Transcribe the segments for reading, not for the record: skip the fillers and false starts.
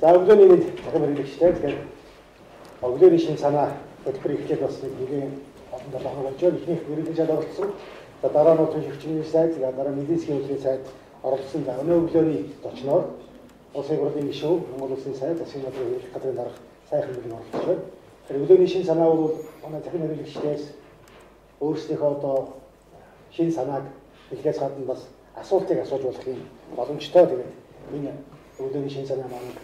За өглөөний нэг дахин хэрэглэгчтэй. Тэгэхээр өглөөний шинэ санаа хөтөлбөр эхлээд бас нэгэн олон долоо болж байна. Эхнийх хэрэглэж оролцсон. За дараа нь tunшигчний сайд, дараа нь эдийн засгийн үйлчлийн сайд оролцсон. За өнөө өглөөний зочноор улсын хурлын гишүүн, Монгол Улсын сайд, засгийн газрын хэрэглэх газрын дарга сайхан мөрөнд оролцож байна. Тэгэхээр өглөөний шинэ санаа бол манай дахин хэрэглэгчдээс өөрсдийнхөө одоо шинэ санааг хэлхээс гадна бас асуултыг асууж болох юм боломжтой. Тэгээд энэ өглөөний шинэ санаа маань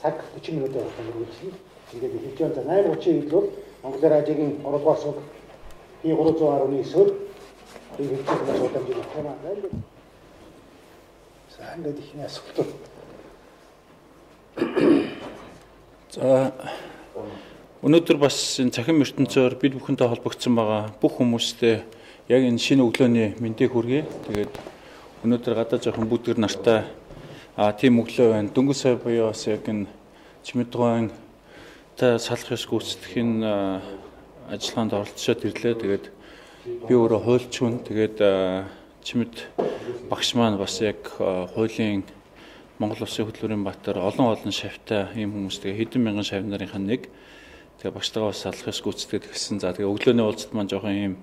цаг 40 минутын хугацаанд үргэлжлэнэ. Ингээд эхэлж байна. За 8:30-д бол Монголын радиогийн 3 дугаар суг P319-өөр энэ хэлцээс удамжиг байна. За ингээд ихний асуулт. За өнөөдөр бас энэ цахим ертөнцөөр бид бүхэнтэй холбогдсон байгаа бүх хүмүүстээ яг энэ шинэ өглөөний мэндийг хүргэе. Тэгээд өнөөдөр гадаа жоохон бүдгэр нартай тийм өглөө байна. Дөнгөж сая буюу бас яг энэ Чимэдгойн та салах ёс гүйцэтгэхийн ажиллагаанд оролцоод ирлээ. Тэгээд би өөрөө хуульч хүн. Тэгээд Чимэд багш маань бас яг хуулийн Монгол Улсын хөтөлбөрийн баатар олон шавьтай ийм хүмүүстэй хэдэн мянган шавь нарынхаа нэг. Тэгээ багштайгаа бас салах ёс гүйцэтгээд эхэлсэн. За тэгээ өглөөний уулзалт маань жоохон ийм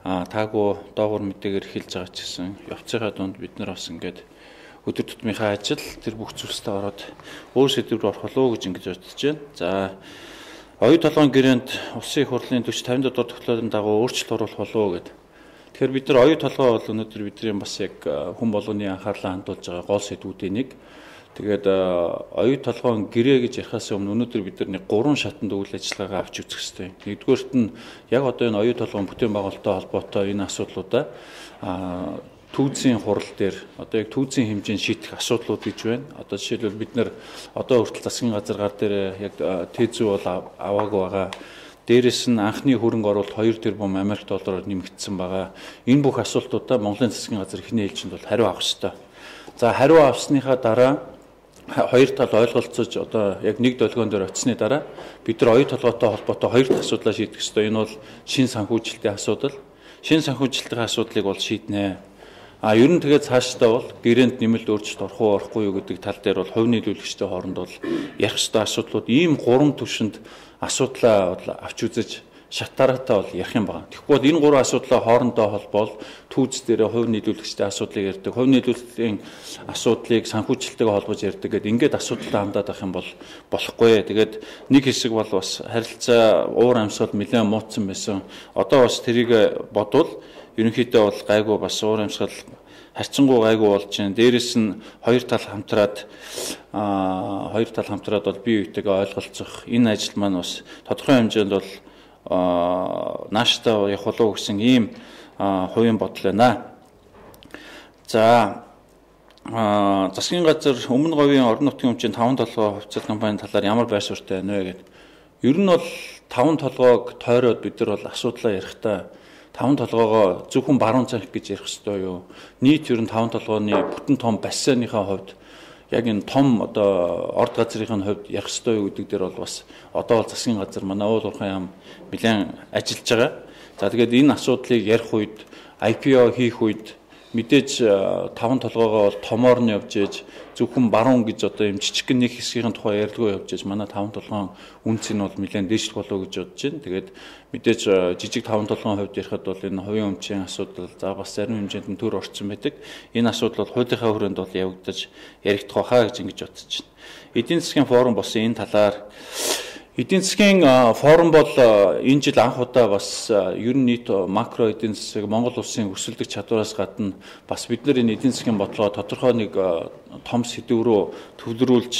таагүй доогуур мэдээгээр эхэлж байгаа ч гэсэн явцынхаа дунд бид нар бас ингээд өдөр тутмынхаа ажил тэр бүх зүйлстэй ороод өөр сэдвээр орох болов гэж ингэж бодож байна. За оюу толгойн гэрээнд улсын их хурлын 40-50 дугаар төслөөрийн дагуу өөрчлөлт оруулах болов гэд. Тэгэхээр бид нар оюу толгой бол өнөөдөр бидний бас яг хүн болгоны анхаарлаа хандуулж байгаа гол сэдвүүдийн нэг. Тэгээд оюу толгойн гэрээ гэж ярихаас өмнө өнөөдөр бид нар 3 шатанд үйл ажиллагаагаа авч үзэх хэрэгтэй. Нэгдүгээрт нь яг одоо энэ оюу толгойн бүтээн байгуулалттай холбоотой энэ асуудлуудаа түүцийн хурал дээр одоо яг түүцийн хэмжээнд шийдэх асуудлууд гэж байна. Одоо жишээлбэл бид нар одоо хүртэл засгийн газар гар дээр яг тээзүү бол аваагүй байгаа. Дээрээс нь анхны хөрөнгө оруулалт 2 тэрбум Америк доллараар нэмэгдсэн байгаа. Энэ бүх асуултуудаа Монголын засгийн газар эхний ээлжинд бол хариу авах ёстой. За хариу авсныхаа дараа хоёр тал ойлголцож одоо яг нэг долгион дээр очисны дараа бид нар оюу толгойтой холбоотой хоёр дахь асуудлаа шийдэх ёстой. Энэ бол шин санхүүжилтийн асуудал. Шин санхүүжилтийн асуудлыг бол шийднэ. Ер нь тэгээд цаашдаа бол гэрээнд нэмэлт өөрчлөлт орох уу орохгүй юу гэдэг тал дээр бол хувь нийлүүлэгчтэй хооронд бол ярих ёстой асуудлууд ийм 3 түвшинд асуудлаа авч үзэж шатараатай бол ярих юм байна. Тэгэхгүй бол энэ 3 асуудлаа хоорондоо холбоол түүц дээр хувь нийлүүлэгчтэй асуудлыг ярьдаг, хувь нийлүүлэгчийн асуудлыг санхүүжилттэйгээ холбож ярьдаг гэдэг ингээд асуудалтай хандаад авах юм бол болохгүй. Тэгээд нэг хэсэг бол бас харилцаа уур амьсгал нэлээд муутсан байсан. Одоо бас тэрийг бодвол ерөнхийдөө бол гайгүй бас уур амьсгал харьцангуй гайгүй болж байна. Дээрээс нь хоёр тал хамтраад бол бие биетэйгээ ойлголцох энэ ажил маань бас тодорхой хэмжээнд бол нааштай явах болов гэсэн ийм хувийн бодол байна. За засгийн газар өмнө говийн орон нутгийн хэмжээнд 5 толгой хувьцат компани талаар ямар байр суурьтай байна вэ гэдэг. Ер нь бол 5 толгойг тойроод бид нар бол асуудлаа ярихдаа 5 толгойгоо зөвхөн баруун цанх гэж ярих ёстой юу? Нийт ер нь 5 толгойн бүтэн том бассейныхаа хувьд яг энэ том одоо орд газрын хувьд ярих ёстой юу гэдэг дээр бол бас одоо бол засгийн газар манай уул уурхай яам нэлээд ажиллаж байгаа. За тэгээд энэ асуудлыг ярих үед IPO хийх үед мэдээж 5 толгойгоо бол томоор нь явж ээж зөвхөн баруун гэж одоо юм жижигхэн нэг хэсгийн тухай ярилгүй явж ээж манай 5 толгойн үнц нь бол нэлээд дээшлэх болов гэж бодож байна. Тэгээд мэдээж жижиг 5 толгойн хувьд ярихад бол энэ хувийн өмчийн асуудал за бас зарим хэмжээнд нь төр орцсон байдаг. Энэ асуудал бол хуулийнхаа хүрээнд бол явагдаж яригдах байхаа гэж ингэж бодож байна. Эдийн засгийн форум болсон энэ талаар эдийн засгийн форум бол энэ жил анх удаа бас ер нь нийт макро эдийн засаг Монгол улсын өрсөлдөх чадвараас гадна бас бид нар энэ эдийн засгийн бодлого тодорхой нэг том сэдв рүү төвлөрүүлж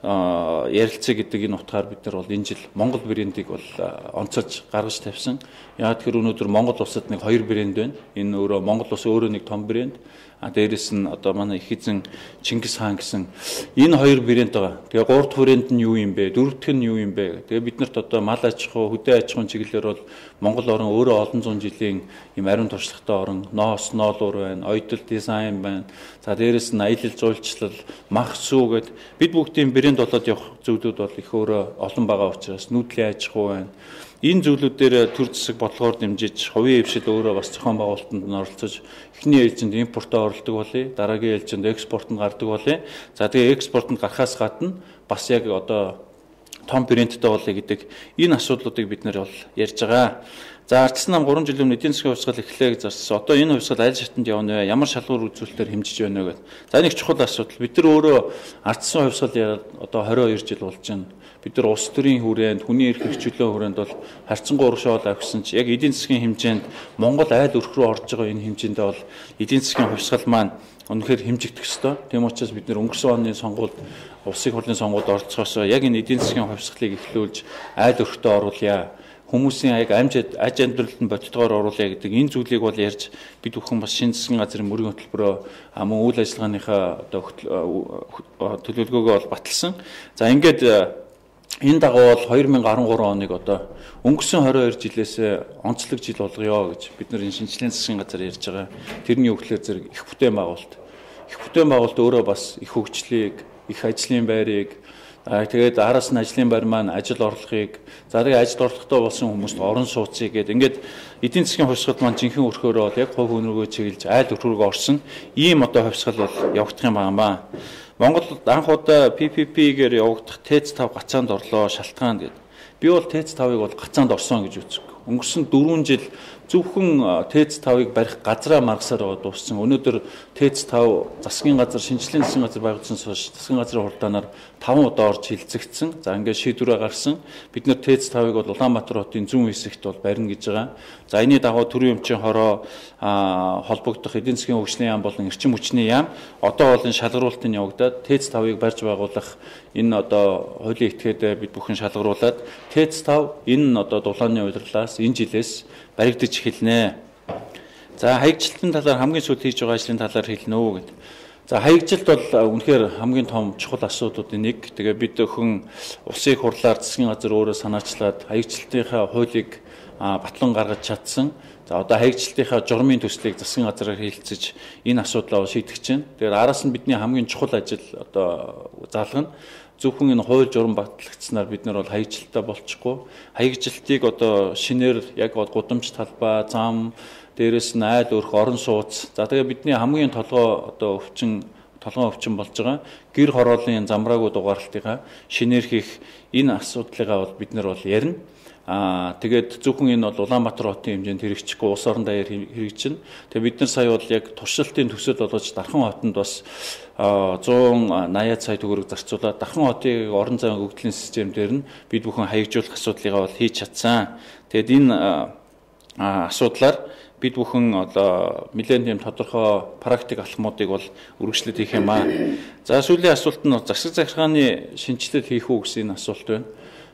ярилцъя гэдэг энэ утгаар бид нар бол энэ жил Монгол брендийг бол онцолж гаргаж тавьсан. Яг тэр өнөөдөр Монгол улсад нэг 2 брэнд байна. Энэ өөрөө Монгол улс өөрөө нэг том брэнд. Дээрээс нь одоо манай их эзэн Чингис хаан гэсэн энэ 2 брэнд байгаа. Тэгээ 3 дахь брэнд нь юу юм бэ? 4 дахь нь юу юм бэ? Тэгээ бид нарт одоо мал аж ахуй, хөдөө аж ахуйн чиглэлээр бол Монгол орн өөрөө олон зуун жилийн юм ариун туршлагатай орн, ноос, ноолуур байна, оюутал дизайн байна. За дээрээс нь аялал жуулчлал, мах сүү гэд бид бүгдийн брэнд болоод явах зүйлүүд бол их өөрөө олон байгаа учраас нүүдлийн аж ахуй байна. энэ зүйлүүдээр төр засаг бодлогоор дэмжиж хувийн хвшил өөрөө бас зохион байгуулалтанд нь оролцож эхний ээлжинд импортоо оруулдаг болъё, дараагийн ээлжинд экспортод гардаг болъё. За тэгээ экспортод гарахаас гадна бас яг одоо том брендтэй болъё гэдэг энэ асуудлуудыг бид нэр бол ярьж байгаа. За ардчилсан нам 3 жилийн өмнө эдийн засгийн хувьсгал эхлэе гэж зарсан. Одоо энэ хувьсгал аль шатанд явна вэ? Ямар шалгуур үзүүлэлтээр хэмжиж байна вэ гэдэг. За нэг чухал асуудал. Бид нар өөрөө ардчилсан хувьсгал яриад одоо 22 жил болж байна. Бид нар улс төрийн хүрээнд, хүний эрх хөгжүүлэлтийн хүрээнд бол харьцангуй урагшаал авсан ч яг эдийн засгийн хэмжээнд Монгол айл өрх рүү орж байгаа энэ хэмжээндээ бол эдийн засгийн хувьсгал маань үнэхээр хэмжигдэх ёстой. Тийм учраас бид нар өнгөрсөн оны сонгуульд улсын хурлын сонгуульд оролцохоос яг энэ эдийн засгийн хувьсгалыг эхлүүлж айл өрхтөө оруулъя. Хүмүүсийн аж амьдралд нь бодитгоор оруулъя гэдэг энэ зүйлийг бол ярьж бид бүхэн бас шинэ засгийн газрын мөрийн хөтөлбөрөө мөн үйл ажиллагааныхаа одоо төлөвлөгөөгөө бол баталсан. За ингээд энэ дагуу бол 2013 оныг одоо өнгөрсөн 22 жилээс онцлог жил болгоё гэж бид нар энэ шинжлэлийн засгийн газар ярьж байгаа. Тэрний өглөө зэрэг их бүтээн байгуулалт. Их бүтээн байгуулалт өөрөө бас их хөгжлийг, их ажлын байрыг тэгээд араас нь ажлын байр маань ажил орлогыг за тэгээд ажил орлоготой болсон хүмүүст орон сууцыг гэдэг ингээд эдийн засгийн хувьсгал маань жинхэнэ өрхөөрөө бол яг хувь хөнөөгөө чиглэж айл өрхөөргөө орсон ийм одоо хувьсгал бол явагдах юм байна. Монголд анх удаа PPP-гээр явагдах ТЭЦ 5 гацаанд орлоо шалтгаан гэдэг. Би бол ТЭЦ 5-ыг бол гацаанд орсон гэж үздэг. Өнгөрсөн 4 жил зөвхөн ТЭЦ 5-ыг барих газраа маргасаар дууссан. Өнөөдөр ТЭЦ 5 засгийн газар, шинжлэлийн засгийн газар байгуулсан засгийн газрын хурдаанаар 5 удаа орж хилцэгдсэн. За ингээд шийдвэрээ гарсан. Бид нэр ТЭЦ 5-ыг бол Улаанбаатар хотын зүүн хэсэгт бол барина гэж байгаа. За энэний дагуу төрийн өмчийн хороо холбогдох эдийн засгийн хөгжлийн яам болон эрчим хүчний яам одоо бол энэ шалгаруулалтын явагдаад ТЭЦ 5-ыг барьж байгуулах энэ одоо хуулийн этгээдээ бид бүхэн шалгаруулад ТЭЦ 5 энэ одоо дулааны удирлаас энэ жилээс баригдаж эхэлнэ. За хаягжилтын талаар хамгийн сүүлд хийж байгаа ажлын талаар хэлнэ үү гэдэг. За хаягжилт бол үнэхээр хамгийн том чухал асуудлуудын нэг. Тэгээ бид өхөн улсын хурлаар засгийн газар өөрөө санаачлаад хаягжилтынхаа хуулийг батлан гаргаж чадсан. За одоо хаягжилтынхаа журмын төслийг засгийн газараар хэлэлцэж энэ асуудлаа шийдэж байна. Тэгэхээр араас нь бидний хамгийн чухал ажил одоо заалгана. Зөвхөн энэ хууль журам батлагдсанаар бид нар бол хаягжилтаа болчихгүй. Хаягжилтыг одоо шинээр яг гудамж талбай, зам, дээрээс нь айл өрх, орон сууц. За тэгээ бидний хамгийн толгой одоо толгойн өвчин болж байгаа гэр хорооллын замраагүй дугаарлалтынхаа шинээр хийх энэ асуудлыгаа бол бид нар бол ярина. Тэгээд зөвхөн энэ бол Улаанбаатар хотын хэмжээнд хэрэгжихгүй улс орон даяар хэрэгжинэ. Тэгээд бид нар сая бол яг туршилтын төсөл болгож Дархан хотод бас 180 сая төгрөг зарцуулаад Дархан хотыг орон зайн өгөгдлийн систем дээр нь бид бүхэн хаягжуулах асуудлыгаа бол хийж чадсан. Тэгээд энэ асуудлаар бид бүхэн одоо нэлээд тийм тодорхой практик алхмуудыг бол үргэлжлээд хийх юм аа. За сүүлийн асуулт нь засаг захиргааны шинжилэл хийх үү гэсэн энэ асуулт байна.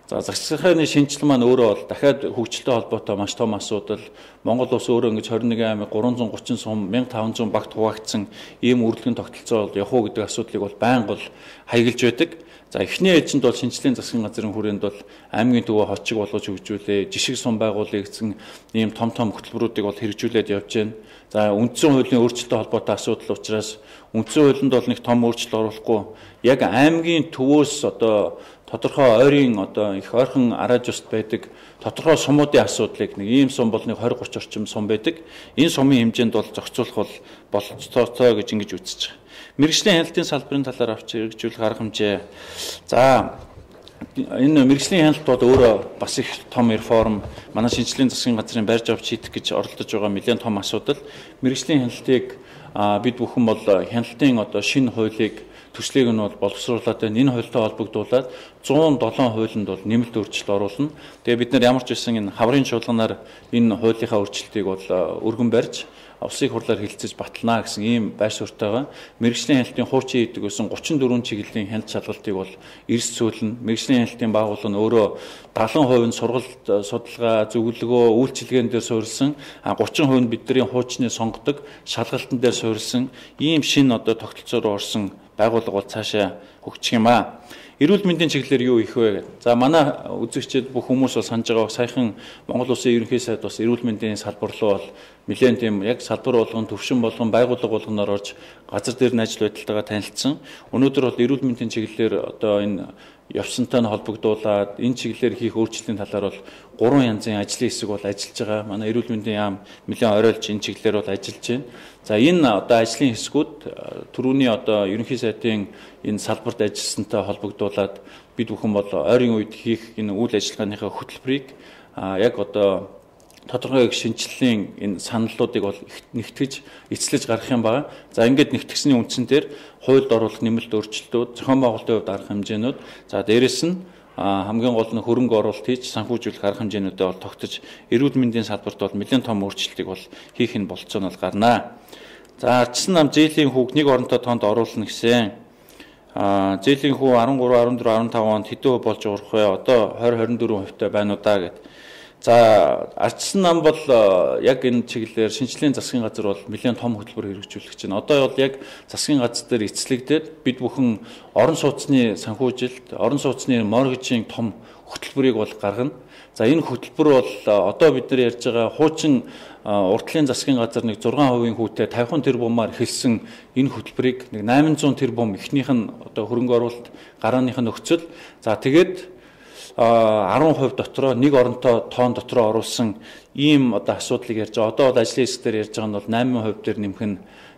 За засаг захиргааны шинжилэл маань өөрөө бол дахиад хөгжилтэй холбоотой маш том асуудал. Монгол улс өөрөө ингэж 21 аймаг 330 сум 1500 багт хуваагдсан ийм үргэлжлэн тогтолцоо явах уу гэдэг асуудлыг бол байнга бол хаягилж байдаг. За эхний ээлжинд бол шинжлэлийн засгийн газрын хүрээнд бол аймгийн төвөө хотчиг болгож хөгжүүлээ, жишг сум байгуулъя гэсэн ийм том хөтөлбөрүүдийг бол хэрэгжүүлээд явж байна. За үндсэн хуулийн өөрчлөлттэй холбоотой асуудал учраас үндсэн хуулинд бол нэг том өөрчлөлт оруулахгүй яг аймгийн төвөөс одоо тодорхой ойрын одоо их ойрхон арааж уст байдаг тодорхой сумуудын асуудлыг нэг ийм сум бол нэг 20-30 орчим сум байдаг. Энэ сумын хэмжээнд бол зохицуулах бол болцоотой гэж ингэж үзэж байгаа. Мэргэжлийн хяналтын салбарын талаар авч хэрэгжүүлэх арга хэмжээ. За энэ мэргэжлийн хяналт бол өөрөө бас их том реформ. Манай шинжлэлийн засгийн газрын барьж авч шийдэх гэж оролдож байгаа нэлээд том асуудал. Мэргэжлийн хяналтыг бид бүхэн бол хяналтын одоо шинэ хуулийг төслийг нь бол боловсруулад байна. Энэ хуультай холбогдуулаад 107 хуулинд бол нэмэлт өөрчлөлт оруулна. Тэгээ бид нар ямар ч байсан энэ хаврын чуулганаар энэ хуулийнхаа өөрчлөлтийг бол өргөн барьж улсын хурлаар хэлэлцэж батлана гэсэн ийм байр суурьтайгаа мэргэжлийн хяналтын хуучин хийдэг байсан 34 чиглэлийн хяналт шалгалтыг бол эрс цөөлнө. Мэргэжлийн хяналтын байгууллага нь өөрөө 70% нь сургалт, судалгаа, зөвлөгөө, үйлчилгээн дээр суурилсан, 30% нь бидний хуучны сонгодог шалгалтын дээр суурилсан ийм шинэ одоо тогтолцоор орсон байгууллага бол цаашаа хөгжих юм аа. Эрүүл мэндийн чиглэлээр юу их вэ гэдэг. За манай үзэгчид бүх хүмүүс бол санаж байгаа саяхан Монгол Улсын ерөнхий сайд бас эрүүл мэндийн салбар руу бол нэлээд тийм яг салбар болгон төвшин болгон байгууллага болгоноор орж газар дээр нь ажил байдалтайгаа танилцсан. Өнөөдөр бол эрүүл мэндийн чиглэлээр одоо энэ явсантай нь холбогдуулаад энэ чиглэлээр хийх өөрчлөлтийн талаар бол 3 янзын ажлын хэсэг бол ажиллаж байгаа. Манай эрүүл мэндийн яам нэлээд оройролж энэ чиглэлээр бол ажиллаж байна. За энэ одоо ажлын хэсгүүд түрүүний одоо ерөнхий сайдын энэ салбарт ажилласантай холбогдуулаад бид бүхэн бол ойрын үед хийх энэ үйл ажиллагааныхаа хөтөлбөрийг яг одоо тодорхой шинжиллийн энэ саналуудыг бол нэгтгэж эцэлж гаргах юм байна. За ингээд нэгтгэсний үндсэн дээр хуульд оруулах нэмэлт өөрчлөлтүүд, зохион байгуулалтын хувьд арга хэмжээнүүд, за дээрэс нь хамгийн гол нь хөрөнгө оруулалт хийж санхүүжүүлэх арга хэмжээнүүдэд бол тогтож эрүүл мэндийн салбарт бол нэлээд том өөрчлөлтийг бол хийх нь болцоо нь бол гарнаа. За ардчсан нам зээлийн хүүг нэг оронтой тоонд оруулна гэсэн. Зээлийн хүү 13, 14, 15 онд хэдэн хувь болж урах вэ? Одоо 20-24% байна уу даа гэд. За ардчсан нам бол яг энэ чиглэлээр шинжлэлийн засгийн газар бол нэлээд том хөтөлбөр хэрэгжүүлэх чинь. Одоо бол яг засгийн газар дээр эцэлэгдээд бид бүхэн орон сууцны санхүүжилт, орон сууцны моргижийн том хөтөлбөрийг бол гаргана. За энэ хөтөлбөр бол одоо бид нар ярьж байгаа хуучин уртлын засгийн газар нэг 6% хүүтэй 50 тэрбумаар эхэлсэн энэ хөтөлбөрийг нэг 800 тэрбум эхнийх нь одоо хөрөнгө оруулалт гарааных нь нөхцөл. За тэгээд 10% дотроо нэг оронтой тоон дотроо оруулсан ийм одоо асуудлыг ярьж байгаа. Одоо бол ажлын хэсгээр ярьж байгаа нь бол 8% дээр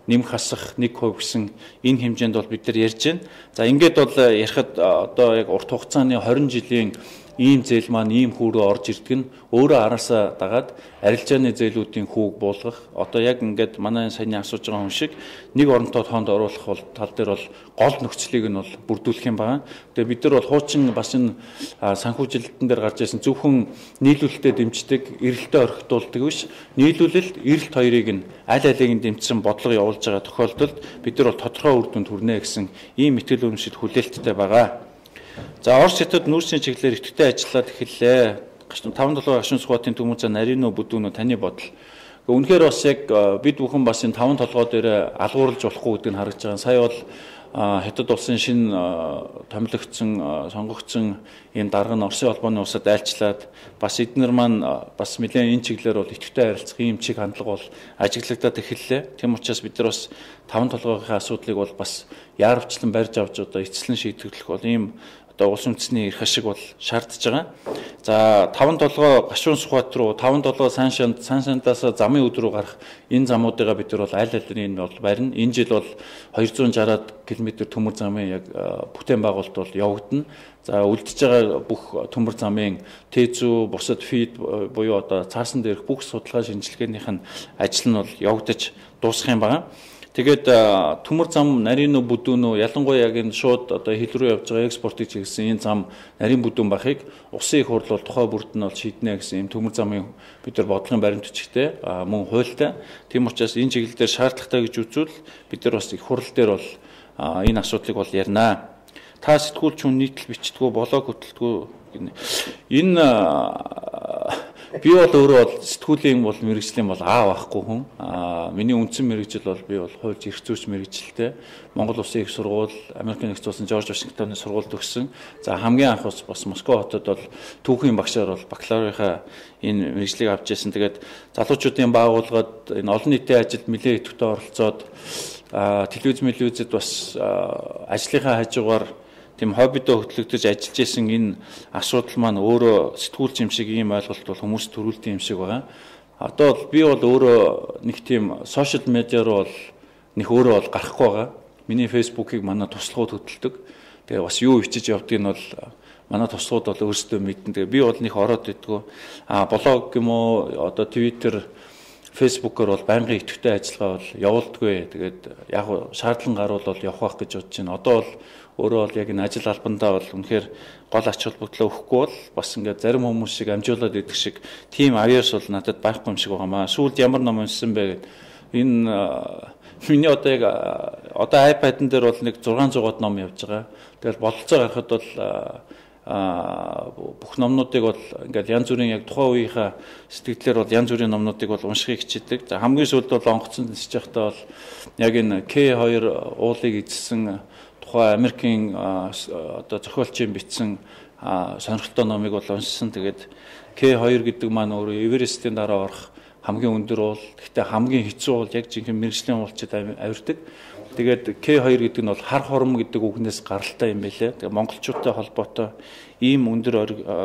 нэмэх хасах 1% гэсэн энэ хэмжээнд бол бид нар ярьж байна. За ингээд бол ярихад одоо яг урт хугацааны 20 жилийн ийм зээл маань ийм хүү рүү орж ирдэг нь өөрөө араасаа дагаад арилжааны зээлүүдийн хүүг буулгах. Одоо яг ингээд манай саяны асууж байгаа хүн шиг нэг оронтой тоонд оруулах бол тал дээр бол гол нөхцөлийг нь бол бүрдүүлэх юм байна. Тэгээ бид нар бол хуучин бас энэ санхүүжилтэн дээр гарч ирсэн зөвхөн нийлүүлэлтэд дэмждэг, эрэлтээ орхитуулдаг биш. Нийлүүлэлт, эрэлт хоёрыг нь аль алийг нь дэмжсэн бодлого явуулж байгаа тохиолдолд бид нар бол тодорхой үр дүнд хүрнэ гэсэн ийм итгэл үнэмшил хүлээлттэй байгаа. За Орос хятад нүүрсийн чиглэлээр идэвхтэй ажиллаад эхэллээ. 5-7 гашуун сухатын төмөр за нарийн нөө бүдүүнөө таны бодол. Үнэхээр бас яг бид бүхэн бас энэ 5 толгой дээр алгуурлаж болохгүй гэдгийг харагдж байгаа. Сая бол хятад улсын шинэ томилогдсон, сонгогдсон ийм дарга нь Оросын холбооны улсад айлчлаад бас эднэр маань бас нэлээд энэ чиглэлээр бол идэвхтэй харилцах ийм чиг хандлага бол ажиглагдаад эхэллээ. Тийм учраас бид нар бас 5 толгойн асуудлыг бол бас яарвчлан барьж авч одоо эцэслэн шийдвэрлэх бол ийм одоо улс үндэсний эрх ашиг бол шаардж байгаа. За 5 толгой гашуун сухбат руу 5 толгой сан шандаас замын өд рүү гарах энэ замуудыгаа бид нар бол аль алирын бол барина. Энэ жил бол 260 км төмөр замын яг бүтээн байгуулалт бол явагдана. За үлдэж байгаа бүх төмөр замын Т100 бусад фид буюу одоо цаасан дээрх бүх судалгаа шинжилгээнийх нь ажил нь бол явагдаж дуусах юм байна. Тэгээд төмөр зам нарийн нөө бүдүүнөө ялангуяа яг энэ шууд одоо хил рүү явж байгаа экспортыг чиглэсэн энэ зам нарийн бүдүүн бахыг Усын их хурл бол тухай бүрд нь бол шийднэ гэсэн юм төмөр замын бид нар бодлогын баримтчигтэй мөн хуультай. Тийм учраас энэ чиглэл дээр шаардлагатай гэж үзвэл бид нар бас их хурл дээр бол энэ асуудлыг бол ярина. Та сэтгүүлч хүн нийтлэл бичдэггүй блог хөтэлдэггүй энэ би бол өөрөө бол сэтгүүлийн бол мэрэгжлийн бол байхгүй хүн. Миний үндсэн мэрэгжил бол би бол хуульч эрх зүйч мэрэгжилтэй. Монгол Улсын их сургууль, Америкийн нэгдсэн улсын Жорж Вашингтоны сургуульд төгссөн. За хамгийн анх бас Москва хотод бол түүхийн багшаар бол бакалаврынхаа энэ мэрэгжлийг авч ирсэн. Тэгээд залуучуудын байгууллагад энэ олон нийтийн ажилд нэлээд идэвхтэй оролцоод телевизэд бас ажлынхаа хажуугаар тийм хоббидоо хөтлөгдөж ажиллаж исэн энэ асуудал маань өөрөө сэтгүүлч юм шиг ийм ойлголт бол хүмүүс төрүүлдэг юм шиг байгаа. Одоо бол би бол өөрөө нэг тийм сошиал медиа руу бол нэг өөрөө бол гарахгүй байгаа. Миний фэйсбүүкийг манай туслахууд хөтэлдэг. Тэгээ бас юу бичиж явдгийг нь бол манай туслахууд бол өөрсдөө мэднэ. Тэгээ би бол нэг ороод идэггүй. Блог юм уу одоо Twitter, Facebook-оор бол байнгын идэвхтэй ажиллагаа бол явуулдаггүй. Тэгээд яг шаардлага гарвал бол явах гэж бодож байна. Одоо бол өөрөө бол яг энэ ажил албандаа бол үнэхээр гол ач холбогдлоо өгөхгүй бол бас ингээд зарим хүмүүс шиг амжуулаад идэх шиг тийм авьяас бол надад байхгүй юм шиг байгаамаа. Сүүлд ямар ном уншсан бэ гэд энэ миний одоо яг одоо iPad-н дээр бол нэг 600-аад ном явж байгаа. Тэгэл бололцоо гарахад бол бүх номнуудыг бол ингээд янз бүрийн яг тухайн үеийнхаа сэтгэлдлэр бол янз бүрийн номнуудыг бол уншихыг хичээдэг. За хамгийн сүүлд бол онгоцонд нисэж байхдаа бол яг энэ К2 уулыг эзэлсэн тухайн Америкийн одоо зохиолчийн бичсэн сонирхолтой номыг бол уншсан. Тэгээд К2 гэдэг маань өөрөө Эверестийн дараа орох хамгийн өндөр уул. Гэхдээ хамгийн хэцүү уул яг жинхэнэ мэрэгжлийн уулчид авирдаг. Тэгээд К2 гэдэг нь бол хар хором гэдэг үгнээс гаралтай юм байлээ. Тэгээд монголчуудтай холбоотой ийм өндөр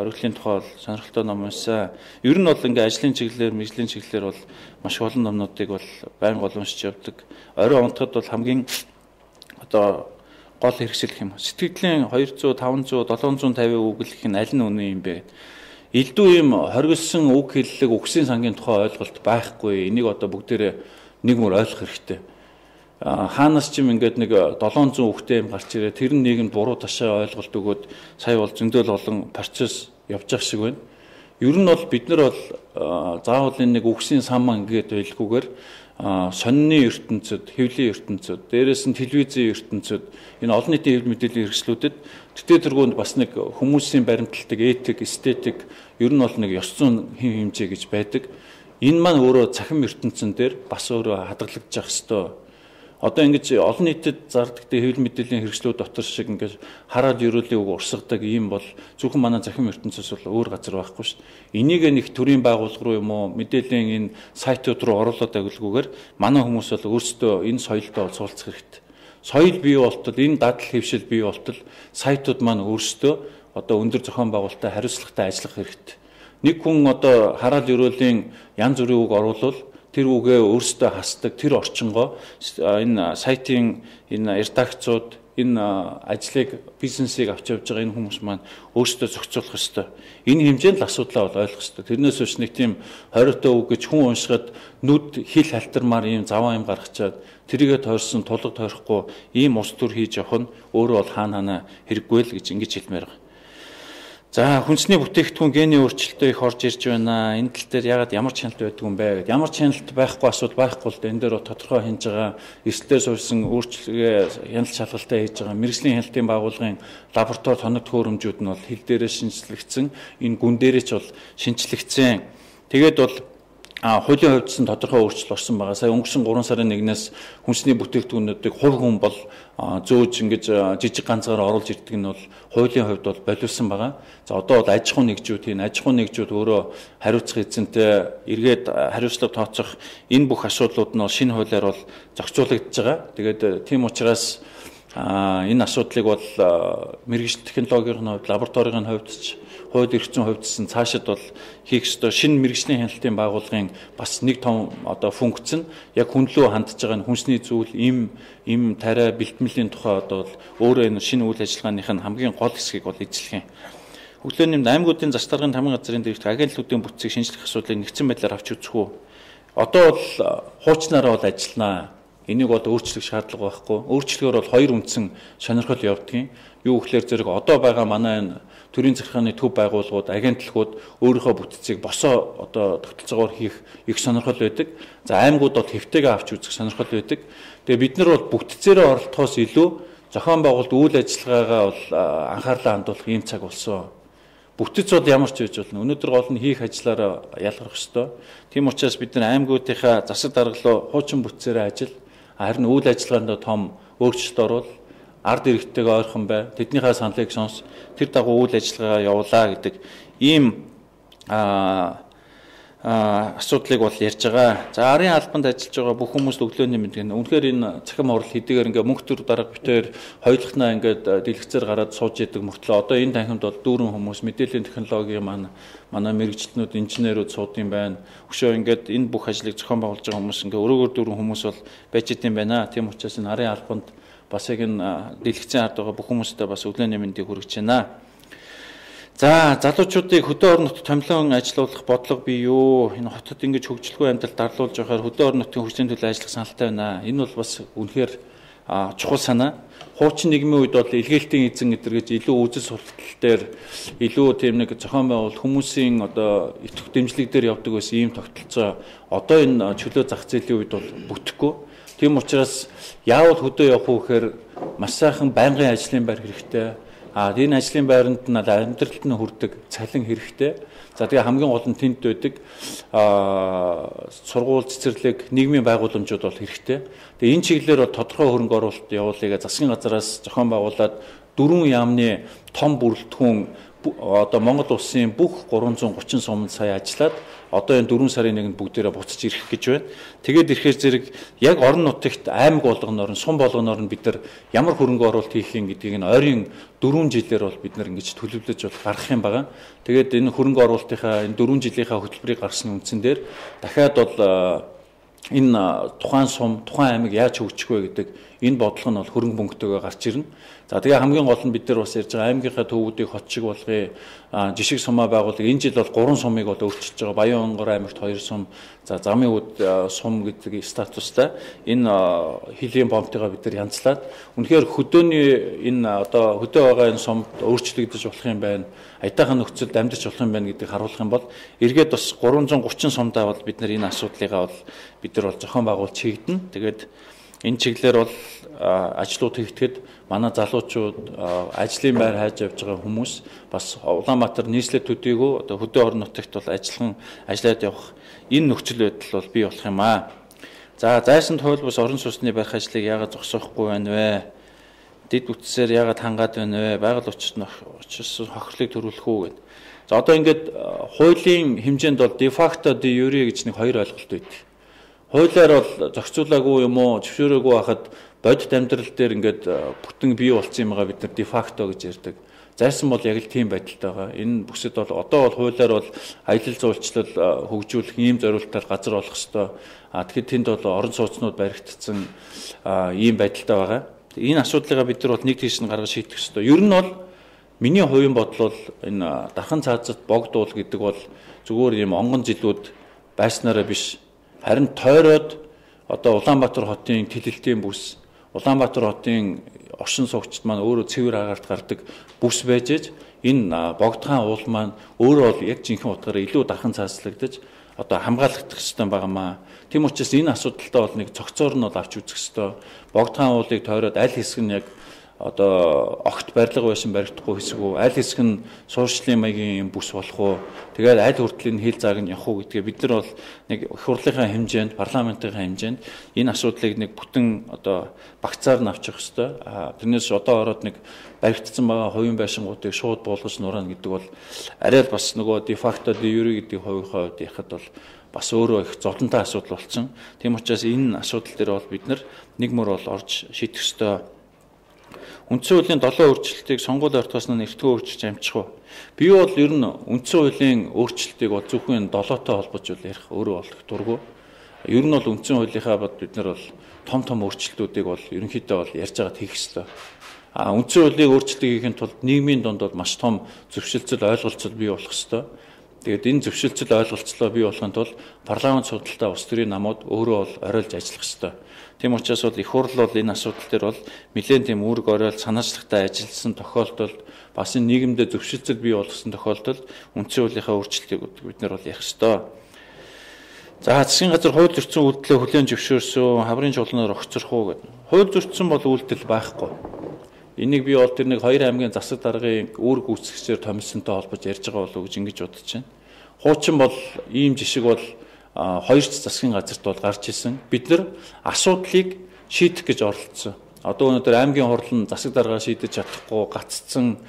оргилын тухай сонирхолтой ном уншсан. Ер нь бол ингээ ажлын чиглэлээр, мэргэжлийн чиглэлээр бол маш олон номнуудыг бол байнга уншиж явдаг. Орой унтахад бол хамгийн одоо гол хэрэгсэл гэх юм. Сэтгэлийн 200, 500, 750 үг гэх нь аль нь үнэн юм бэ? Илдүү ийм хоригдсон үг хэллэг, үгсийн сангийн тухай ойлголт байхгүй. Энийг одоо бүгдээрээ нэг мөр ойлгох хэрэгтэй. Хаанаас ч юм ингээд нэг 700 үгтэй юм гарч ирээ. Тэр нь нийгэмд буруу ташаа ойлголт өгөөд сая бол зөндөл олон процесс явж байгаа шиг байна. Ер нь бол бид нар бол заавал нэг үгсийн сан ингээд байлгүйгээр сонины ертөнцид, хэвлийн ертөнцид, дээрээс нь телевизийн ертөнцид, энэ олон нийтийн хэвлэл мэдээллийн хэрэгслүүдэд тэтгэл төргөөнд бас нэг хүмүүсийн баримталтыг, этик, эстетик ер нь бол нэг ёс зүйн хэмжээ гэж байдаг. Энэ маань өөрөө цахим ертөнцийн дээр бас өөрөө хадгалагдаж явах ёстой. Одоо ингэж олон нийтэд зардаг хэвлэл мэдээллийн хэрэгслүүд дотор шиг ингэж хараад ерөөлийн үг урсгадаг ийм бол зөвхөн манай захим ертөнцөөс бол өөр газар байхгүй шүү дээ. Энийг нэг төрийн байгууллага руу юм уу мэдээллийн энэ сайтууд руу оруулаад агуулгүйгээр манай хүмүүс бол өөрсдөө энэ соёлдоо суулцах хэрэгтэй. Соёл бий болтол энэ дадал хэвшил бий болтол сайтууд маань өөрсдөө одоо өндөр зохион байгуулалттай хариуцлагатай ажиллах хэрэгтэй. Нэг хүн одоо хараад ерөөлийн янз бүрийн үг оруулвал тэр үгээ өөрсдөө хасдаг, тэр орчингоо энэ сайтын энэ редакцууд энэ ажлыг, бизнесийг авч явж байгаа энэ хүмүүс маань өөрсдөө зохицуулах ёстой. Энэ хэмжээнд л асуудлаа бол ойлгох ёстой. Тэрнээс биш нэг тийм хориотой үг гэж хүн уншихад нүд хил халтармаар ийм заваа юм гаргачаад тэрийгэ тойрсон тулга тойрохгүй ийм ус төр хийж явах нь өөрөө бол хаана хэрэггүй л гэж ингэж хэлмээр байгаа. За хүнсний бүтээгдэхүүн гений өөрчлөлтөө их орж ирж байна. Энэ тал дээр ягаад ямар чаналт байдаг юм бэ гэдэг. Ямар чаналт байхгүй асуудал байхгүй л дээ. Энэ дээр тодорхой хинж байгаа эрсдэлээр суурьсан өөрчлөлтөө хяналт шалгалтаа хийж байгаа мэргэжлийн хяналтын байгууллагын лаборатори тоног төхөөрөмжүүд нь бол хил дээрээ шинжилэгдсэн. Энэ гүн дээрээ ч бол шинжилэгдсэн. Тэгээд бол хуулийн хувьд тодорхой өөрчлөлт орсон байгаа. Сая өнгөрсөн 3 сарын 1-ээс хүнсний бүтээгдэхүүнүүдийг хувь хүн бол зөөж ингэж жижиг ганцаар оруулж ирдэг нь бол хуулийн хувьд бол боловсон байгаа. За одоо бол аж ахуй нэгжүүд тийм аж ахуй нэгжүүд өөрөө хариуцах эзэнтэй эргээд хариуцлага тооцох энэ бүх асуудлууд нь бол шинэ хуулиар бол зохицуулагдж байгаа. Тэгээд тийм учраас энэ асуудлыг бол мэргэжил технологийн хувьд, лабораторийн хувьд ч хууль эрх зүйн хувьд ч цаашид бол хийх ёстой шинэ мэргэжлийн хяналтын байгууллагын бас нэг том одоо функц нь яг хүнлүү хандж байгаа хүнсний зүйл им тариа бэлтгэмлийн тухай одоо өөрөө энэ шинэ үйл ажиллагааных нь хамгийн гол хэсгийг бол эзлэх юм. Өглөөний аймагуудын засгийн тамгын газрын дээрх агентлагуудын бүтцийг шинжлэх асуудлыг нэгдсэн байдлаар авч үзэх үү. Одоо бол хуучнаараа бол ажилланаа. Энийг бол өөрчлөх шаардлага байхгүй. Өөрчлөхөөр бол хоёр үндсэн сонирхол явагдгийн. Юу гэхээр зэрэг одоо байгаа манай энэ төрийн захиргааны төв байгууллагууд, агентлагууд өөрийнхөө бүтцийг босоо одоо тогтолцоогоор хийх их сонирхол байдаг. За аймагуд бол хэвтэйгээ авч үзэх сонирхол байдаг. Тэгээ бид нар бол бүтцээрээ оролдохоос илүү зохион байгуулалт үйл ажиллагаагаа бол анхаарлаа хандуулах ийм цаг болсон. Бүтэц бол ямар ч байж болно. Өнөөдөр гол нь хийх ажиллаараа ялгарх ёстой. Тийм учраас бид нар аймагуудынхаа засаг даргалуу хуучин бүтцээрээ ажил харин үйл ажиллагаанд том өөрчлөлт оруул ард иргэдтэйгээ ойрхон бай. Тэднийхээ саналыг сонс. Тэр дагуу үйл ажиллагаа явуулаа гэдэг ийм асуудлыг бол ярьж байгаа. За арын албанд ажиллаж байгаа бүх хүмүүст өглөөний мэд. Үнэхээр энэ цахим хурал хэдийгээр ингээ мөнх төр дарга битээр хоёулахнаа ингээд дэлгэцээр гараад сууж идэг мөртлөө одоо энэ танхимд бол дүүрэн хүмүүс мэдээллийн технологийн манай мэрэгчлэнүүд, инженерүүд суудсан байна. Өшөө ингээд энэ бүх ажлыг зохион байгуулж байгаа хүмүүс ингээ өрөөгөр дүүрэн хүмүүс бол байж идэм байна. Тийм учраас энэ арын албанд бас яг энэ дэлгэцийн ард байгаа бүх хүмүүстээ бас өглөөний мэндийг хүргэж байна. За залуучуудыг хөдөө орон нутгад томилон ажилуулах бодлого бий юу? Энэ хотод ингэж хөгжлгүй амьдралд дарлуулж явахаар хөдөө орон нутгийн хүчний төлөө ажиллах саналтай байна. Энэ бол бас үнэхээр чухал санаа. Хуучин нийгмийн үед бол илгээлтийн эзэн гэдэр гэж илүү үзэл суртал дээр илүү тийм нэг зохион байгуулалт хүмүүсийн одоо итгэх дэмжлэг дээр явдаг байсан ийм тогтолцоо одоо энэ чөлөө зах зээлийн үед бол бүтэхгүй. Тийм учраас яавал хөдөө явах вэ гэхээр маш сайхан байнгын ажлын байр хэрэгтэй. Энэ ажлын байранд нь амьдралд нь хүрдэг цалин хэрэгтэй. За тэгээ хамгийн гол нь тэнд байдаг сургууль, цэцэрлэг, нийгмийн байгууламжууд бол хэрэгтэй. Тэгээ энэ чиглэлээр бол тодорхой хөрөнгө оруулалт явуулъя засгийн газраас зохион байгуулад 4 яамны том бүрэлдэхүүн одоо Монгол улсын бүх 330 сумд сая ажиллаад одоо энэ 4 сарын 1-нд бүгдээрээ буцаж ирэх гэж байна. Тэгээд ирэхээр зэрэг яг орон нутагт аймаг болгоноор нь сум болгоноор нь бид нар ямар хөрөнгө оруулалт хийх юм гэдгийг нь ойрын 4 жилээр бол бид нар ингэж төлөвлөж бол гаргах юм байна. Тэгээд энэ хөрөнгө оруулалтынхаа энэ 4 жилийнхаа хөтөлбөрийг гаргасны үндсэн дээр дахиад бол энэ тухайн сум, тухайн аймаг яаж хөгжих вэ гэдэг энэ бодлого нь бол хөрөнгө мөнгөтэйгээ гарч ирнэ. За тэгээ хамгийн гол нь бид нар бас ярьж байгаа аймгийнхаа төвүүдийг хот шиг болгоё, жишг сумаа байгуулах. Энэ жил бол 3 сумыг бол өөрчилж байгаа. Баян-Онгор аймагт 2 сум, за Замын үд сум гэдэг статустай энэ хилийн бомтойгоо бид нар янзлаад үнэхээр хөдөөний энэ одоо хөдөө байгаа энэ сумд өөрчлөгдөж болох юм байна. Аятайхан нөхцөлд амьдарч болох юм байна гэдгийг харуулах юм бол эргээд бас 330 сумдаа бол бид нар энэ асуудлыгаа бол бид нар бол зохион байгуулж хийгдэн. Тэгээд энэ чиглэлээр бол ажлууд хийгдэхэд манай залуучууд ажлын байр хайж явж байгаа хүмүүс бас Улаанбаатар нийслэл төдийгүй одоо хөдөө орон нутагт бол ажиллаад явах энэ нөхцөл байдал бол бий болох юм аа. За зайсан туйл бас орон сууцны барих ажлыг яагаад зогсоохгүй байна вэ? Дэд бүтцээр яагаад хангаад байна вэ? Байгаль очирс хохирлыг төрүүлэх үү гэдэг. За одоо ингээд хуулийн хэмжээнд бол де факто де юре гэж нэг хоёр ойлголт байдаг. Хуулиар бол зохицуулаагүй юм уу, зөвшөөрөөгүй байхад бодит амьдрал дээр ингээд бүтэн бий болсон юм байгаа бид нар де факто гэж ярьдаг. Зайсан бол яг л тийм байдалтай байгаа. Энэ бүсэд бол одоо бол хуулиар бол аялал жуулчлал хөгжүүлэх ийм зорилтоор газар олох ёстой. Тэгэхээр тэнд бол орон сууцнууд баригдсан ийм байдалтай байгаа. Энэ асуудлыг бид нар бол нэг тийш нь гаргаж шийдэх ёстой. Ер нь бол миний хувийн бодол бол энэ дархан цаазат богдуул гэдэг бол зүгээр ийм онгон жилүүд байснараа биш. Харин тойроод одоо Улаанбаатар хотын тэлэлтийн бүс, Улаанбаатар хотын оршин суугчид маань өөрөө цэвэр агаарт гардаг бүс байж ээж энэ богдхан уул маань өөрөө бол яг жинхэнэ утгаараа илүү дархан цааслагдаж одоо хамгаалагдах хэрэгтэй байнамаа. Тийм учраас энэ асуудалтай бол нэг цогцоор нь бол авч үзэх хэрэгтэй. Богдхан уулыг тойроод аль хэсэг нь яг одоо огт барилга байсан баригдахгүй хэсэг үү, аль хэсэг нь суурьшлийн маягийн бүс болох уу, тэгээд аль хүртэл нь хил зааг нь явах уу гэдгээ бид нар бол нэг их хурлынхаа хэмжээнд, парламентынхаа хэмжээнд энэ асуудлыг нэг бүтэн одоо багцаар нь авчих хэвээр. Тэрнээс одоо ороод нэг баригдсан байгаа хувийн байшингуудыг шууд буулгаж нураана гэдэг бол арай л бас нөгөө де факто де юре гэдэг хувийнхаа хувьд яхад бол бас өөрөө их зовлонтой асуудал болсон. Тийм учраас энэ асуудал дээр бол бид нар нэг мөр бол орж шийдэх ёстой. Үндсэн хуулийн 7 өөрчлөлтийг сонгуулийн ортоос нь эртгөө өөрчилж амжих уу? Би бол ер нь үндсэн хуулийн өөрчлөлтийг бол зөвхөн 7-той холбож ярих өөрөө бол дурггүй. Ер нь бол үндсэн хуулийнхаа бид нар бол том өөрчлөлтүүдийг бол ерөнхийдөө бол ярьж байгаад хийх ёстой. Үндсэн хуулийг өөрчлөлт хийхин тулд нийгмийн донд бол маш том зөвшөлтсөл ойлголцол бий болох ёстой. Тэгээд энэ зөвшөлтсөл ойлголцлоо бий болохын тулд парламент судалтай улс төрийн намууд өөрөө бол оройлж ажиллах ёстой. Тийм учраас бол их хурл бол энэ асуудал дээр бол нэлээд тийм үүрэг оройл санаачлагтай ажилласан тохиолдолд бас энэ нийгэмдээ зөвшөлтсөл бий болгосон тохиолдолд үндсэн хуулийнхаа өөрчлөлтийг бид нар бол ярих ёстой. За засгийн газар хууль зөрчсөн үйлдэлээ хүлээн зөвшөөрсөн хаврын чуулганаар огцрох уу гэдэг. Хууль зөрчсөн бол үйлдэл байхгүй. Энийг би бол тэр нэг 2 аймгийн засаг даргын үүрэг гүйцэтгэгчээр томилсонтой холбож ярьж байгаа болов уу гэж ингэж бодож байна. Хуучин бол ийм жишг бол 2 засгийн газарт бол гарч исэн. Бид нар асуудлыг шийдэх гэж оролцсон. Одоо өнөөдөр аймгийн хурл нь засаг даргаа шийдэж чадахгүй гаццсан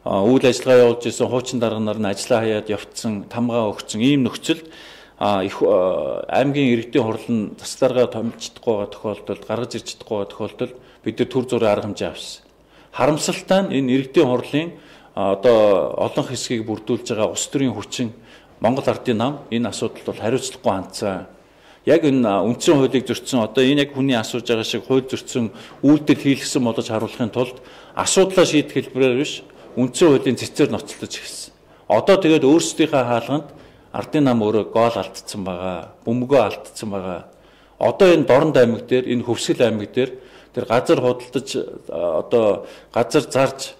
үйл ажиллагаа явуулж исэн хуучин дарганаар нь ажиллаа хаяад явцсан, тамгаа өгсөн ийм нөхцөлд аймгийн иргэдийн хурл нь засаг даргаа томилж чадахгүй байгаа тохиолдолд, гаргаж ирж чадахгүй байгаа тохиолдолд бид нар төр зургийн арга хэмжээ авсан. Харамсалтай нь энэ иргэдийн хурлын одоо олон хэсгийг бүрдүүлж байгаа улс төрийн хүчин Монгол Ардын нам энэ асуудалд бол хариуцлагагүй хандсан. Яг энэ үндсэн хуулийг зөрчсөн одоо энэ яг хүний асууж байгаа шиг хууль зөрчсөн үйлдэл хийлгсэн болж харуулахын тулд асуудлаа шийдэх хэлбэрээр биш үндсэн хуулийн цэцээр ноцтолж эхэлсэн. Одоо тэгээд өөрсдийнхээ хаалганд Ардын нам өөрөө гол алдсан байгаа, бөмбөгөө алдсан байгаа. Одоо энэ Дорнод аймаг дээр, энэ Хөвсгөл аймаг дээр тэр газар худалдаж одоо газар зарж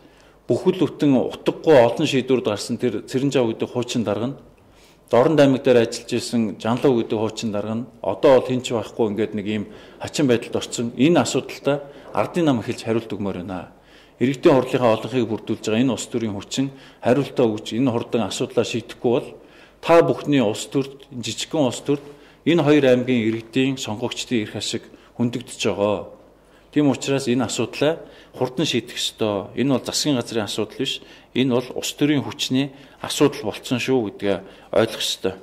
бүхэл бүтэн утгагүй олон шийдвэрд гарсан тэр Цэрэнжав гэдэг хуучин дарга нь Дорнод аймаг дээр ажиллаж исэн Жанлав гэдэг хуучин дарга нь одоо бол хинч байхгүй ингээд нэг ийм хачин байдалд орсон. Энэ асуудалтай Ардын нам эхэлж хариулт өгмөр байна. Иргэдийн хурлынхаа олонхыг бүрдүүлж байгаа энэ улс төрийн хүчин хариултаа өгж энэ хурдан асуудлаа шийдэхгүй бол та бүхний улс төрд, жижигхэн улс төрд энэ 2 аймгийн иргэдийн сонгогчдын эрх ашиг хөндөгдөж байгаа. Тийм учраас энэ асуудлаа хурдан шийдэх ёстой. Энэ бол засгийн газрын асуудал биш. Энэ бол улс төрийн хүчний асуудал болцсон шүү гэдгээ ойлгох ёстой.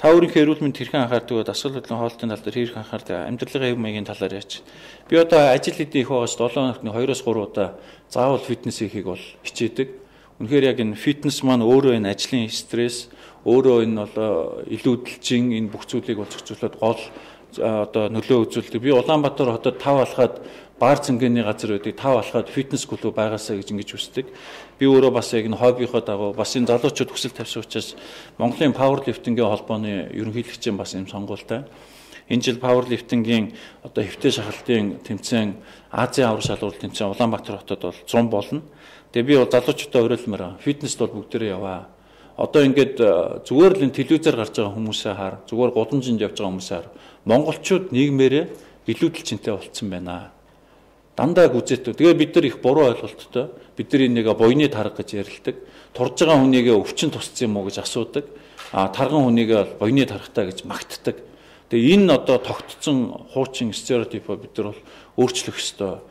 Та өөрийнхөө эрүүл мэнд хэрхэн анхаардаг вэ? Дасгал хөдөлгөөний хоолтын тал дээр хэрхэн анхаардаг? Амьдралын хэв маягийн талаар яач. Би одоо ажил хэдийн их байгаас 7 хоногт 2-3 удаа заавал фитнес хийхийг бол хичээдэг. Үнэхээр яг энэ фитнес маань өөрөө энэ ажлын стресс, өөрөө энэ бол илүүдэлжин энэ бүх зүйлийг бол зохицуулаад гол одоо нөлөө үзүүлдэг. Би Улаанбаатар хотод 5 алхаад баар цэнгэний газар байдаг 5 алхаад фитнес клуб байгаасаа гэж ингэж хүсдэг. Би өөрөө бас яг энэ хоббийнхоо дагуу бас энэ залуучууд хүсэл тавьсан учраас Монголын пауэрлифтингийн холбооны ерөнхийлөгчийн бас юм сонгуультай. Энэ жил пауэрлифтингийн одоо хэвтэй шахалтын тэмцээн Азийн аврал шалгуур тэмцээн Улаанбаатар хотод бол 100 болно. Тэгээ би бол залуучуудаа уриалмаар фитнест бол бүгдээрээ яваа. Одоо ингээд зүгээр л энэ телевизээр гарч байгаа хүмүүсээ хар, зүгээр гудамжинд явж байгаа хүмүүсээ хар. Монголчууд нийгмээрээ илүүдэлчинтэй болцсон байна. Дандаа гүзээтэй. Тэгээ бид нар их буруу ойлголттой. Бид нар энийг буйны тарга гэж ярилдаг. Турж байгаа хүнийгээ өвчин тусцсан юм уу гэж асуудаг. Тарган хүнийгээ буйны таргатай гэж магтдаг. Тэгээ энэ одоо тогтцсон хуучин стереотипоо бид нар бол өөрчлөх ёстой.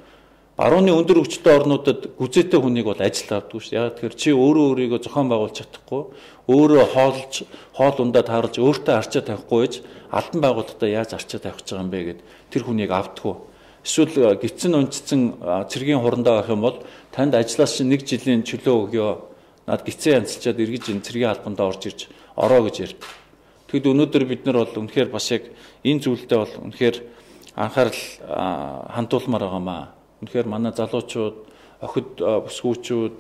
Барууны өндөр хөгжилтэй орнуудад гүзээтэй хүнийг бол ажилд авдаг шүү. Яг тэгэхээр чи өөрөө өөрийгөө зохион байгуулж чадахгүй, өөрөө хоол ундаа таарж өөртөө арчаа тавихгүй байж албан байгуулалтаа яаж арчаа тавих гэж байгаа юм бэ гэд тэр хүнийг авдаггүй. Эсвэл гитсэн унцсан цэргийн хурандаа авах юм бол танд ажлаас чинь 1 жилийн чөлөө өгөө. Наад гитсэн янзлчаад эргэж энэ цэргийн албандаа орж ирж ороо гэж ярьд. Тэгэд өнөөдөр бид нар бол үнэхээр бас яг энэ зүйлдээ бол үнэхээр анхаарал хандуулмаар байгаамаа. Үнэхээр манай залуучууд, охид бүсгүүчүүд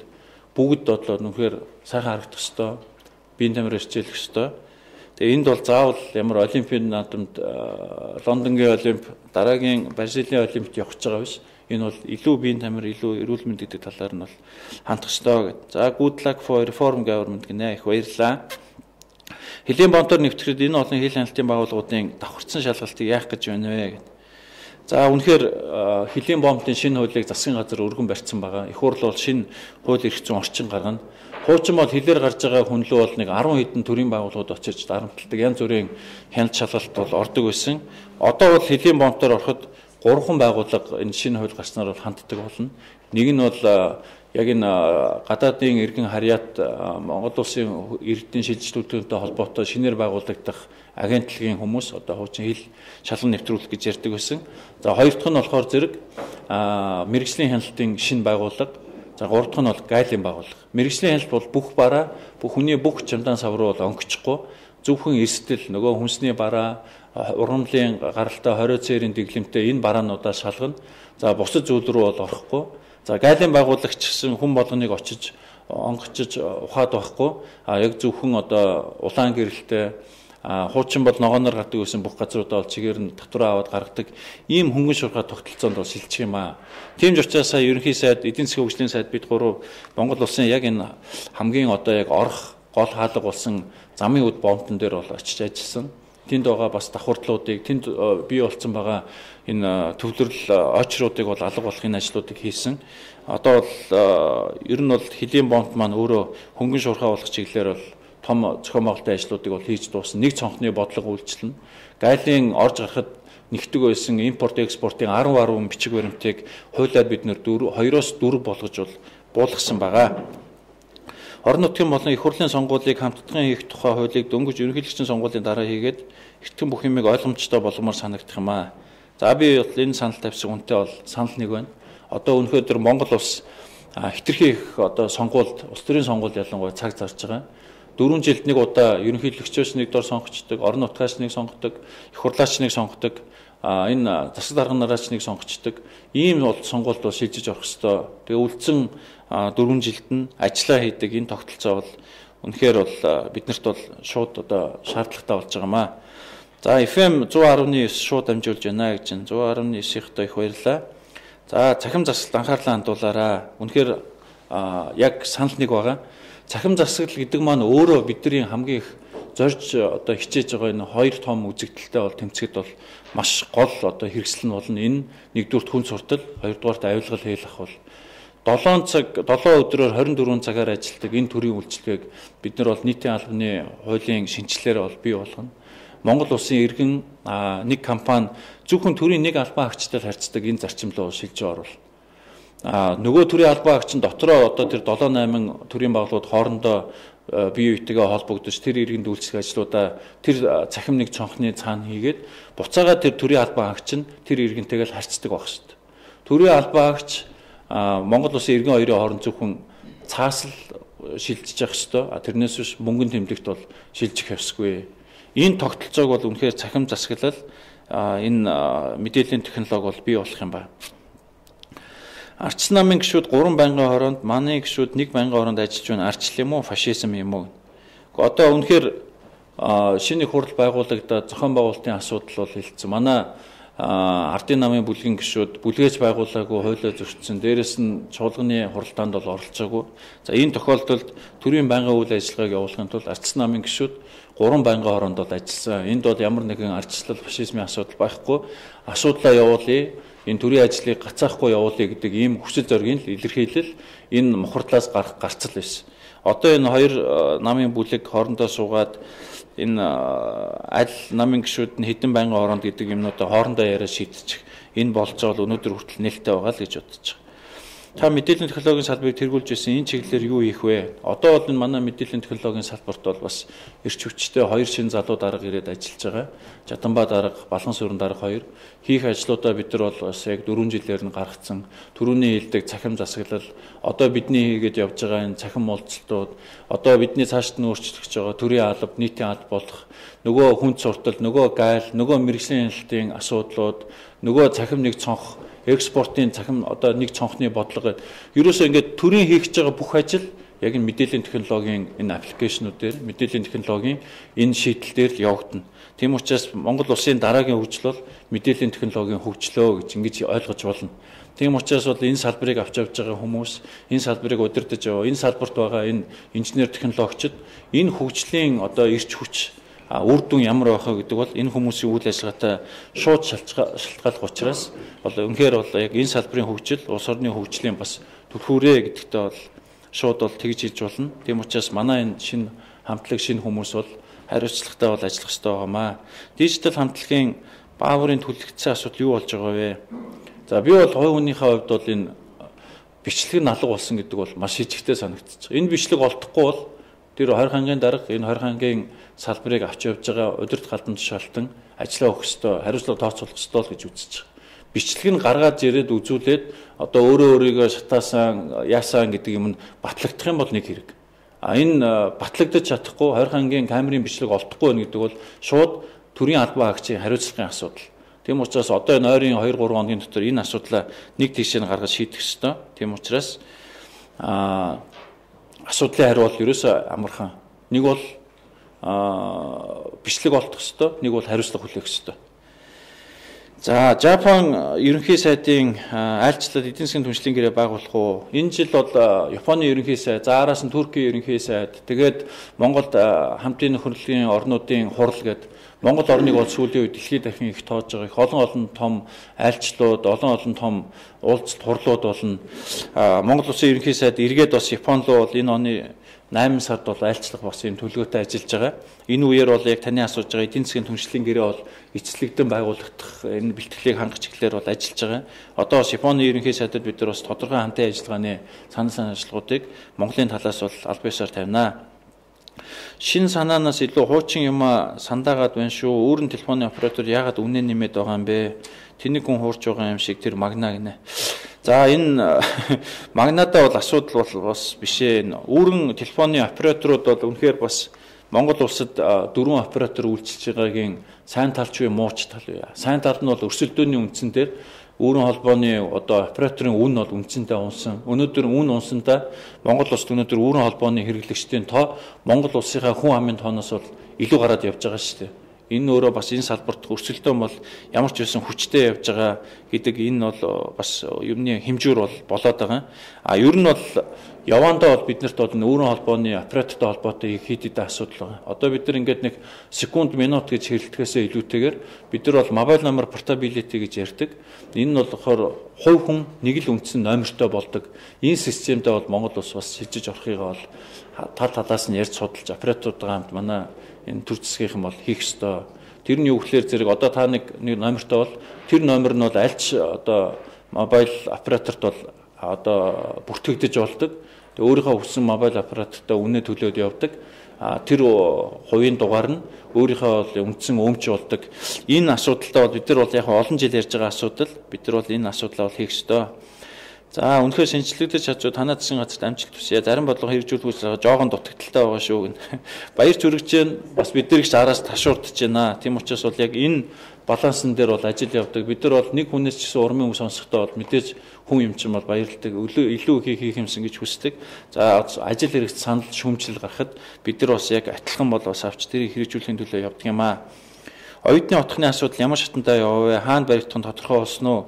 бүгд бодлоо үнэхээр сайхан харагдах ёстой. Биеийн тамираа хичээлэх ёстой. Тэгээ энд бол заавал ямар олимпийн наадамд Лондонгийн олимп, дараагийн Бразилийн олимпт явах гэж байгаа биш. Энэ бол илүү биеийн тамир, илүү эрүүл мэнд гэдэг талаар нь бол хандах ёстой гэдэг. За good luck for reform government гинэ их баярлаа. Хэлийн бонтоор нэвтгэхэд энэ олон хил хяналтын байгууллагуудын давхарцсан шалгалтыг яах гэж байна вэ гэдэг. За үнэхээр хэлийн бомбын шинэ хуулийг засгийн газар өргөн барьсан байгаа. Их хурл бол шинэ хууль эрх зүйн орчин гаргана. Хуучин бол хэлээр гарч байгаа хүн лөө бол нэг 10 хэдэн төрлийн байгууллагууд очиж дарамтлагдаг янз бүрийн хяналт шалгалт бол ордог байсан. Одоо бол хэлийн бомбоор ороход 3 байгууллага энэ шинэ хууль гарснаар бол ханддаг болно. Нэг нь бол яг энэ гадаадын иргэн харьяат Монгол улсын иргэдийн шилжилтүүдтэй холбоотой шинээр байгуулагдах агентлагийн хүмүүс одоо хуучин хил шалган нэвтрүүлэх гэж ярьдаг байсан. За хоёр дахь нь болохоор зэрэг мэрэгжлийн хяналтын шинэ байгууллага. За гурав дахь нь бол гайлын байгууллага. Мэрэгжлийн хяналт бол бүх бараа, бүх хүний бүх чамдаан савруу бол онгочихгүй зөвхөн эрсдэл нөгөө хүнсний бараа, ургамлын гаралтай 20 цэрийн дэглэмтэй энэ бараануудаас шалгана. За бусад зүйл рүү бол орохгүй. За гайлын байгууллагч гэсэн хүн болгоныг очиж онгочиж ухаад байхгүй. Яг зөвхөн одоо улаан гэрэлтэй хуучин бол ногооноор гардаг байсан бүх газруудаа бол чигээр нь татвараа аваад гаргадаг ийм хөнгөн шуурхай тогтолцоонд бол шилжих юм аа. Тийм ч учраас сая ерөнхий сайд, эдийн засгийн хөгжлийн сайд бид гурав Монгол улсын яг энэ хамгийн одоо яг орох гол хаалга болсон замын үд бомтон дээр бол очиж ажилласан. Тэнд байгаа бас давхардлуудыг тэнд бий болсон байгаа энэ төвлөрөл очруудыг бол алга болохын ажлуудыг хийсэн. Одоо бол ер нь бол хэлийн бомт маань өөрөө хөнгөн шуурхай болох чиглэлээр бол том зохион байгуулалтын ажлуудыг бол хийж дууссан. Нэг цонхны бодлого үйлчлэн гайлын орж гарахад нэгтгэг байсан импорт экспортын 10 бичиг баримтыг хуулиар бид нэр 2-4 болгож бол буулгасан байгаа. Орон нутгийн болон их хурлын сонгуулийг хамтдаган хийх тухай хуулийг дөнгөж ерөнхийлөгчийн сонгуулийн дараа хийгээд эртхэн бүх юмыг ойлгомжтой болгомоор санагдах юм аа. За би бол энэ санал тавьсан үнэтэй бол санал нэг байна. Одоо өнөөдөр Монгол улс хэтэрхий их одоо сонгуульд, улс төрийн сонгуульд ялангуяа цаг зарж байгаа. 4 жилд нэг удаа ерөнхийлөгчөөс нэг дор сонгогчдөг, орон нутгаас нэг сонгодог, их хурлаач нэг сонгодог, энэ засаг дарга нараас нэг сонгогчдөг. Ийм бол сонгуульд бол шилжиж орох ёстой. Тэгээ үлдсэн 4 жилд нь ажиллаа хийдэг энэ тогтолцоо бол үнэхээр бол биднэрт бол шууд одоо шаардлагатай болж байгаамаа. За FM 119 шууд дамжуулж байна гэж 119-ийнхтэй их баярлалаа. За цахим засалт анхаарлаа хандуулаарай. Үнэхээр яг санал нэг байгаа. Цахим засал гэдэг маань өөрөө бидний хамгийн их зорж одоо хичээж байгаа энэ хоёр том үзэгдэлтэй бол тэмцэхэд бол маш гол одоо хэрэгсэл нь болно. Энэ нэгдүгürt хүн суртал, хоёрдугаарт авилгал хийх бол 7 өдрөөр 24 цагаар ажилладаг энэ төрлийн үйлчлэгийг бид нар бол нийтийн албаны хуулийн шинжилгээр бол бий болгоно. Монгол улсын иргэн нэг компани зөвхөн төрийн нэг албан агчтай харьцдаг энэ зарчимлоо шилжиж оруулна. Нөгөө төрийн албан агч нь дотроо одоо тэр 7-8 төрийн байгууллагууд хоорондоо бие биетэйгээ холбогдож тэр иргэнд үйлчлэх ажлуудаа тэр цахим нэг цонхны цаана хийгээд буцаага тэр төрийн албан агч нь тэр иргэнтэйгээ харьцдаг байх шүү дээ. Төрийн албан агч Монгол улсын иргэн хоёрын хооронд зөвхөн цаасл шилжиж явах ёстой. Тэрнээс биш мөнгөнд тэмдэгт бол шилжих ёсгүй. Энэ тогтолцоог бол үнэхээр цахим засаглал энэ мэдээллийн технологи бол бий болох юм байна. Арч намын гишүүд 3 байнгын хооронд манай гишүүд 1 байнгын хооронд ажиллаж байна. Арчлал юм уу, фашизм юм уу? Одоо үнэхээр шинэ хурал байгуулагдаад зохион байгуулалтын асуудал бол хэлсэн. Манай ардын намын бүлгийн гишүүд бүлгээж байгуулаагүй хуулиа зөрчсөн. Дээрээс нь чуулганы хуралдаанд бол оролцоогүй. За энэ тохиолдолд төрийн байнгын үйл ажиллагааг явуулахын тулд арч намын гишүүд 3 байнгын хооронд бол ажилласан. Энд бол ямар нэгэн ардчлал, фашизмын асуудал байхгүй. Асуудлаа явуулъя. Энэ төрийн ажлыг гацаахгүй явуулъя гэдэг ийм хүсэл зоригийн илэрхийлэл энэ мухардлаас гарах гарцал байсан. Одоо энэ хоёр намын бүлэг хоорондоо суугаад энэ аль намын гишүүд нь хэдэн байнгын хооронд гэдэг юмнуудаа хоорондоо яриа шийдчих энэ болцоол өнөөдөр хүртэл нээлттэй байгаа л гэж бодож байгаа. Та мэдээллийн технологийн салбарыг тэргүүлж байсан энэ чиглэлээр юу хийх вэ? Одоо бол энэ манай мэдээллийн технологийн салбарт бол бас эрч хүчтэй 2 шинэ залуу дарга ирээд ажиллаж байгаа. Жаданбаа дарга, Балхан сүрэн дарга 2 хийх ажлуудаа бид нар бол бас яг 4 жилээр нь гаргацсан. Төрөний хэлдэг цахим засаглал, одоо бидний хийгээд явж байгаа энэ цахим уулзалтууд, одоо бидний цаашд нь өөрчлөгдөж байгаа төрийн алба, нийтийн алба болох нөгөө хүнд суртал, нөгөө гайл, нөгөө мэрэгжлийн хяналтын асуудлууд, нөгөө цахим нэг цонх экспортын цахим одоо нэг цонхны бодлого ерөөсөө ингээд төрийн хийж байгаа бүх ажил яг энэ мэдээллийн технологийн энэ аппликейшнууд дээр мэдээллийн технологийн энэ шийдэл дээр явагдана. Тийм учраас Монгол улсын дараагийн хөгжил бол мэдээллийн технологийн хөгжлөө гэж ингэж ойлгож болно. Тийм учраас бол энэ салбарыг авч явж байгаа хүмүүс, энэ салбарыг удирдах яваа, энэ салбарт байгаа энэ инженер технологичд энэ хөгжлийн одоо эрч хүч үр дүн ямар байх вэ гэдэг бол энэ хүмүүсийн үйл ажиллагаатай шууд шалтгааллах учраас бол үнэхээр бол яг энэ салбарын хөгжил, улс орны хөгжлийн бас түлхүүрээ гэдэгтээ бол шууд бол тэгж хэлж болно. Тийм учраас манай энэ шинэ хамтлаг, шинэ хүмүүс бол хариуцлагатай бол ажиллах хэрэгтэй байгаамаа. Дижитал хамтлагийн бааврын төлөвлөгдсөн асуудал юу болж байгаа вэ? За би бол хувь хүнийхээ хувьд бол энэ бичлэг налга болсон гэдэг бол маш ижигтэй санагдчих. Энэ бичлэг олдохгүй бол тэр 20 хангийн дарга энэ 20 хангийн салбарыг авч явж байгаа удирд галдан тушаалтан ажиллаа өгөх ёстой, хариуцлага тооцоолох ёстой л гэж үзэж байгаа. Бичлэг нь гаргаад ирээд үзүүлээд одоо өөрийгөө шатаасан, яасан гэдэг юм нь батлагдах юм бол нэг хэрэг. Энэ батлагдаж чадахгүй 20 хангийн камерын бичлэг олдохгүй гэдэг бол шууд төрийн албан агчийн хариуцлагын асуудал. Тийм учраас одоо энэ ойрын 2-3 хоногийн дотор энэ асуудлаа нэг тийшээ гаргаж шийдэх ёстой. Тийм учраас асуудлын хариу бол ерөөсөө амархан. Нэг бол бичлэг олдох ёстой, нэг бол хариуцлага хүлээх ёстой. За, Жапон ерөнхий сайдын айлчлал эдийн засгийн түншлэлийн гэрээ байгуулах уу? Энэ жил бол Японы ерөнхий сайд, за араас нь Туркийн ерөнхий сайд, тэгээд Монголд хамтын нөхөрлөлийн орнуудын хурал гэдэг Монгол орныг бол сүүлийн үед дэлхийд дахин их тоож байгаа. Их олон том айлчлууд, олон том уулзалт хурлууд болно. Монгол улсын ерөнхий сайд эргээд бас Япон руу бол энэ оны 8 сард бол айлчлага бас юм төлөвлөгөөтэй ажиллаж байгаа. Энэ үеэр бол яг таны асууж байгаа эдийн засгийн түншлэлийн гэрээ бол эцэслэгдэн байгуулагдах энэ бэлтгэлийг хангах чиглэлээр бол ажиллаж байгаа. Одоо бас Японы ерөнхий сайдад бид нар бас тодорхой хамтын ажиллагааны санал ажиллагуудыг Монголын талаас бол аль биесээр тавина. Шин санаанаас илүү хуучин юм сандаагаад байна шүү. Өөрөн телефоны оператор яагаад үнэ нэмээд байгаа юм бэ? Тэнийг хүн хуурч байгаа юм шиг тэр магна гинэ. За энэ магнадаа бол асуудал бол бас биш ээ. Өөрөн телефоны операторууд бол үнэхээр бас Монгол улсад 4 оператор үйлчилж байгаагийн сайн тал ч вэ, мууч тал вэ? Сайн тал нь бол өрсөлдөөний үндсэн дээр өөрөн холбооны одоо операторын үн бол үндсэндээ унсан. Өнөөдөр үн унсандаа Монгол улсад өнөөдөр өөрөн холбооны хэрэглэгчдийн тоо Монгол улсынхаа хүн амын тооноос бол илүү гараад явж байгаа шүү дээ. Энэ өөрөө бас энэ салбарт өрсөлдөөн бол ямар ч байсан хүчтэй явж байгаа гэдэг энэ бол бас юмны хэмжүүр бол болоод байгаа. Ер нь бол явандаа бол биднэрт бол өөрөн холбооны оператортой холбоотой хэд хэдэн асуудал байгаа. Одоо бид нар ингээд нэг секунд, минут гэж хэрэлдэхээсээ илүүтэйгээр бид нар бол мобайл номер портабилити гэж ярьдаг. Энэ нь болохоор хувь хүн нэг л үндсэн номертой болдог. Энэ системтэй бол Монгол улс бас шилжиж орохыг бол тал талаас нь ярьж судалж операторуудаа хамт манай энэ төр засгийнхан бол хийх ёстой. Тэр нь юу гэхээр зэрэг одоо та нэг номертой бол тэр номер нь бол альч одоо мобайл операторт бол одоо бүртгэгдэж болдог. Тэгээ өөрийнхөө хүссэн мобайл оператортой үнэ төлөөд явдаг. Тэр хувийн дугаар нь өөрийнхөө үндсэн өмч болдог. Энэ асуудалтай бол бид нар бол яг олон жил ярьж байгаа асуудал. Бид нар бол энэ асуудлаа бол хийх ёстой. За үнэхээр шинжлэгдэж чадвар танаа засгийн газарт амжилт хүсье. Зарим бодлого хэрэгжүүлэхээс жоохон дутагдaltaй байгаа шүү гэнэ. Баяр зүрэгж бас бид нар их араас ташуурдж байна. Тийм учраас бол яг энэ балансын дээр бол ажил явдаг. Бид нар бол нэг хүнээс ч гэсэн урмын үг сонсохдоо бол мэдээж хүн юм чинь бол баярлдаг. Илүү хийх юмсан гэж хүсдэг. За ажил хэрэгт санал шүүмжлэл гарахад бид нар бас яг адилхан бол бас авч тэрийг хэрэгжүүлэхийн төлөө явдаг юм аа. Оюутны отхны асуудал ямар шатантай яваа вэ? Хаана баригдах нь тодорхой болсон уу?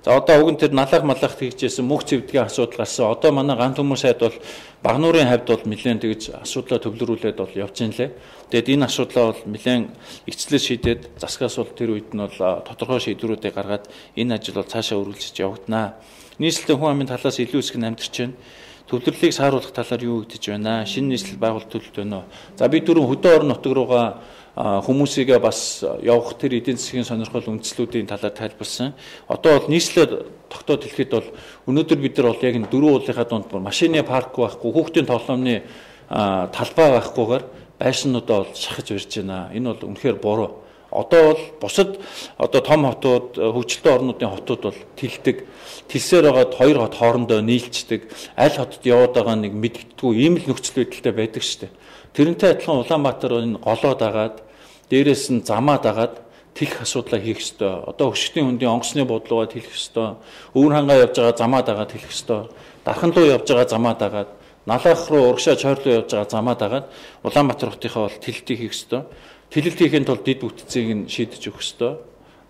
За одоо уг нь тэр налах малах тэгжсэн мөх цэвдгийн асуудал гарсан. Одоо манай ганц хүмүүс сайд бол Багнуурын хавьд бол нэлээд тэгж асуудлаа төвлөрүүлээд бол явж ин лээ. Тэгээд энэ асуудлаа бол нэлээд эцлэл шийдээд засгаас бол тэр үед нь бол тодорхой шийдвэрүүдийг гаргаад энэ ажил бол цаашаа үргэлжлэж явагдана. Нийслэлийн хүн амын талаас илүү хэсэг нь амьдарч байна. Төвлөрлийг сааруулах талаар юу гэдэж байна? Шинэ нийслэл байгуулалт төлөвлөлт байна уу? За би түрүү хөдөө орон нутаг руугаа хүмүүсийгээ бас явах тэр эдийн засгийн сонирхол үндслүүдийн талаар тайлбарсан. Одоо бол нийслэлд тогтоод хэлэхэд бол өнөөдөр бид нар бол яг энэ дөрвөн уулынхаа дунд машины парк байхгүй, хүүхдийн тоглоомны талбай байхгүйгээр байшиннуудаа бол шахаж барьж байна. Энэ бол үнэхээр буруу. Одоо бол бусад одоо том хотууд, хөгжилтэй орнуудын хотууд бол тэлдэг. Тэлсээр байгаад хоёр хот хоорондоо нийлцдэг. Аль хотод яваад байгаа нэг мэддэггүй ийм л нөхцөл байдалтай байдаг шүү дээ. Тэрнтэй адилхан Улаанбаатар энэ голоо дагаад дээрээс нь замаа дагаад тэлэх асуудлаа хийх ёстой. Одоо хөшгтийн хөндийн онгоцны бодлогоо тэлэх ёстой. Өвөр хангаа явж байгаа замаа дагаад тэлэх ёстой. Дархан руу явж байгаа замаа дагаад, Налах руу урагшаа Чойр руу явж байгаа замаа дагаад Улаанбаатар хотынхаа бол тэлэлтийг хийх ёстой. Тэлэлт хийхэд тулд дид бүтцийг нь шийдэж өгөх ёстой.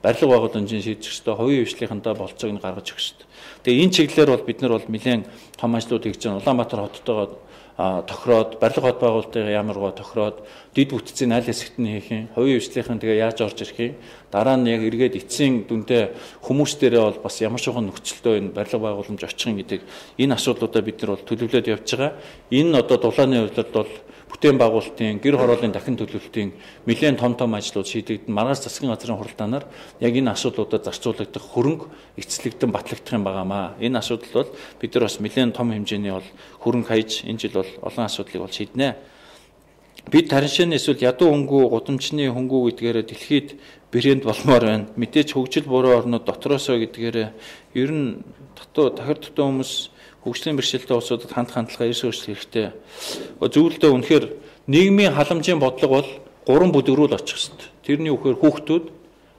Барилга байгууламжийг шийдэж өгөх ёстой. Хувийн хвшлийнхандаа болцоог нь гаргаж өгөх ёстой. Тэгээ энэ чиглэлээр бол бид нар бол нэлээд том ажлууд хийж байгаа. Улаанбаатар хоттойгоо тохироод, барилга хот байгуулалтыг ямаргаа тохироод, дид бүтцийн аль хэсэгт нь хийх юм, хувийн хвшлийнхэн тэгээ яаж орж ирэх юм, дараа нь яг эргээд эцсийн дүндээ хүмүүс дээрээ бол бас ямар шохон нөхцөлтэй энэ барилга байгууламж очих юм гэдэг энэ асуудлуудаа бид нар бол төлөвлөд явж байгаа. Энэ одоо дулааны хувьд бол бүтээн байгуулалтын, гэр хорооллын дахин төлөвлөлтийн нэлээд том ажлууд шийдэгдэн маргааш засгийн газрын хуралдаанаар яг энэ асуудлуудад зарцуулагдах хөрөнгө эцэлэгдэн батлагдах юм байгаамаа. Энэ асуудал бол бид нар бас нэлээд том хэмжээний бол хөрөнгө хаяж энэ жил бол олон асуудлыг бол шийднэ. Бид тариншааны эсвэл ядуу хөнгүү, гудамжны хөнгүү гэдгээрээ дэлхийд брэнд болмоор байна. Мэдээж хөгжил буруу орнууд дотроосоо гэдгээрээ ер нь тахир дутуу хүмүүс хөгжлийн бэрхшээлтэй улсуудад хандлагаа эрс өөрчлөх хэрэгтэй. Зөвлөлдөө үнэхээр нийгмийн халамжийн бодлого бол 3 бүлэг рүү л очих хэрэгтэй. Тэрний үхээр хүүхдүүд,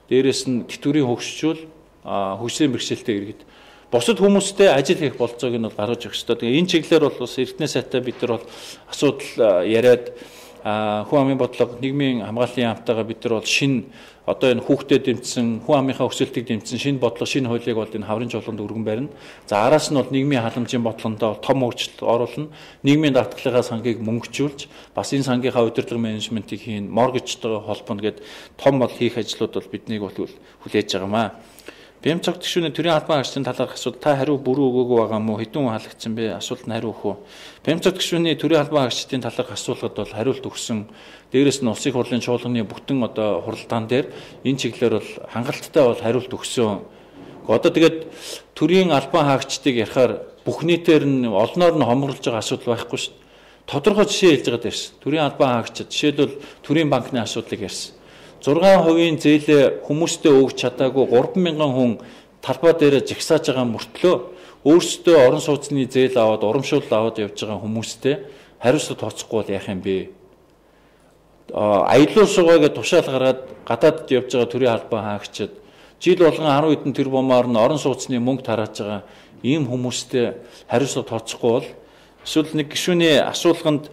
дээрэс нь тэтгэврийн хөгжчүүл, хөгжлийн бэрхшээлтэй иргэд. Бусад хүмүүстэй ажил хийх болцоог нь бол гаргаж өгөх хэрэгтэй. Тэгээ энэ чиглэлээр бол бас эртнээ сайтаа бид нар бол асуудал яриад хүн амын бодлого, нийгмийн хамгааллын яамтайгаа бид нар бол шинэ одоо энэ хүүхдэд дэмжсэн, хүн амынхаа өсөлтийг дэмжсэн шинэ бодлого, шинэ хуулийг бол энэ хаврын жолоонд өргөн барина. За араас нь бол нийгмийн халамжийн бодлогондоо том өөрчлөлт оруулна. Нийгмийн даатгалынхаа сангийг мөнгөжүүлж, бас энэ сангийнхаа удирдлага менежментийг хийн, моргежтойгоо холбоно гэд том бол хийх ажлууд бол биднийг бол хүлээж байгаамаа. Бям цогт гишүүний төрийн албан хаагчдын талаарх асуудал та хариу бүрэн өгөөгүй байгаа мó хэдэн хүн халагдсан бэ? Асуулт нь хариу өгөх үү? Бям цогт гишүүний төрийн албан хаагчдын талаарх асуулгад бол хариулт өгсөн. Дээрээс нь улсын хурлын чуулганы бүтэн одоо хуралдаан дээр энэ чиглэлээр бол хангалттай бол хариулт өгсөн. Одоо тэгээд төрийн албан хаагчдыг ярихаар бүх нийтээр нь олноор нь хоморлож байгаа асуудал байхгүй шүү дээ. Тодорхой жишээ хэлж байгаа дээрс. Төрийн албан хаагчид жишээлбэл төрийн банкны асуудлыг ярьсан. 6% зээлээ хүмүүстээ өгч чадаагүй 3,000 хүн талбай дээр жагсааж байгаа мөртлөө өөрсдөө орон сууцны зээл аваад урамшуул аваад явж байгаа хүмүүстээ хариуцлага тооцохгүй бол яах юм бэ? Аялал суугаагээ тушаал гаргаад гадаадд явж байгаа төрийн албан хаагчид жил болгон 10 хэдэн тэрбумаар нь орон сууцны мөнгө тарааж байгаа ийм хүмүүстээ хариуцлага тооцохгүй бол эсвэл нэг гишүүний асуулганд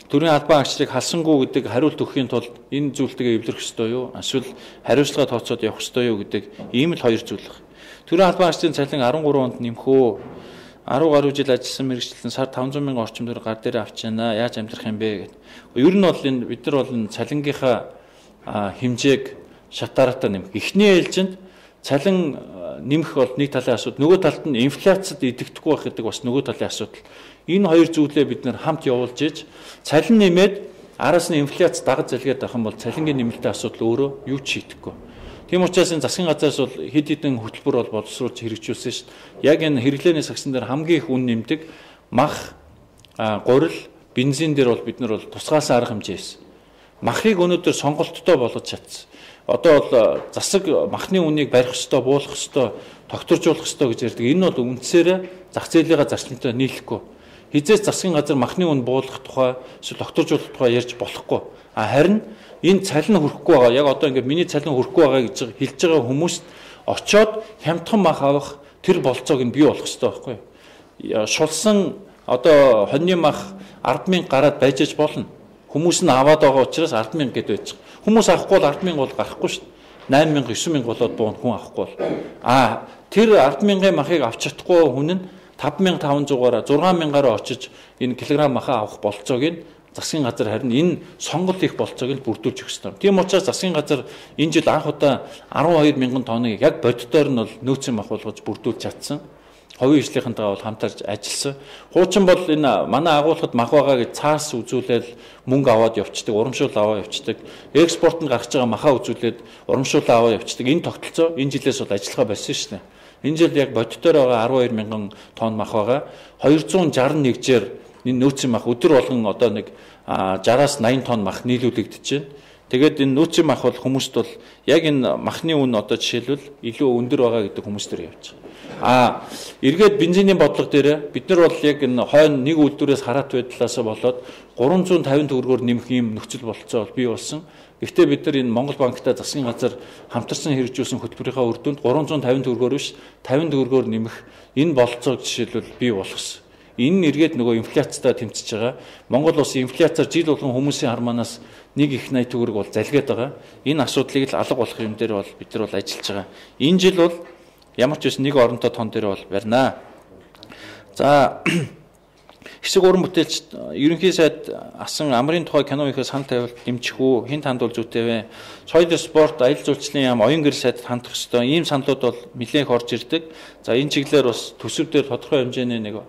төрийн албан хаагчдыг халсангүй гэдэг хариулт өгөхийн тулд энэ зүйлтэйгээ эвлэрэх ёстой юу? Эсвэл хариуцлага тооцоод явах ёстой юу гэдэг ийм л хоёр зүйл байна. Төрийн албан хаагчдын цалин 13 онд нэмхөө 10 гаруй жил ажилласан мэргэжилтэн сар 500 мянган орчим төгрөг гар дээр авч яана. Яаж амьдрах юм бэ гэдэг. Ер нь бол энэ бид нар бол энэ цалингийнхаа хэмжээг шатааратаа нэмэх. Эхний ээлжинд цалин нэмэх бол нэг талын асуудал. Нөгөө талд нь инфляцид идэвхдэггүй байх гэдэг бас нөгөө талын асуудал. Энэ хоёр зүйлээ бид нэр хамт явуулж иж цалин нэмээд араас нь инфляц дагаж залгаад байх юм бол цалингийн нэмэлтийн асуудал өөрөө юу ч шийдэхгүй. Тийм учраас энэ засгийн газраас бол хэд хэдэн хөтөлбөр бол боловсруулж хэрэгжүүлсэн шүү дээ. Яг энэ хэрэглээний сагсан дээр хамгийн их үн нэмдэг мах, гурил, бензин дээр бол бид нар бол тусгаалсан арга хэмжээ хийсэн. Махыг өнөөдөр сонголттой болгож чадсан. Одоо бол засаг махны үнийг барих ёстой, буулгах ёстой, тогтворжуулах ёстой гэж ярьдаг. Энэ бол үндсээрээ зах зээлийн зарчимтай нийлэхгүй. Хизээс засгийн газар махны үн буулгах тухай, эсвэл тогтворжуулах тухай ярьж болохгүй. Харин энэ цалин хүрэхгүй байгаа. Яг одоо ингээд миний цалин хүрэхгүй байгаа гэж хэлж байгаа хүмүүст очоод хямдхан мах авах тэр болцоог нь бий болох ёстой байхгүй юу? Шулсан одоо хоньны мах 10,000 гараад байж болно. Хүмүүс нь аваад байгаа учраас 10,000 гэд байж байгаа. Хүмүүс авахгүй бол 10,000 бол гарахгүй шүү дээ. 8,000, 9,000 болоод буун хүн авахгүй бол. Тэр 10,000-ын махыг авч чадахгүй хүн нь 5,500-аараа 6,000-аараа очиж энэ килограмм махаа авах болцоог нь засгийн газар харин энэ сонголт их болцоог нь бүрдүүлж өгөх ёстой. Тийм учраас засгийн газар энэ жил анх удаа 12,000 тонныг яг боддоор нь бол нөөцийн мах болгож бүрдүүлж чадсан. Хувийн ижлийнхэнтэйгээ бол хамтарч ажилласан. Хуучин бол энэ манай агуулгад мах байгаа гэж цаас үзүүлээд мөнгө аваад явцдаг, урамшуул аваад явцдаг. Экспортод гарч байгаа махаа үзүүлээд урамшуулаа аваад явцдаг. Энэ тогтолцоо энэ жилээс бол ажиллагаа болсон шүү дээ. Энэ жил яг боддоор байгаа 12,000 тонн мах байгаа. 261-жээр энэ нөөцийн мах өдөр болгон одоо нэг 60-аас 80 тонн мах нийлүүлэгдэж байна. Тэгээд энэ нөөцийн мах бол хүмүүст бол яг энэ махны үн одоо жишээлбэл илүү өндөр байгаа гэдэг хүмүүс төр явж байгаа. Эргээд бензиний бодлого дээр бид нар бол яг энэ хойно нэг үйлдвэрээс хараат байдлаасаа болоод 350 төгрөгөөр нэмэх юм нөхцөл болцоо бол бий болсон. Гэхдээ бид нар энэ Монгол банктай засгийн газар хамтарсан хэрэгжүүлсэн хөтөлбөрийнхаа үр дүнд 350 төгрөгөөр биш 50 төгрөгөөр нэмэх энэ болцоог жишээлбэл бий болгосон. Энэ нь эргээд нөгөө инфляцтай тэмцэж байгаа. Монгол улсын инфляцаар жил болгон хүмүүсийн хармаанаас 1,80 төгрөг бол залгаад байгаа. Энэ асуудлыг л алга болох юм дээр бол бид нар бол ажиллаж байгаа. Энэ жил бол ямар ч үс нэг оронтой тон дээр бол барина. За хэсэг уран бүтээлч ерөнхий сайд асан амрын тухай кино ихэ санал тавилт дэмжих үү, хэн хандвал зүйтэй вэ? Соёл спорт, аялал жуулчлалын яам, оюун гэрэл сайд хандах ёстой. Ийм саналууд бол нэлээх орж ирдэг. За энэ чиглэлээр бас төсөв дээр тодорхой хэмжээний нэг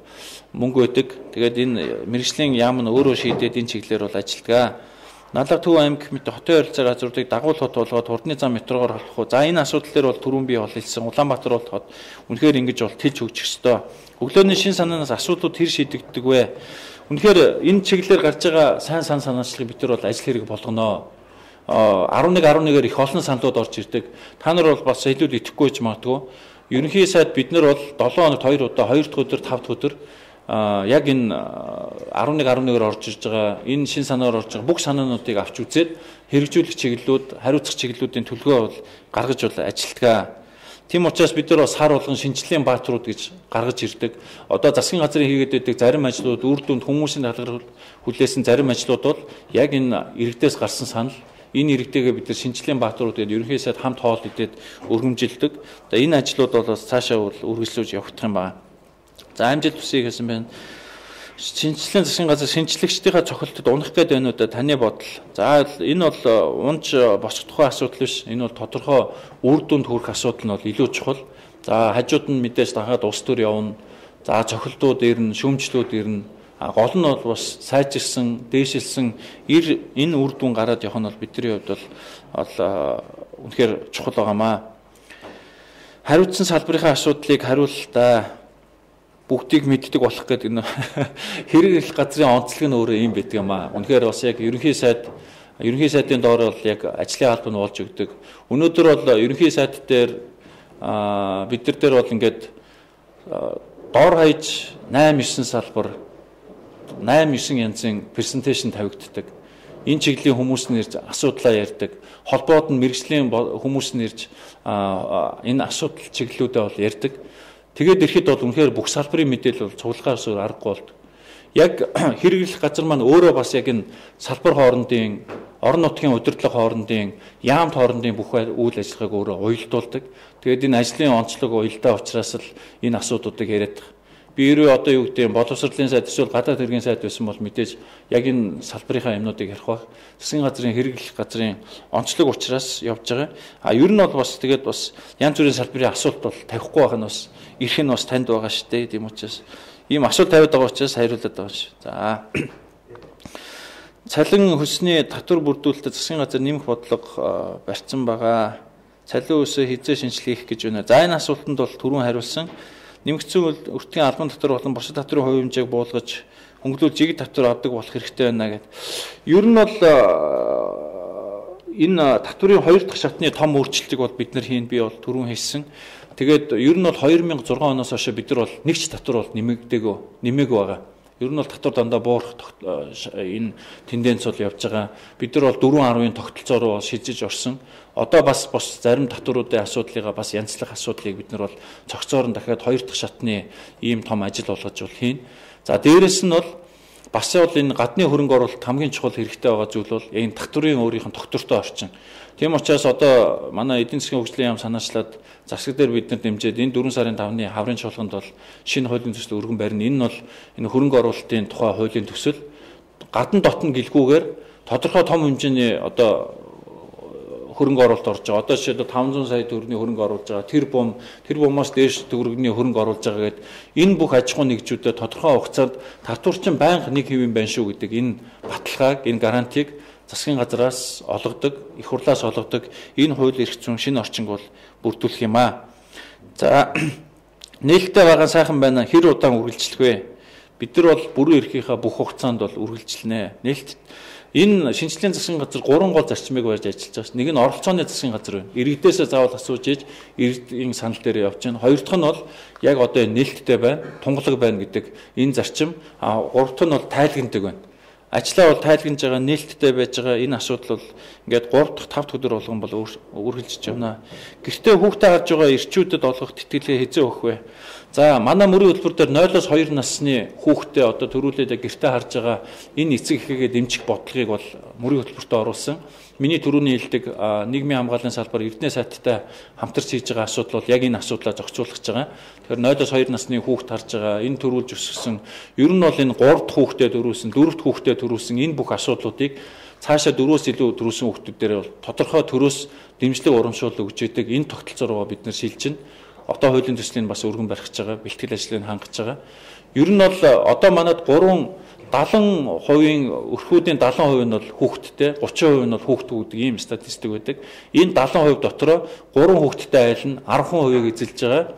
мөнгө өгдөг. Тэгээд энэ мэргэжлийн яам нь өөрөө шийдээд энэ чиглэлээр бол ажилладаг. Налга Төв аймаг мэт хотын ойролцоо газруудыг дагуул хот болгоод хурдны зам метрогоор холбох уу. За энэ асуудал дээр бол түрүүн би бол хэлсэн. Улаанбаатар бол хот үнэхээр ингэж бол тэлж өгчих ёстой. Өглөөний шин санаанаас асуудлууд хэр шийдэгддэг вэ? Үнэхээр энэ чиглэлээр гарч байгаа сайн санаачлагыг бид нар бол ажил хэрэг болгоно. 11-11-ээр их олон саналууд орж ирдэг. Та нар бол бас илүү итгэхгүй ч магадгүй. Ерөнхий сайд бид нар бол 7 хоногт 2 удаа 2 дахь өдөр 5 дахь өдөр яг энэ 11-11-ээр орж ирж байгаа энэ шин санаагаар орж байгаа бүх санаануудыг авч үзээд хэрэгжүүлэх чиглэлүүд, хариуцах чиглэлүүдийн төлгөө бол гаргаж бол ажилтгаа. Тийм учраас бид нар бас сар болгон шинжилгээний бааtruуд гэж гаргаж ирдэг. Одоо засгийн газрын хийгээд байдаг зарим ажлууд, үр дүнд хүмүүсийн талаар хүлээсэн зарим ажлууд бол яг энэ иргэдээс гарсан санал. Энэ иргэдэгээ бид нар шинжилгээний бааtruуд гэдэг ерөнхий сайд хамт хоол идээд өргөмжилдэг. Энэ ажлууд бол бас цаашаа бол үргэлжлүүлж явагдах юм байна. За амжилт хүсье гэсэн байна. Шинжилгээний засгийн газар шинжлэгчдийнхаа цохилтод унах гээд байна уу да таны бодол. За энэ бол унж босох тухай асуудал биш. Энэ бол тодорхой үр дүнд хүрэх асуудал нь бол илүү чухал. За хажууд нь мэдээж дахиад улс төр явна. За цохилтууд ирнэ, шүүмжлүүд ирнэ. Гол нь бол бас сайжирсан, дээшилсэн энэ үр дүн гараад явах нь бол бидний хувьд бол үнэхээр чухал байгаамаа. Хариуцсан салбарын асуудлыг хариултаа бүгдийг мэддэг болох гэдэг энэ хэрэг их газрын онцлог нь өөрөө юм байдаг юм аа. Үнэхээр бас яг ерөнхий сайдын доор бол яг ажлын албан нь болж өгдөг. Өнөөдөр бол ерөнхий сайд дээр бид нар дээр бол ингээд доор хаяж 8-9 салбар 8-9 янзын презентацийн тавигддаг. Энэ чиглийн хүмүүс нь ирж асуудлаа ярьдаг. Холбоод нь мэргэжлийн хүмүүс нь ирж энэ асуудал чиглэлүүдээ бол ярьдаг. Тэгээд ирэхэд бол үнэхээр бүх салбарын мэдээлэл бол цуглахаас өөр аргагүй болдог. Яг хэрэглэх газар маань өөрөө бас яг энэ салбар хоорондын, орон нутгийн удирдлага хоорондын, яамт хоорондын бүх үйл ажиллагааг өөрөө уялдуулдаг. Тэгээд энэ ажлын онцлог уялдаа учраас л энэ асуудлуудыг яриад байгаа. Би өөрөө одоо юу гэдэг юм боловсролын сайд эсвэл гадаад хэргийн сайд байсан бол мэдээж яг энэ салбарынхаа юмнуудыг ярих баг. Засгийн газрын хэрэглэх газрын онцлог учраас явж байгаа. Ер нь бол бас тэгээд бас янз бүрийн салбарын асуулт бол тавихгүй байх нь бас ирэх нь бас танд байгаа шүү дээ. Тийм учраас ийм асуулт тавиад байгаа учраас хариулаад байгаа шүү. цалин хөлсний татвар бүрдүүлэлтэд засгийн газар нэмэх бодлого барьсан байгаа. Цалин хөлсөө хязгаар шинжилгээ хийх гэж байна. За энэ асуултанд бол түрүүн хариулсан. Нэмэгдсэн өртгийн албан татвар болон бусад татврын хувь хэмжээг буулгаж хөнгөлүүлж жиг татвар авдаг болох хэрэгтэй байна гэдэг. Ер нь бол энэ татврын 2 дахь шатны том өөрчлөлтийг бол бид нар хийн би бол түрүүн хэлсэн. Тэгээд ер нь бол 2006 оноос хойш бид нар бол нэг ч татвар бол нэмээгүй байгаа. Ер нь бол татвар дандаа буурах энэ тенденц бол явж байгаа. Бид нар бол 4.10-ын тогтолцоо руу шилжиж орсон. Одоо бас зарим татваруудын асуудлыг бас янзлах асуудлыг бид нар бол цогцоор нь дахиад 2 дахь шатны ийм том ажил болгож бол хийн. За дээрэс нь бол бас бол энэ гадны хөрөнгө оруулалт хамгийн чухал хэрэгтэй байгаа зүйл бол энэ татврын өөрийнх нь доктортой орчин. Тийм учраас одоо манай эдийн засгийн хөгжлийн яам санаачлаад засаг дээр бид нар дэмжиж энэ 4 сарын 5-ны хаврын чуулганд бол шинэ хуулийн төсөл өргөн барина. Энэ нь бол энэ хөрөнгө оруулалтын тухай хуулийн төсөл гадна дотн гэлгүүгээр тодорхой том хэмжээний одоо хөрөнгө оруулалт орж байгаа. Одоо жишээлбэл 500 сая төгрөгийн хөрөнгө оруулж байгаа. Тэр бумаас дээш төгрөгийн хөрөнгө оруулж байгаа гэдэг энэ бүх аж ахуй нэгжүүдэд тодорхой хугацаанд татварчин байнга 1% байна шүү гэдэг энэ баталгааг, энэ гарантийг засгийн газраас олгодог, их хурлаас олгодог энэ хууль эрх зүйн шинэ орчинг бол бүрдүүлэх юм аа. За нээлттэй байгаа сайхан байна. Хэр удаан үргэлжлэх вэ? Бид нар бол бүрэн эрхийнхаа бүх хугацаанд бол үргэлжилнэ. Нээлт энэ шинжлэлийн засгийн газар 3 гол зарчмыг барьж ажиллаж байгаа. Нэг нь оролцооны засгийн газар байна. Иргэдээсээ заавал асууж ээж иргэдийн санал дээр явж байна. Хоёр дахь нь бол яг одоо нээлттэй байна, тунгалаг байна гэдэг энэ зарчим. Гурав дахь нь бол тайлгнадаг байна. Ажлаа бол тайлгнаж байгаа, нээлттэй байж байгаа энэ асуудал бол ингээд 3 дахь 5 дахь өдөр болгон бол үргэлжлэж байна. Гэртээ хүүхдээ харж байгаа эрчүүдэд олгох тэтгэлгээ хэзээ өгөх вэ? За манай мөрийн хөтөлбөр дээр 0-2 насны хүүхдээ одоо төрүүлээд гэртээ харж байгаа энэ эцэг эхээгээ дэмжих бодлогыг бол мөрийн хөтөлбөртөө оруулсан. Миний түрүүний хэлдэг нийгмийн хамгааллын салбар Эрдэнэ сайттай хамтарч хийж байгаа асуудал бол яг энэ асуудлаа зохицуулах гэж байгаа. Тэгэхээр 0-2 насны хүүхд харж байгаа энэ төрүүлж өсгсөн ер нь бол энэ 3 дахь хүүхдэд төрүүлсэн, 4 дахь хүүхдэд төрүүлсэн энэ бүх асуудлуудыг цаашаа 4-өөс илүү төрүүлсэн хүүхдүүдээр бол тодорхой төрөөс дэмжлэг урамшуул өгж идэг энэ тогтолцоо руу бид нар шилжинэ. Одоо хуулийн төслийг бас өргөн барих гэж байгаа, бэлтгэл ажлыг хангаж байгаа. Ер нь бол одоо манад 70%-ийн өрхүүдийн 70% нь бол хүүхэдтэй, 30% нь бол хүүхдүүд гэдэг ийм статистик байдаг. Энэ 70% дотроо 3 хүүхэдтэй айл нь 10%-ийг эзэлж байгаа.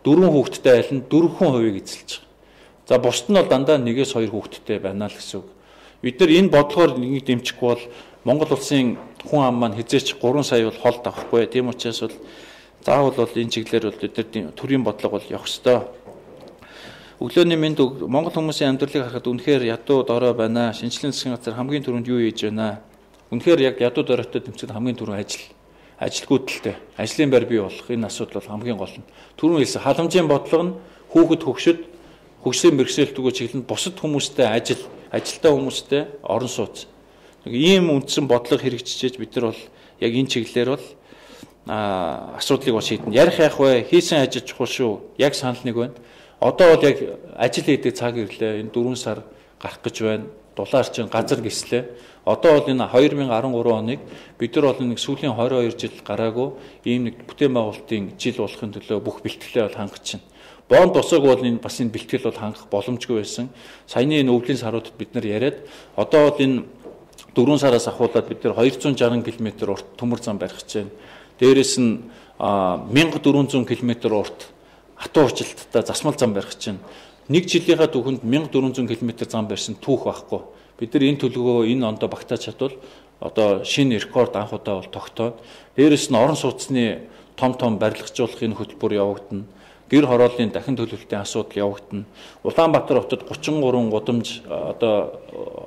4 хүүхэдтэй айл нь 4%-ийг эзэлж байгаа. За бусд нь бол дандаа 1-2 хүүхэдтэй байна л гэсэн үг. Бид нар энэ бодлогоор нэг дэмжихгүй бол Монгол улсын хүн ам маань хязгаарч 3 сая бол холд авахгүй. Тийм учраас бол заавал бол энэ чиглэлээр бол бид нар төрийн бодлого бол явах ёстой. Өглөөний мэнд Монгол хүмүүсийн амьдралыг харахад үнэхээр ядуу дорой байна. Шинжлэлийн засгийн газар хамгийн түрүүнд юу хийж байна? Үнэхээр яг ядуу доройтой тэмцээд хамгийн түрүүнд ажилгүйдэлтэй ажлын байр бий болох энэ асуудал бол хамгийн гол нь. Түрүүн хэлсэн халамжийн бодлого нь хүүхэд хөгжлийн бэрхшээлтгөө чиглэлд бусад хүмүүстэй ажилтаа хүмүүстэй орон сууц. Ийм үндсэн бодлого хэрэгжиж бид нар бол яг энэ чиглэлээр бол асуудлыг бол шийднэ. Ярих яах вэ? Хийсэн ажил чухал шүү. Яг санал нэг байна. Одоо бол яг ажил хийдэг цаг ирлээ. Энэ 4 сар гарах гэж байна. Дулаар чинь газар гислээ. Одоо бол энэ 2013 оныг бид нар бол нэг сүүлийн 22 жил гараагүй ийм нэг бүтээн байгуулалтын жил болохын төлөө бүх бэлтгэлээ бол хангаж байна. Бонд босоог бол энэ бас энэ бэлтгэл бол хангах боломжгүй байсан. Саяны энэ өвлийн саруудад бид нар яриад одоо бол энэ 4 сараас ахуулаад бид нар 260 км урт төмөр зам барих гэж байна. Дээрээс нь 1400 км урт хатуу урчлалттай засмал зам барих чинь нэг жилийнхаа түүхэнд 1400 км зам барьсан түүх байхгүй. Бид нар энэ төлөвөө энэ ондоо багтааж чадвал одоо шинэ рекорд анх удаа бол тогтоод дээрээс нь орон сууцны том барилгажуулах энэ хөтөлбөр явагдана. Гэр хорооллын дахин төлөвлөлтийн асуудал явагдана. Улаанбаатар хотод 33 гудамж одоо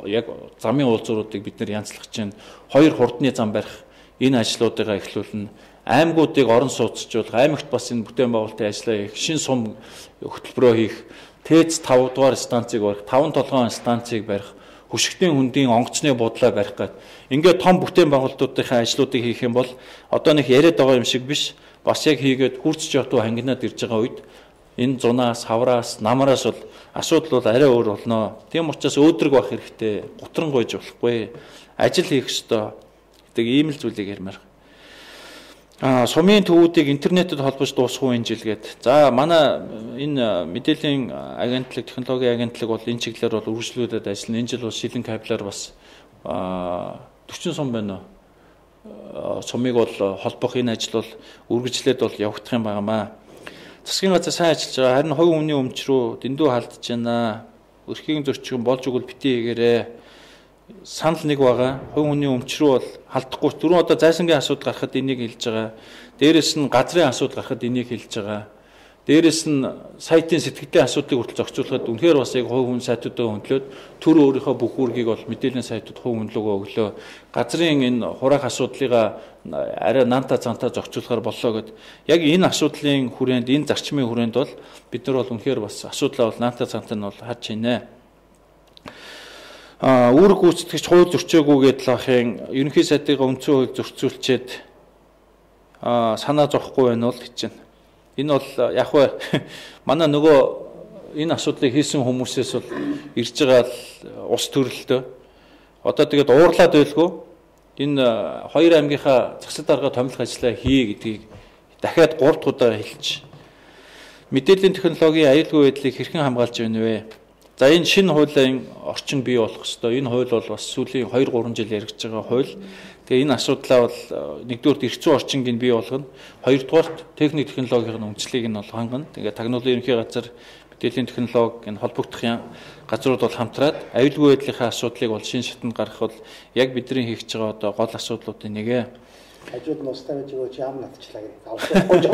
яг замын уулзууруудыг бид нар янзлах чинь 2 хурдны зам барих энэ ажлуудыг эхлүүлнэ. Аймагуудыг орон сууцжуулах, аймагт бас энэ бүтээн байгуулалтын ажлаа хийх, шин сум хөтөлбөрөө хийх, ТЭЦ 5 дугаар станцыг барих, 5 толгойн станцыг барих, хөшигтийн хөндийн онгоцны буудлаа барих гэдэг. Ингээд том бүтээн байгуулалтуудынхаа ажлуудыг хийх юм бол одоо нэг яриад байгаа юм шиг биш. Бас яг хийгээд хурц жотуу хангинаад ирж байгаа үед энэ зунаас, хавраас, намараас бол асуудал бол арай өөр болно. Тийм учраас өөдрөг байх хэрэгтэй, гутран гойж болохгүй. Ажил хийх ёстой. Тэг ийм л зүйлийг ярмаар. Сумын төвүүдийг интернетэд холбож дуусгах энэ жил гээд. За манай энэ мэдээллийн агентлаг, технологийн агентлаг бол энэ чиглэлээр бол үргэлжлүүлээд ажиллана. Энэ жил бол шилэн кабелаар бас 40 сум байна уу? Сумыг бол холбох энэ ажил бол үргэлжлээд бол явагдах юм байнамаа. Засгийн газар сайн ажиллаж байгаа. Харин хувь хүний өмч рүү дэндүү халдж байна. Өрхийн зөрчигөн болж өгвөл битгий хийгээрээ. Санал нэг байгаа. Хувь хүний өмч рүү бол халдахгүй. Түрүүн одоо зайсангийн асуудал гарахад энийг хэлж байгаа. Дээрээс нь газрын асуудал гарахад энийг хэлж байгаа. Дээрээс нь сайтын сэтгэлийн асуудлыг хүртэл зохицуулахад үнэхээр бас яг хувь хүн сайтуудаа хөндлөөд төр өөрийнхөө бүх үүргийг бол мэдээллийн сайтууд хувь хөндлөгөө өглөө. Газрын энэ хураах асуудлыг арай наанта цантаа зохицуулахар боллоо гэд. Яг энэ асуудлын хүрээнд, энэ зарчмын хүрээнд бол бид нар бол үнэхээр бас асуудлаа бол наанта цантаа нь бол харж байна. Үүрэг гүйцэтгэгч хууль зөрчөөгүй гэдэл ахын ерөнхий сайдын үндсэн хууль зөрчүүлчихэд санаа зовхгүй байна бол гэж байна. Энэ бол яг вэ манай нөгөө энэ асуудлыг хийсэн хүмүүсээс бол ирж байгаа ус төрөлтөө. Одоо тэгээд уурлаад байлгүй энэ хоёр аймгийнхаа засаг дарга томилох ажлаа хий гэдгийг дахиад 3 дахь удаа хэлж. Мэдээллийн технологийн аюулгүй байдлыг хэрхэн хамгаалж байна вэ? За энэ шинэ хуулийн орчин бий болох ёстой. Энэ хууль бол бас сүүлийн 2-3 жил яригдж байгаа хууль. Тэгээ энэ асуудлаа бол нэгдүгээр эрхцүү орчинг нь бий болгоно. Хоёрдугаарт техник технологийн үндэслэлийг нь бол хангана. Тэгээ тагнуулын ерөнхий газар мэдээллийн технологи энэ холбогдох газрууд бол хамтраад аюулгүй байдлынхаа асуудлыг бол шинэ шатанд гаргах бол яг бидний хийх гэж байгаа одоо гол асуудлуудын нэгэ. Хажууд нь устаа байж өгөөч яам натчлаа гэж авахгүй жоо.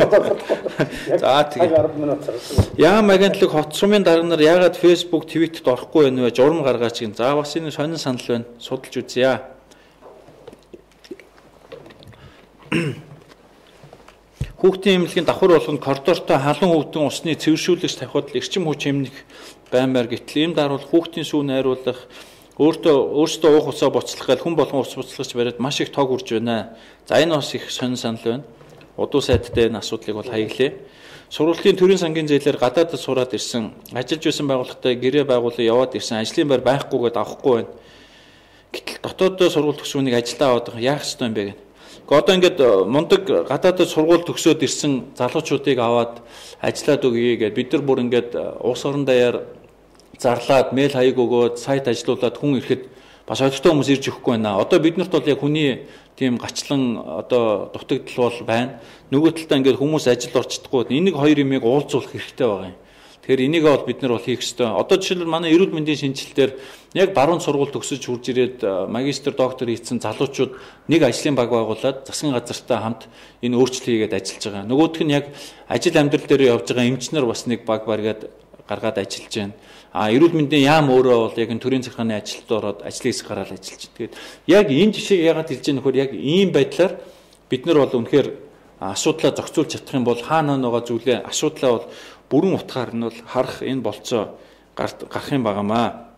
За тэгээ 10 минут зарсан. Яам агентлаг хот сумын дарга нар яагаад Facebook, Twitter-т орохгүй байна вэ? Журам гаргаач гин. За бас энэ сонин санал байна. Судалж үзье. Хүүхдийн эмнэлгийн давхар болгонд коридортой халуун хөвдөн усны цэвэршүүлэгч тавихад эрчим хүч хэмнэх баймаар гэтэл ийм даруул хүүхдийн сүү найруулах өөртөө уух усаа буцлах гэл хүн болгон ус буцлагч бариад маш их тог үрж байна. За энэ бас их сонин санал байна. Удуу сайдтай энэ асуудлыг бол хаяглаа. Сургуулийн төрийн сангийн зээлээр гадаадд сураад ирсэн, ажиллаж байсан байгууллагатай гэрээ байгуулан яваад ирсэн ажлын байр байхгүйгээд авахгүй байна. Гэтэл дотооддоо сургууль төгсөөнийг ажилдаа аваад яах ёстой юм бэ гэнэ. Одоо ингээд мундаг гадаадд сургууль төгсөөд ирсэн залуучуудыг аваад ажиллаад өгье гэд бид нар бүр ингээд улс орон даяар зарлаад мэйл хаяг өгөөд сайт ажилуулад хүн ирэхэд бас ойлгохтой хүмүүс ирж өгөхгүй байна. Одоо биднэрт бол яг хүний тийм гачлан одоо дутагдал бол байна. Нөгөө талдаа ингээд хүмүүс ажил орчдохгүй. Энийг хоёр юмыг уулзуулах хэрэгтэй байгаа юм. Тэгэхээр энийг бол бид нар бол хийх ёстой. Одоо жишээлбэл манай эрүүл мэндийн шинжилтээр яг баруун сургууль төгсөж хурж ирээд магистр доктор хийсэн залуучууд нэг ажлын баг байгуулад засгийн газартаа хамт энэ өөрчлөлт хийгээд ажиллаж байгаа. Нөгөөх нь яг ажил амьдрал дээр явж байгаа эмчнэр бас нэг баг баргаад гаргаад ажиллаж байна. Эрүүл мэндийн яам өөрөө бол яг энэ төрийн захиргааны ажилд ороод ажлын хэсэг гараад ажиллаж байна. Тэгээд яг энэ жишээг яагаад хэлж байгаа нөхөр яг ийм байдлаар бид нар бол үнэхээр асуудлаа зохицуулж чадах юм бол хаана байгаа зүйлээ асуудлаа бол бүрэн утгаар нь бол харах энэ болцоо гарах юм байнамаа.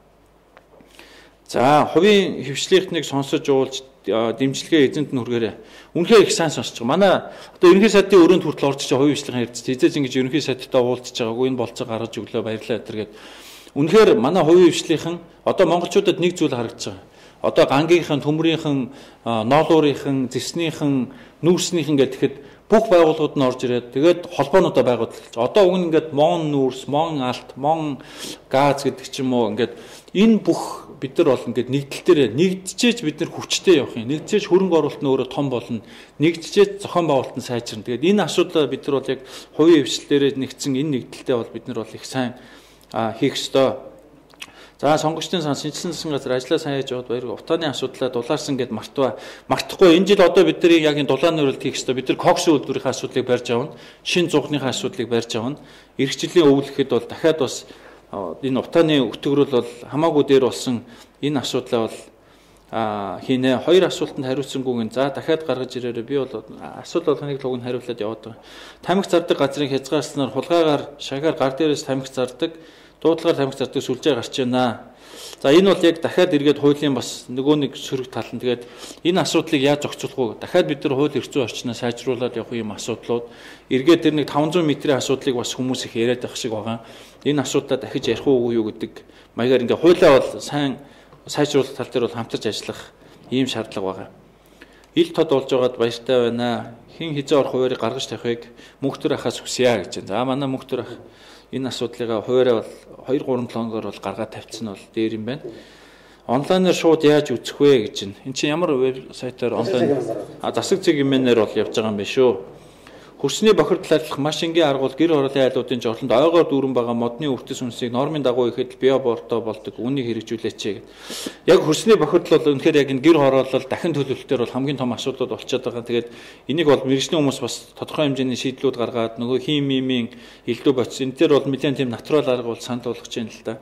За хувийн хвшлийнхнийг сонсож уулж дэмжлэгээ эзэнт нь хүргээрэй. Үнэхээр их сайн сонсож байгаа. Манай одоо ерөнхий сайдын өрөөнд хүртэл орж иж хувийн хвшлийн хэрэгцээ хизээж ингэж ерөнхий сайдтай уулзж байгаагүй энэ болцоо гаргаж өглөө баярлалаа гэдэг. Үнэхээр манай хувийн хвшлийнхэн одоо монголчуудад нэг зүйл харагдаж байгаа. Одоо гангийнхан, төмрийнхэн, ноолуурийнхэн, зэснийхэн, нүүрснийхэн гэхэд бүх байгууллагууд нь орж ирээд тэгээд холбоонуудаа байгуулж. Одоо уг нь ингээд Мон нүүрс, Мон алт, Мон газ гэдэг ч юм уу ингээд энэ бүх бид нар бол ингээд нэгдэлтээр нэгдчихэж бид нар хүчтэй явах юм. Нэгдчихэж хөрөнгө оруулалт нь өөрөө том болно. Нэгдчихэж зохион байгуулалт нь сайжирна. Тэгээд энэ асуудлаа бид нар бол яг хувийн хвшлээрээ нэгдсэн энэ нэгдэлтэй бол бид нар бол их сайн хийх ёстой. За сонгогчдын сан шинжилсэн засгийн газар ажиллаа сайн хийж яваад баяр утааны асуудлаа дулаарсан гэд мартахгүй энэ жил одоо бидний яг энэ дулааны өрөлт хийх ёстой. Бид нар кокс үйлдвэрийн асуудлыг барьж авна. Шинэ зугныхаа асуудлыг барьж авна. Ирэх жилийн өвлөхэд бол дахиад бас энэ утааны өтгөрөл бол хамаагүй дээр болсон энэ асуудлаа бол хийнэ. Хоёр асуултанд хариуцсангүйг за дахиад гаргаж ирээрэй. Би бол асуудал болгоныг луг нь хариулаад яваад байгаа. Тамхи зардаг газрын хязгаарснаар хулгайгаар шагаар гар дээрээс тамхи зардаг дуудлагаар тамхи зардаг сүлжээ гарч байна. За энэ бол яг дахиад эргээд хуулийн бас нөгөө нэг сөрөг тал нь тэгээд энэ асуудлыг яаж зохицуулах вэ? Дахиад бид нар хууль эрх зүйн орчноо сайжруулад явах юм асуудлууд эргээд тэр нэг 500 метрийн асуудлыг бас хүмүүс их яриад байх шиг байгаа. Энэ асуудлаа дахиж ярих уугүй юу гэдэг маягаар ингээ хуулиа бол сайн сайжруулах тал дээр бол хамтарч ажиллах ийм шаардлага байгаа. Ил тод болж байгаад баяртай байна. Хин хизээ орох хуваарийг гаргаж тавихыг мөнхтөр ахаас хүсье гэж байна. За манай мөнхтөр ах энэ асуудлыг хуваараа бол 2-3 лонгоор бол гаргаад тавьчихсан бол дээр юм байна. онлайнаар шууд яаж үзэх вэ гэж байна. Энд чинь ямар вебсайтаар онлайн засаг цэг юмнээр бол явж байгаа юм байна шүү. Хөрсний бохирдол ажиллах маш энгийн арга бол гэр хорооллын айлуудын жорлонд ойгоор дүүрэн байгаа модны үртэс үнсийг нормын дагуу ихэд биоборто болдог үнийг хэрэгжүүлээч гэдэг. Яг хөрсний бохирдол бол үнэхээр яг энэ гэр хороолол дахин төлөвлөлтөөр бол хамгийн том асуудлууд болчиход байгаа. Тэгээд энийг бол мэргэжлийн хүмүүс бас тодорхой хэмжээний шийдлүүд гаргаад нөгөө химийн элдв боц энэ төр бол нэлээд тийм натурал арга бол санал болгож байна л да.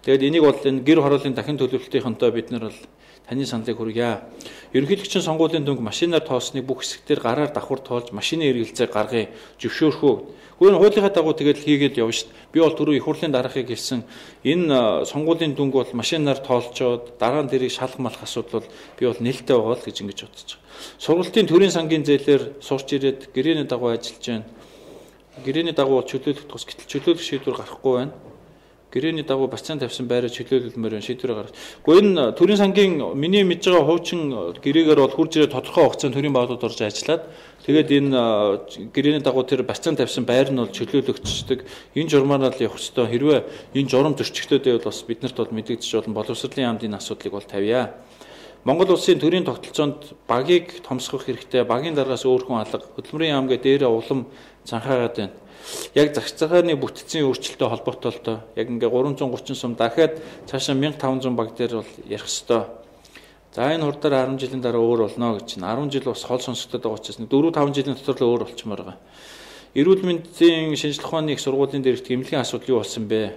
Тэгээд энийг бол энэ гэр хорооллын дахин төлөвлөлтийнхөнтэй бид нар бол таны саналыг хүргье. Ерөнхийлөгчийн сонгуулийн дүнг машинаар тоосныг бүх хэсэгтэр гараар давхар тоолж машины эргэлзээг гаргая зөвшөөрөхөө. Гүн хуулийнхаа дагуу тэгэл хийгээд явна шүү дээ. Би бол түрүү их хурлын дараахыг хэлсэн. Энэ сонгуулийн дүнг бол машинаар тоолцоод дараа нь тэрийг шалах малах асуудал бол би бол нээлттэй байгаа л гэж ингэж бодож байгаа. Сургалтын төрийн сангийн зээлээр сурч ирээд гэрээний дагуу ажиллаж байна. Гэрээний дагуу чөлөөлөх тус гэтэл чөлөөлөх шийдвэр гарахгүй байна. Гэрээний дагуу бацаан тавьсан байраа чөлөөлөлмөр шийдвэр гаргаж. Гэхдээ энэ төрийн сангийн миний мэдж байгаа хуучин гэрээгээр бол хурж ирээ тодорхой хугацаанд төрийн байгууллагад орж ажиллаад тэгээд энэ гэрээний дагуу тэр бацаан тавьсан байр нь бол чөлөөлөгчдөг. Энэ журмаар л явах ёстой. Хэрвээ энэ журам зөрчигдөөдөө бол бас биднэрт бол мэдэгдэж болно. Боловсролын яамд энэ асуудлыг бол тавья. Монгол улсын төрийн тогтолцоонд багийг томсгох хэрэгтэй. Багийн дараагаас өөр хүн алга. Хөдөлмөрийн яам гэдэг дээрээ улам цанхаагаад байна. Яг загц цагааны бүтцийн өөрчлөлтөд холбоотой л доо. Яг ингээ 330 сум дахиад цаашаа 1500 баг дээр бол ярих ёстой. За энэ хурдаар 10 жилийн дараа өөр болно гэж байна. 10 жил бас хол сонсогдоод байгаа учраас 4-5 жилийн дотор л өөр болчмоор байгаа. Эрүүл мэндийн шинжилгээ ухааны их сургуулийн дээрх эмнэлгийн асуудал юу болсон бэ?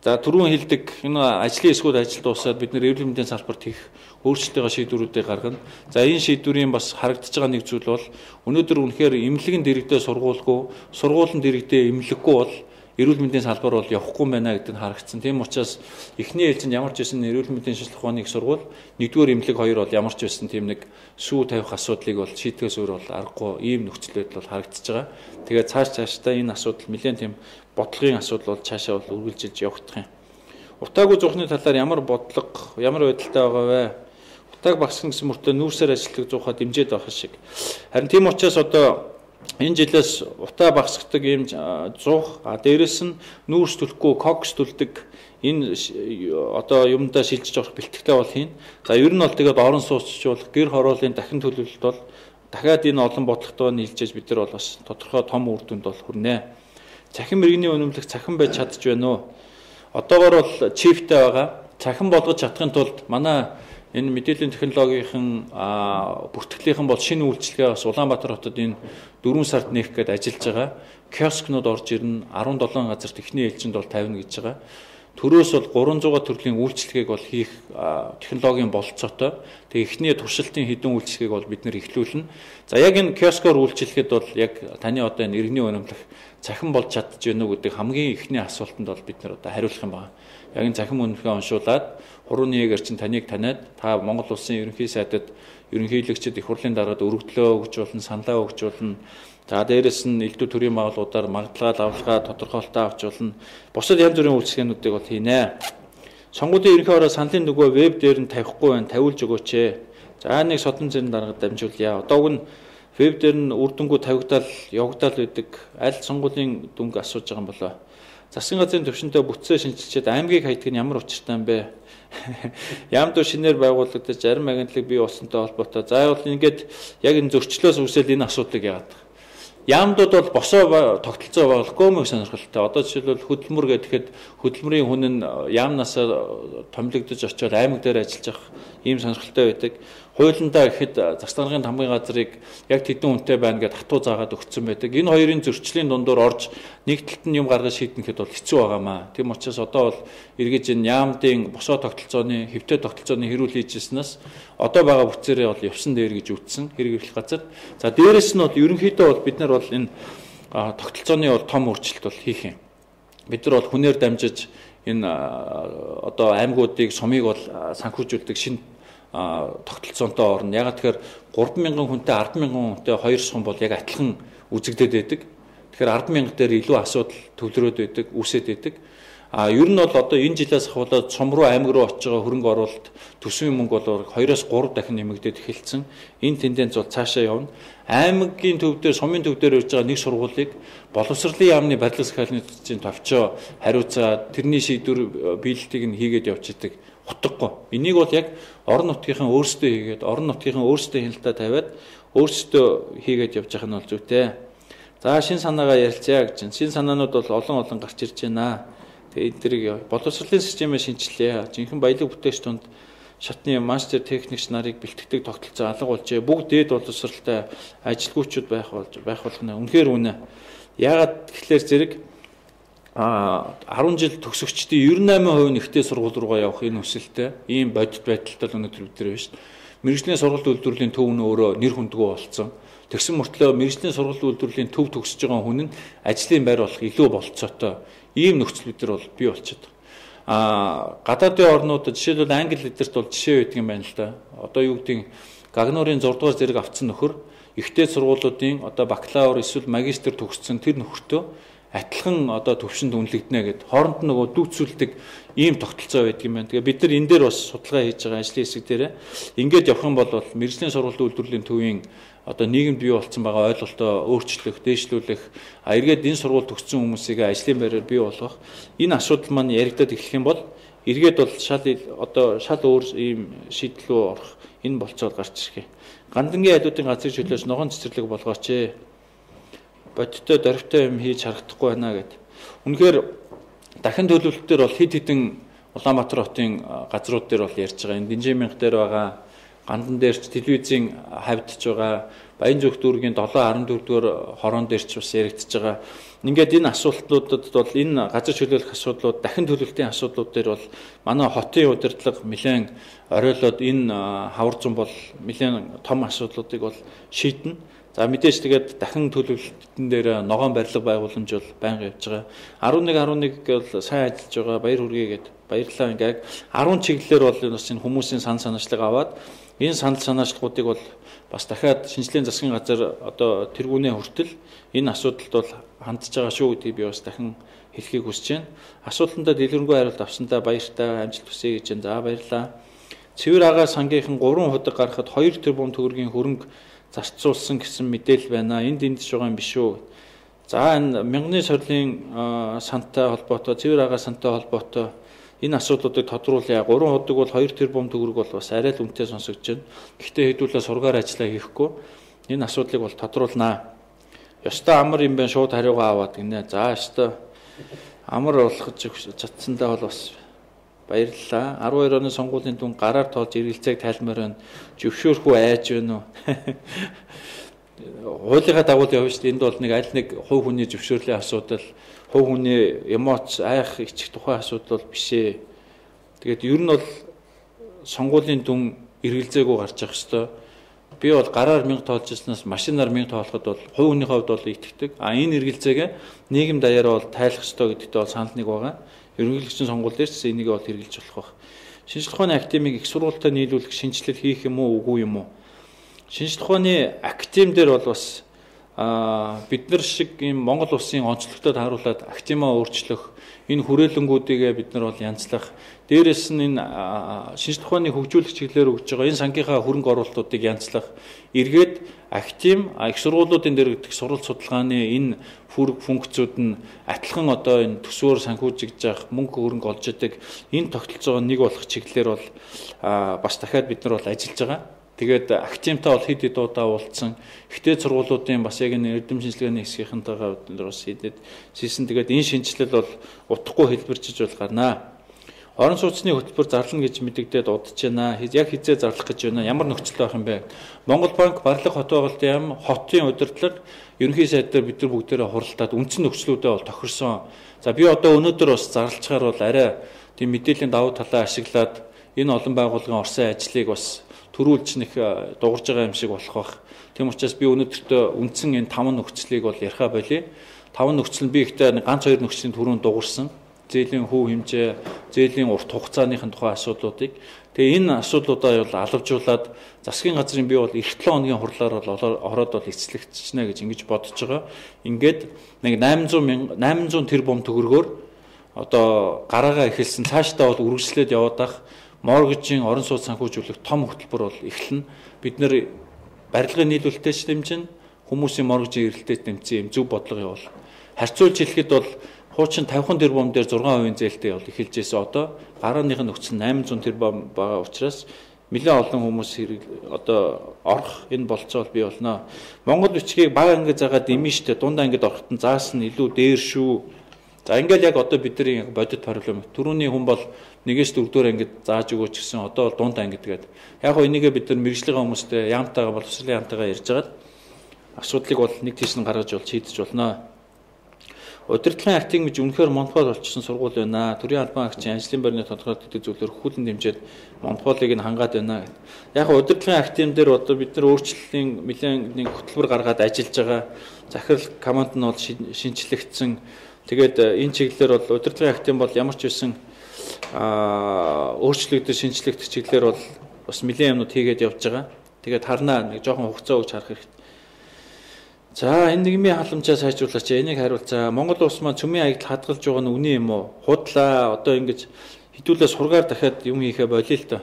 За түрүүн хэлдэг энэ ажлын эсгүүд ажил дуусаад бид нэр эрүүл мэндийн салбарт их өөрчлөлтийн шийдвэрүүдийг гаргана. За энэ шийдвэрийн бас харагдаж байгаа нэг зүйл бол өнөөдөр үнэхээр эмнэлгийн дэргэдээ сургуулийн дэргэдээ эмнэлэггүй бол эрүүл мэндийн салбар бол явахгүй байна гэдэг нь харагдсан. Тийм учраас эхний ээлжинд ямар ч байсан эрүүл мэндийн шинжилгээ ухааны их сургууль, нэгдүгээр эмнэлэг хоёр бол ямар ч байсан тийм нэг сүү тавих асуудлыг бол шийдгээс өөр бол аргагүй ийм нөхцөл байдал бол харагдаж байгаа. Тэгээд цаашдаа энэ асуудал нэлээд тийм бодлогын асуудал бол цаашаа бол үргэлжилж явагдах юм. Утаагүй зуухны талаар ямар бодлого, ямар байдалтай байгаа вэ? Утааг багасгах гэсэн мөртөө нүүрсээр ажилладаг зуухаа дэмжиж байгаа шиг. Харин тийм учраас одоо энэ жилээс утаа багасгадаг ийм зуух, дээрэс нь нүүрс төлөхгүй, кокс төлдөг энэ одоо юмдаа шилжиж авах бэлтгэлтэй бол хийн. За ер нь бол тэгээд орон сууцчул гэр хорооллын дахин төлөвлөлт бол дахиад энэ олон бодлоготой нийлжээж бид нар бол бас тодорхой том үр дүнд бол хүрнэ. Цахим мэргэний үнэмлэх цахим байж чадж байна уу? Одоогоор бол чиптэй байгаа. Цахим болгож чадахын тулд манай энэ мэдээллийн технологийн бүртгэлийнхэн бол шинэ үйлчилгээ бас Улаанбаатар хотод энэ 4 сард нээх гээд ажиллаж байгаа. Киоскнууд орж ирнэ. 17 газарт эхний ээлжинд бол тавина гэж байгаа. Төрөөс бол 300 төрлийн үйлчилгээг бол хийх технологийн бололцоотой. Тэгээ эхний туршилтын хэдэн үйлчилгээг бол бид нэр эхлүүлнэ. За яг энэ киоскоор үйлчилгээд бол яг таны одоо энэ иргэний үнэмлэх цахим болж чадж гэнэ үү гэдэг хамгийн эхний асуултанд бол бид нэр одоо хариулах юм байна. Яг энэ цахим үнэмлэхээ уншуулад хурууны ягэр чинь таныг таниад та Монгол улсын ерөнхий сайдад ерөнхийлөгчд их хурлын дараад өргөдлөө өгч болно, саналаа өгч болно. За дээрэс нь элдв төрийн байгууллагуудаар магадлал авалгаа тодорхойлолтоо авч болно. Бусад янз бүрийн үйлчлэгээнүүдийг бол хийнэ. Сонгуулийн ерөнхий ороо саналын нөгөө веб дээр нь тавихгүй байна, тавиулж өгөөч. За нэг содон зэрэг дарга дамжуулъя. Одоог нь веб дээр нь үр дүнгуу тавигдал, явагдал байдаг. Аль сонгуулийн дүнг асууж байгаа юм болоо. Засгийн газрын төвшөнтэй бүтцээ шинжилчихэд аймгийг хайдаг нь ямар учиртай юм бэ? Яамд шинээр байгуулагдаж зарим агентлаг бий болсонтой холбоотой. За бол ингээд яг энэ зөрчлөөс үүсэл энэ асуудлыг яагаад. Яамдууд бол босоо тогтолцоо байгуулахгүй мөн сонирхолтой. Одоо жишээлбэл хөдөлмөр гэхэд хөдөлмөрийн хүн нь яамнаас томилогдож очиод аймаг дээр ажиллаж авах ийм сонирхолтой байдаг. Хуулиндаа гэхэд засаг даргын хамгийн газрыг яг тэдэн үнэтэй байна гэдээ хатуу заагаад өгсөн байдаг. Энэ хоёрын зөрчлийн дундуур орж нэг талд нь юм гаргаж шийднэхэд бол хэцүү байгаамаа. Тийм учраас одоо бол эргэж энэ яамдын босоо тогтолцооны хэвтэй тогтолцооны хэрүүл хийжсэнээс одоо байгаа бүтцээрээ бол явсан дээр гэж үтсэн хэрэг эрхлэх газар. За дээрэс нь бол ерөнхийдөө бол бид нар бол энэ тогтолцооны бол том өөрчлөлт бол хийх юм. Бид нар бол хүнээр дамжиж энэ одоо аймагуудыг сумыг бол санхүүжүүлдэг шинэ тогтолцоонтой орно. Ягаад тэгэхээр 30000 хүнтэй 100000 хүнтэй хоёр сум бол яг адилхан үзэгдээд байдаг. Тэгэхээр 100000 дээр илүү асуудал төвлөрөөд байдаг, үүсээд байдаг. Ер нь бол одоо энэ жилээс ахвалаад сум руу аймаг руу очиж байгаа хөрөнгө оруулалт төсвийн мөнгө бол 2-3 дахин нэмэгдээд эхэлсэн. Энэ тенденц бол цаашаа явна. Аймагын төв дээр, сумын төв дээр явж байгаа нэг сургуулийг боловсролын яамны барилга захиалгын төвчөө хариуцаад тэрний шийдвэр биелэлтийг нь хийгээд явж идэг утгагүй. Энийг бол яг орон нутгийнхаа өөрсдөө хийгээд, орон нутгийнхаа өөрсдөө хяналтаа тавиад өөрсдөө хийгээд явж байгаа нь бол зүйтэй. За шин санаагаа ярилцъя гэж байна. Шин санаанууд бол олон гарч ирж байна. Тэгээ эдгэрийг боловсролын системээ шинжилээ. Жинхэнэ баялаг бүтээгч тунд шатны мастер техникч нарыг бэлтгэдэг тогтолцоо алга болжээ. Бүгд дээд боловсролтой ажилгүйчүүд байх болох нь үнэхээр үнэ. Яагаад тэгэхээр зэрэг 10 жил төгсөгчдийн 98% нь ихтэй сургууль руугаа явах энэ хүсэлтэй ийм бодит байдалтай л өнөөдөр бид нар байна шүү дээ. Мэргэжлийн сургалт үйлдвэрлэлийн төв нь өөрөө нэр хүндгүү болсон. Тэгсэн мөртлөө мэргэжлийн сургалт үйлдвэрлэлийн төв төгсөж байгаа хүн нь ажлын байр болох илүү болцоотой ийм нөхцөл бид нар бол бий болчиход байна. Гадаадын орнуудад жишээлбэл англи эдэрт бол жишээ өгдөг юм байна л да. Одоо юу гэдэг Гагнуурын 6 дугаар зэрэг авцсан нөхөр ихтэй сургуулиудын одоо бакалавр эсвэл магистр төгссөн тэр нөхөртөө адилхан одоо төвшөнд үнэлэгдэнэ гэд хооронд нь нөгөө дүүцүүлдэг ийм тогтолцоо байдаг юм байна. Тэгээ бид нар энэ дээр бас судалгаа хийж байгаа ажлын хэсэг дээр ингээд явах юм бол мэргэжлийн сургалт үйлдвэрлэлийн төвийн одоо нийгэмд бий болсон байгаа ойлголтоо өөрчлөх, дээшлүүлэх, эргээд энэ сургууль төгссөн хүмүүсийг ажлын байраар бий болгох энэ асуудал маань яригдаад эхлэх юм бол эргээд бол шал өөр ийм шийдэл рүү орох энэ болцоод гарч ирэх. Гандангийн айлуудын газрын чөлөөс ногоон цэцэрлэг болгооч ээ. Бодиттой дөрвтэй юм хийж харагдахгүй байна гэд. Үнэхээр дахин төлөвлөлтөөр бол хэд хэдэн Улаанбаатар хотын газрууд дээр бол ярьж байгаа. Энэ Динжиминх дээр байгаа, Гандан дээр ч телевизийн хавьдж байгаа, Баянзүрх дүүргийн 7-14 дугаар хорон дээр ч бас яригдж байгаа. Ингээд энэ асуултуудад бол энэ газар чөлөөлөх асуудлууд, дахин төлөвлөлтийн асуудлууд дээр бол манай хотын удирдлага нэлээд оройлоод энэ хавар зам бол нэлээд том асуудлуудыг бол шийднэ. За мэдээж тэгээд дахин төлөвлөлтөн дээр ногоон барилга байгууламж бол байнга явж байгаа. 11 бол сайн ажиллаж байгаа. Баяр хүргээгээд баярлалаа ингээд 10 чиглэлээр бол бас энэ хүмүүсийн санал санаачлага аваад энэ санал санаачлагуудыг бол бас дахиад шинжилгээний засгийн газар одоо тэргүүнээ хүртэл энэ асуудалд бол хандж байгаа шүү гэдгийг би бас дахин хэлхийг хүсэж байна. Асуултандаа дэлгэрэнгүй хариулт авсандаа баяртай амжилт хүсье гэж байна. За баярлалаа. Цэвэр агаар сангийнхан 3 худаг гарахад 2 тэрбум төгрөгийн хөрөнгө зарцуулсан гэсэн мэдээлэл байна. Энд эндж байгаа юм биш үү? За энэ мянганы сорилын сантай холбоотой, цэвэр агаар сантай холбоотой энэ асуудлуудыг тодруулъя. 3 худаг бол 2 тэрбум төгрөг бол бас арай л үнэтэй сонсогдож байна. Гэхдээ хэдүүлээ сургаар ажиллаа хийхгүй энэ асуудлыг бол тодруулнаа. Ёстой амар юм байна шууд хариугаа аваад гинэ. За ёстой амар болгож чадсандаа бол бас баярлалаа. 12 оны сонгуулийн дүн гараар тоолж эргэлзээг тайлмаар байна. Зөвшөөрөх үү айж байна уу? Хуулийнхаа дагуу явна шүү дээ. Энд бол нэг аль нэг хувь хүний зөвшөөрлийн асуудал, хувь хүний эмоц, айх, ичих тухайн асуудал биш ээ. Тэгээд ер нь бол сонгуулийн дүн эргэлзээгөө гарч явах ёстой. Би бол гараар 1000 тоолж ирснээс машинаар 1000 тоолоход бол хувь хүний хувьд бол итгэдэг. Энэ эргэлзээгээ нийгэм даяараа бол тайлах ёстой гэдэгт бол санал нэг байгаа. Ерөнхийлөгчийн сонгуул дээр ч энийг бол хэрэгжилж болох байх. Шинжлэх ухааны академиг их сургуультай нийлүүлэх шинжилэл хийх юм уу, үгүй юм уу? Шинжлэх ухааны академи дээр бол бас бид нар шиг ийм Монгол улсын онцлогтой тааруулаад академиа өөрчлөх энэ хүрээлэнгүүдийг бид нар бол янзлах. Дээрээс нь энэ шинжлэх ухааны хөгжүүлэх чиглэлээр өгж байгаа энэ сангийнхаа хөрөнгө оруулалтуудыг янзлах. Эргээд академи их сургуулиудын дээр гэдэг сурвалж судалгааны энэ функцүүд нь адилхан одоо энэ төсвөөр санхүүжигдэж явах мөнгө хөрөнгө олж идэг энэ тогтолцоогоо нэг болох чиглэлээр бол бас дахиад бид нар бол ажиллаж байгаа. Тэгээд академитай бол хэд хэд удаа уулзсан. Ихтэй сургуулиудын бас яг энэ эрдэм шинжилгээний хэсгийнхэнтэйгээ бас хийсэн. Тэгээд энэ шинжилэл бол утгагүй хэлбэрчиж бол гарнаа. Орон сууцны хөтөлбөр зарлана гэж мэдэгдээд удаж байна. Яг хизээ зарлах гэж байна. Ямар нөхцөл байх юм бэ? Монгол банк, Барлаг хот байгуулалтын яам, хотын удирдлага, ерөнхий сайд дээр бид нар бүгдээрээ хуралдаад үндсэн нөхцлүүдээ бол тохирсон. За би одоо өнөөдөр бас зарлцгаар бол арай тийм мэдээллийн давуу талаа ашиглаад энэ олон байгууллагын орсон ажлыг бас төрүүлж нэг дуурж байгаа юм шиг болох бах. Тийм учраас би өнөөдөртөө үндсэн энэ 5 нөхцөлийг бол яриха болъё. 5 нөхцөл нь би ихтэй ганц 2 нөхцөлийн түрүүнд дуурсан. Зээлийн хөв хэмжээ, зээлийн урт хугацааныхын тухай асуудлуудыг. Тэгээ энэ асуудлуудаа бол алавжуулаад засгийн газрын би бол 7 хоногийн хурлаар бол ороод бол эцлэгдчихнэ гэж ингэж бодож байгаа. Ингээд нэг 800 тэрбум төгрөгөөр одоо гараагаа эхэлсэн. Цаашдаа бол үргэлжлээд яваад ах моргежийн орон сууц санхүүжүүлэх том хөтөлбөр бол эхэлнэ. Бид нэр барилгын нийлүүлэлттэй ч дэмжин, хүмүүсийн моргежийн эрэлтэд дэмжсэн юм зөв бодлого явуул. Харьцуулж хэлэхэд бол Хуучин 50 тэрбум дээр 6% зээлтэй бол эхэлж байсан. Одоо гарааных нь нөхцөл 800 тэрбум байгаа учраас нэлээд олон хүмүүс одоо орох энэ болцоо бий болно. Монгол бичгийг бага ангид заагаад имэн штэ дундаа ангид ороход нь заас нь илүү дээр шүү. За ингээл яг одоо бидний бодит парламент түрүүний хүн бол 1-4 дэх ангид зааж өгөөч гэсэн одоо бол дундаа ангид гэдэг. Яг гоо энийгээ бид нар мэрэгжлийн хүмүүстэй яамтайгаа боловсролын яамтайгаа ярьжгаад асуудлыг бол нэг тийш нь гаргаж бол шийдэж болно. Удирдлагын актыг гэж үнэхээр монопол болчихсон сургууль байна. Төрийн албан агчийн ажлын байрны тодорхойлолт гэдэг зүйлээр хөлн дэмжиж монополыг нь хангаад байна. Яг удирдлагын актын дээр одоо бид нар өөрчлөлтийн нэлээд нэг хөтөлбөр гаргаад ажиллаж байгаа. Захирал команд нь бол шинчлэгдсэн. Тэгээд энэ чиглэлээр бол удирдлагын актын бол ямар ч байсан өөрчлөгдөж шинчлэгдэх чиглэлээр бол бас нэлээд юмнууд хийгээд явж байгаа. Тэгээд харнаа нэг жоохон хугацаа өгч харах хэрэгтэй. За энэ нийгмийн халамжаа сайжруулаач энийг хариулцаа. Монгол улс маань цөмийн аягдал хадгалж байгаа нь үнэн юм уу? Худлаа одоо ингэж хэдүүлээ сургаар дахиад юм хийхэ болиё л доо.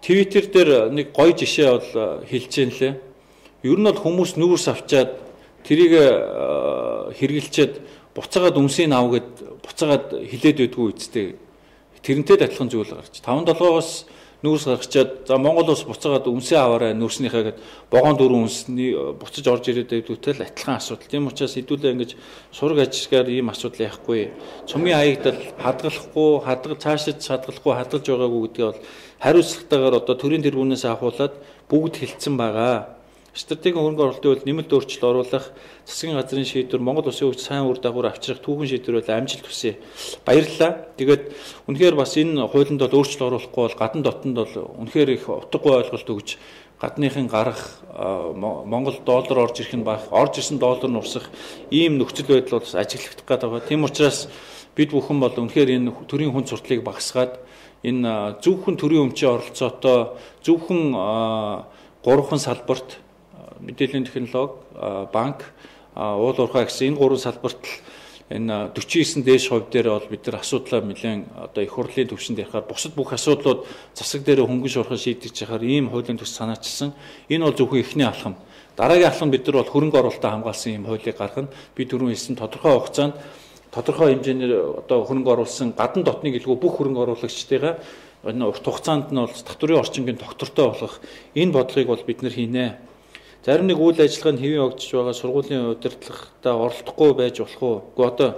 Твиттер дээр нэг гоё жишээ бол хэлж гэн лээ. Ер нь бол хүмүүс нүүрс авчаад тэрийг хэрглэлчээд буцаагаад өмсийг аав гэд буцаагаад хилээд байдгүй үсттэй. Тэрнтэй адилхан зүйл гарч 5-7-оос нүүрс гаргачаад за Монгол улс буцаагаад өмсөө аваарай нүүрснийхээ гэд богоон дөрвөн үнсний буцаж орж ирээд байдгүйтэй л адилхан асуудал. Тийм учраас хэдүүлээ ингэж сураг ажишгаар ийм асуудал яахгүй. Цөмийн аягдал хадгалахгүй, цаашид хадгалахгүй, хадгалж байгаагүй гэдгээ бол хариуцлагатайгаар одоо төрийн тэргүүнээс авахуулаад бүгд хэлсэн байгаа. Стратегийн хөрөнгө оруулалтын хувьд нэмэлт өөрчлөлт оруулах, засгийн газрын шийдвэр, Монгол улсын хувьд сайн үр дагавар авчрах түүхэн шийдвэр бол амжилт хүсье. Баярлалаа. Тэгээд үнэхээр бас энэ хуулинд бол өөрчлөлт оруулахгүй бол гадна дотнд бол үнэхээр их утгагүй ойлголт өгж гадныхын гарах Монгол доллар орж ирэх нь баг, орж ирсэн доллар нь урсах ийм нөхцөл байдал бол ажиглагдах гээд байгаа. Тийм учраас бид бүхэн бол үнэхээр энэ төрийн хүн сурталыг багасгаад энэ зөвхөн төрийн өмчийн оролцоотой зөвхөн 3 салбарт мэдээллийн технологи, банк, уул уурхай гэсэн энэ 3 салбарт энэ 49 дээш хувь дээр бол бид нар асуудлаа нэлээд одоо их хурлын төвшөнд ярихаар бусад бүх асуудлууд засаг дээр хөнгөн шуурхан шийдэж яхаар ийм хуулийн төс санаачилсан. Энэ бол зөвхөн эхний алхам. Дараагийн алхам бид нар бол хөрөнгө оруулалтаа хамгаалсан ийм хуулийг гаргана. Би түрүүн хэлсэн тодорхой хугацаанд тодорхой хэмжээгээр одоо хөрөнгө оруулсан гадна дотны гэлгүй бүх хөрөнгө оруулагчдыгаа энэ урт хугацаанд нь бол татврын орчингийн доктортой болгох энэ бодлогыг бол бид нар хийнэ. Зарим нэг үйл ажиллагаанд хэвийн өгч байгаа сургуулийн удирдлагатаа оролдохгүй байж болох уу? Гэхдээ одоо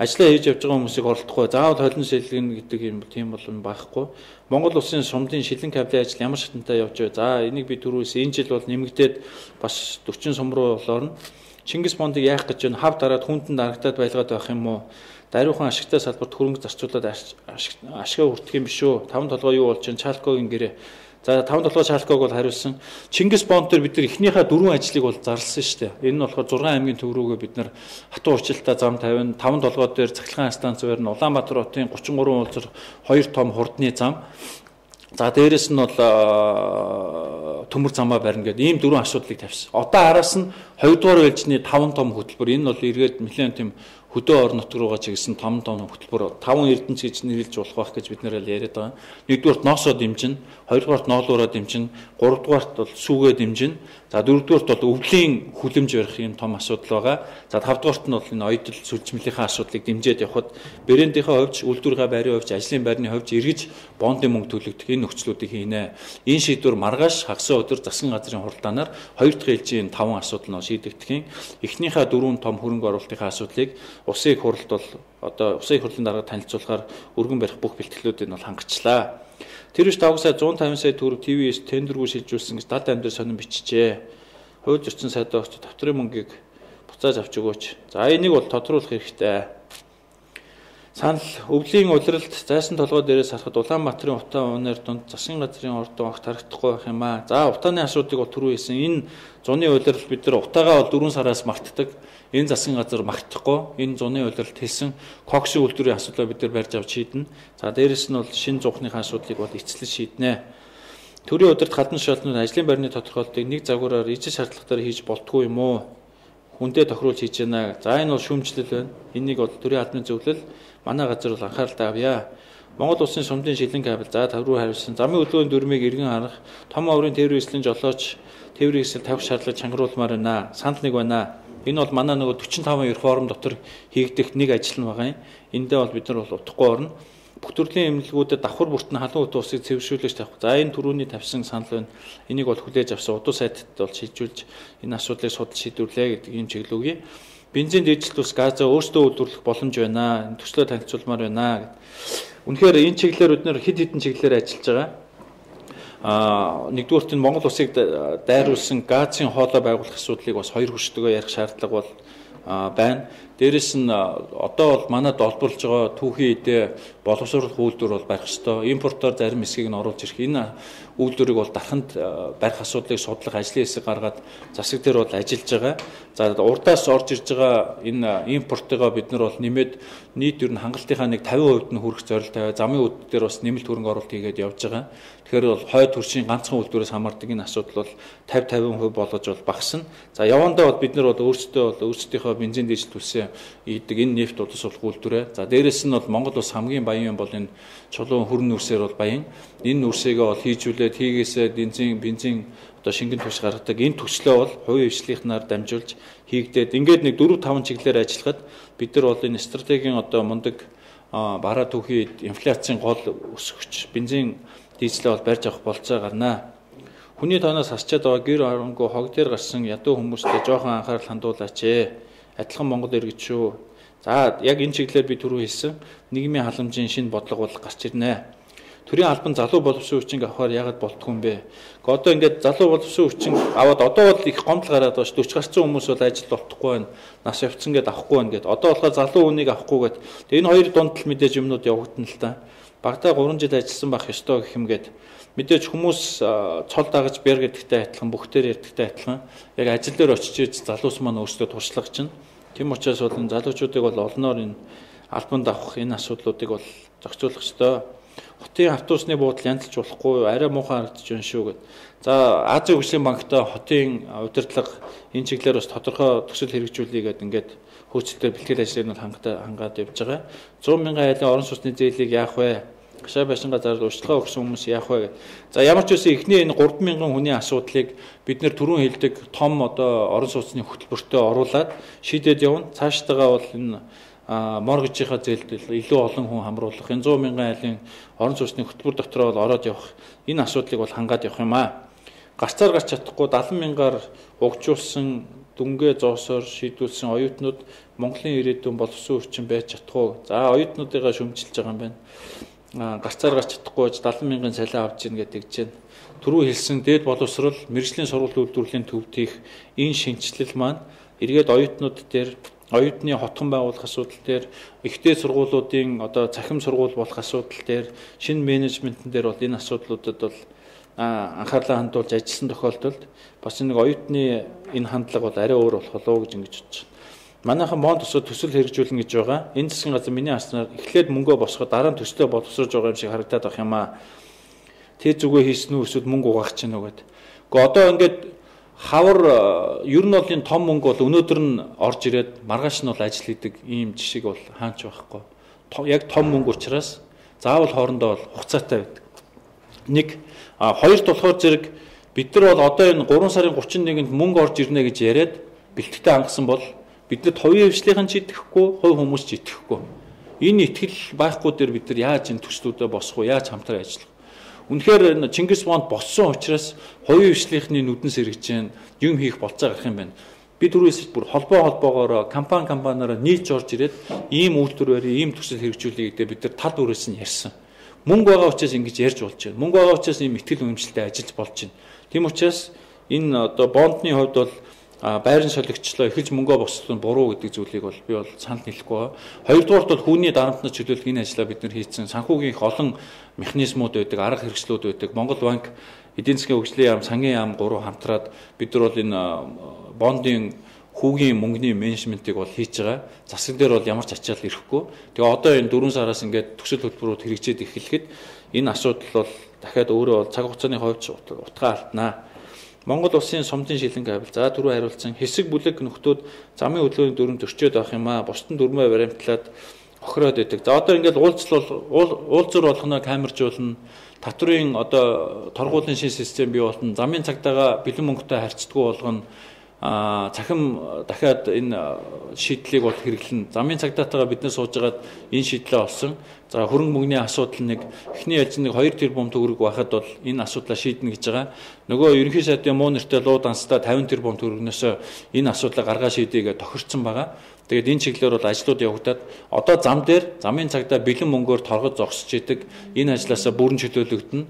ажиллаа хийж явж байгаа хүмүүсийг оролдохгүй. Заавал холин шилгэн гэдэг юм тийм бол байхгүй. Монгол улсын сумдын шилэн кабелийн ажил ямар шатантай явж байгаа. За энийг би түрүүс энэ жил бол нэмэгдээд бас 40 сум руу орно. Чингис бондыг яах гэж байна? Хав дараад хүндэн дарагтаад байлгаад байх юм уу? Даруйхан ашигтай салбарт хөрөнгө зарцуулаад ашгаа хүртэх юм биш үү? 5 толгой юу болж чинь Чалкогийн гэрээ. За 5 толгой Чалког бол хариулсан. Чингис бонд дээр бид нар эхнийхээ 4 ажлыг бол зарласан шүү дээ. Энэ нь болохоор 6 аймгийн төв рүүгээ бид нар хатуу урчилтаа зам тавина. 5 толгой дээр цахилгаан станц барина. Улаанбаатар хотын 33 улсар 2 том хурдны зам. За дээрэс нь бол төмөр замаа барина гэдэг ийм 4 асуудлыг тавьсан. Одоо араас нь 2 дугаар ээлжний 5 том хөтөлбөр. Энэ бол эргээд нэлээд тийм хөдөө орон нутг руугаа чигсэн том хөтөлбөр 5 эрдэнэч гэж нэрлэж болох байх гэж бид нэр яриад байгаа. Нэгдүгээрт ноосоо дэмжин, хоёрдугаарт ноолуураа дэмжин, гуравдугаарт бол сүүгээ дэмжин, за дөрөвдүгээрт бол өвлийн хүлэмж барих юм том асуудал байгаа. За тавдугаарт нь бол энэ оюутал сүлжмэлийн асуудлыг дэмжиж явхад брэндийнхээ хувьд, үйлдвэрийн байрны хувьд, ажлын байрны хувьд эргэж бондын мөнгө төлөгдөх энэ нөхцлүүдийг хийнэ. Энэ шийдвэр маргааш хагас өдөр засгийн газрын хуралдаанаар 2 дахь ээлжийн 5 асуудал нь шийдэгдэхийн эхнийхээ 4 том хөрөнгө оруулалтын асуудлыг Улсын их хурлд бол одоо Улсын их хурлын дарга танилцуулахаар өргөн барих бүх бэлтгэлүүдийг бол хангачлаа. Тэр биш 5 сая 150 сая төгрөг ТV-с тендергүй шилжүүлсэн гэж дат амдэр сонин бичжээ. Хууль зөрчил сайдаа очиж тавтрын мөнгийг буцааж авч өгөөч. За энийг бол тодруулах хэрэгтэй. Санал өвлийн улиралд зайсан толгой дээрээс харахад Улаанбаатарын утаа унаар дунд засгийн газрын ордон огт харагдахгүй байх юм аа. За утааны асуудыг бол түрүү хэлсэн. Энэ зуны улирал бид нар утаагаа бол 4 сараас мартдаг. Энэ засгийн газар магтахгүй. Энэ зуны улиралд хэлсэн кокшин үйлдвэрийн асуудлаа бид нар барьж авч шийднэ. За дээрэс нь бол шин зуухныхаа асуудлыг бол эцэлж шийднэ. Төрийн удирд гадна шалтнууд ажлын байрны тодорхойлолтыг нэг загвараар ижил шаардлагатаар хийж болтгүй юм уу? Хүндээ тохируулж хийж байна. За энэ бол шүүмжлэл байна. Энийг бол төрийн албаны зөвлөл манай газар бол анхааралтай авъя. Монгол улсын сумдын шилэн кабель за тавруу хариулсан. Замын хөдөлгөөний дүрмийг иргэн харах, том оврын тээврийн эслийн жолооч тээврийн эсэл тавих шаардлага чангаруулмаар байна. Санал нэг байна. Энэ бол манай нөгөө 45 реформ дотор хийгдэх нэг ажил нь байгаа юм. Эндээ бол бид нар бол утгагүй орно. Бүх төрлийн эмнэлгүүдэд давхар бүртэн халуун утга усыг цэвэршүүлж тавих. За энэ түрүүний тавьсан санал байна. Энийг бол хүлээж авсан удуу сайтад бол шийдвэрлэж энэ асуудлыг судал шийдвэрлэе гэдэг юм чиглэлгүй. Бензин, дизель ус, газаа өөрсдөө үйлдвэрлэх боломж байна. Төслөө танилцуулмаар байна гэдэг. Үнэхээр энэ чиглэлээр бид нар хэд хэдэн чиглэлээр ажиллаж байгаа. Нэгдүгürt нь Монгол улсыг дайруулсан газын хоолой байгуулах асуудлыг бас хоёр хүрштэйгээр ярих шаардлага бол байна. Дээрээс нь одоо бол манад олборлж байгаа түүхийн эдээ боловсруулах үйлдвэр бол барих ёстой. Импортоор зарим хэсгийг нь оруулж ирэх. Энэ үйлдвэрийг бол дарханд барих асуудлыг судлах ажлын хэсэг гаргаад засаг дээр бол ажиллаж байгаа. За урдаас орж ирж байгаа энэ импортыгоо бид нар бол нэмээд нийт ер нь хангалтынхаа нэг 50% нь хүрэх зорилттой. Замын үүд дээр бас нэмэлт хөрөнгө оруулалт хийгээд явж байгаа. Тэгэхээр бол хойд хөршийн ганцхан үйлдвэрээс хамаардаг энэ асуудал бол 50% болгож бол багасна. За явандаа бол бид нар бол өөрсдийнхөө бензин, дизель төлсөн ийдэг энэ нефт улс болох үйлдвэрээ. За дээрэс нь бол Монгол улс хамгийн баян юм бол энэ чулуун хөрөн нүрсээр бол баян. Энэ нүрсээгээ бол хийжүүлээд хийгээсээ бензин одоо шингэн түвш гаргадаг. Энэ төслөө бол хувийн хвшлийнхнаар дамжуулж хийгдээд ингээд нэг 4-5 чиглэлээр ажиллахад бид нар бол энэ стратегийн одоо мундаг бараа түүхий инфляцийн гол өсгөгч бензин, дизелээ бол барьж авах болцоо гарнаа. Хүний тоноос хасчаад байгаа гэр оронгүй хог дээр гарсан ядуу хүмүүстэй жоохон анхаарал хандуулаач. Адилхан Монгол иргэд шүү. За яг энэ чиглэлээр би түрүү хэлсэн нийгмийн халамжийн шинэ бодлого бол гарч ирнэ. Төрийн албан залуу боловсон хүчин авахар яагаад болтгүй юм бэ? Одоо ингээд залуу боловсон хүчин аваад одоо бол их гомдол гараад байна ш. 40 гарсан хүмүүс бол ажилд олдохгүй байна. Нас явцсан гэд авахгүй байна гэд. Одоо болохоор залуу хүнийг авахгүй гэд. Тэгээ энэ хоёр дунд л мэдээж юмнууд явагдана л та. Багтаа 3 жил ажилласан байх ёстой гэх юм гээд. Мэдээж хүмүүс цол дагаж бэр гэдэгтэй адилхан бүгдээр ярьдагтай адилхан яг ажил дээр очиж иж залуус маань өөрсдөө туршлагач чинь. Тийм учраас бол энэ залуучуудыг бол олноор энэ албанд авах энэ асуудлуудыг бол зохицуулах ёстой. Хотын автобусны буудал янзлж болохгүй арай муухай харагдаж байна шүү гэд. За Азийн хөгжлийн банктай хотын удирдлага энэ чиглэлээр бас тодорхой төсөл хэрэгжүүлэе гэдэг ингээд хөөцөлтөөр бэлтгэл ажлыг нь хангаад явж байгаа. 100 мянган айлын орон сууцны зээлийг яах вэ? Гашаа байшингаа зарж урьдчилгаа өгсөн хүмүүс яах вэ гэд. За ямар ч үсэн эхний энэ 30000 хүний асуудлыг бид нэр түрүүн хэлдэг том одоо орон сууцны хөтөлбөртөө оруулаад шийдээд явна. Цаашдаа бол энэ моргижийнхаа зээлд илүү олон хүн хамруулах энэ 100 мянган айлын орон сууцны хөтөлбөр дотроо бол ороод явах энэ асуудлыг бол хангаад явах юм аа. Гарцаар гарч чадахгүй 70 мянгаар угжуулсан дүнгээ зоосоор шийдүүлсэн оюутнууд Монголын ирээдүйн боловсон хүчин байж чадахгүй. За оюутнуудыгаа шөмжилж байгаа юм байна. Гарцаар гарч чадахгүй 70 мянган цалин авч ийн гэдэг чинь түрүү хэлсэн дээд боловсрол мэргэжлийн сургууль үйлдвэрлэлийн төвд хийх энэ шинжилэл маань эргээд оюутнууд дээр оюутны хотхон байгуулах асуудал дээр ихтэй сургуулиудын одоо цахим сургууль болох асуудал дээр шинэ менежментэн дээр бол энэ асуудлуудад бол анхаарлаа хандуулж ажилласан тохиолдолд бас нэг оюутны энэ хандлага бол арай өөр болох болов гэж ингэж бодож байна. Манайхан монд төсөл хэрэгжүүлнэ гэж байгаа. Энэ засгийн газар миний хаснаар эхлээд мөнгөө босгоод дараа нь төслөө боловсруулж байгаа юм шиг харагдаад байх юм аа. Тэ зүгөө хийсэн үү эсвэл мөнгө угаах чинь үү гэдэг. Гэхдээ одоо ингээд хавар ер нь бол энэ том мөнгө бол өнөөдөр нь орж ирээд маргааш нь бол ажил хийдэг ийм жишээ бол хаач байхгүй. Яг том мөнгө учраас заавал хоорондоо бол хугацаатай байдаг. Нэг хоёрт болохоор зэрэг бид нар бол одоо энэ 3 сарын 31-нд мөнгө орж ирнэ гэж яриад бэлтгэдэг хангасан бол бидэд хувийн хвшлийнхэн ч итгэхгүй, хувь хүмүүс ч итгэхгүй. Энэ итгэл байхгүй дээр бид нар яаж энэ төслүүдэд босох вэ? Яаж хамтран ажиллах вэ? Үнэхээр Чингис Бонд боссон учраас хувийн хвшлийнхны нүдэн сэргэж юм хийх болцоо гарах юм байна. Би түрүүс бүр холбоогоор компаниараа нийлж орж ирээд ийм үйлдвэр барь, ийм төсөл хэрэгжүүлэе гэдэг бид нар тал бүрээс нь ярьсан. Мөнгө байгаа учраас ингэж ярьж болж байна. Мөнгө байгаа учраас ийм ихтгэл үнэмшилтэй ажиллаж болж байна. Тийм учраас энэ одоо бондны хувьд бол байрын солигчлоо эхэлж мөнгөө босгох нь буруу гэдэг зүйлийг бол би бол санал нийлэхгүй байна. Хоёрдугаарт бол хүний дарамтнаас чөлөөлөх энэ ажлаа бид нар хийсэн. Санхүүгийн их олон механизмууд байдаг, арга хэрэгслүүд байдаг. Монгол банк, эдийн засгийн хөгжлийн яам, сангийн яам гурав хамтраад бид нар бол энэ бондын хүүгийн мөнгөний менежментийг бол хийж байгаа. Засаг дээр бол ямар ч ачаал ирэхгүй. Тэгээ одоо энэ 4 сараас ингээд төсөл хөтөлбөрүүд хэрэгжээд эхлэхэд энэ асуудал бол дахиад өөрөө бол цаг хугацааны хувьд утгаа алднаа. Монгол улсын сумдын шилэн кабель за түрүү хариулсан хэсэг бүлэг нөхдүүд замын хөдөлгөөний дүрмд төрчөөд авах юм аа. Бусдын дүрмээ баримтлаад охироод байдаг. За одоо ингээд уулзур болгоно камержуулна. Татврын одоо торгуулийн шин систем бий болно. Замын цагдаагаа бэлэн мөнгөтэй харьцдаггүй болгоно. цахим дахиад энэ шийдлийг бол хэрэглэн. Замын цагдаатайгаа бид нар суужгаад энэ шийдлээ олсон. За хөрөнгө мөнгөний асуудал нэг эхний ялж нэг 2 тэрбум төгрөг байхад бол энэ асуудлаа шийднэ гэж байгаа. Нөгөө ерөнхий сайдын муу нэртэй луу данстай 50 тэрбум төгрөгнөөс энэ асуудлаа гаргаа шийдэе гэж тохирцсон байгаа. Тэгээд энэ чиглэлээр бол ажлууд явагдаад одоо зам дээр замын цагдаа бэлэн мөнгөөр торгож зогсож идэг. Энэ ажлаасаа бүрэн чөлөөлөгдөнө.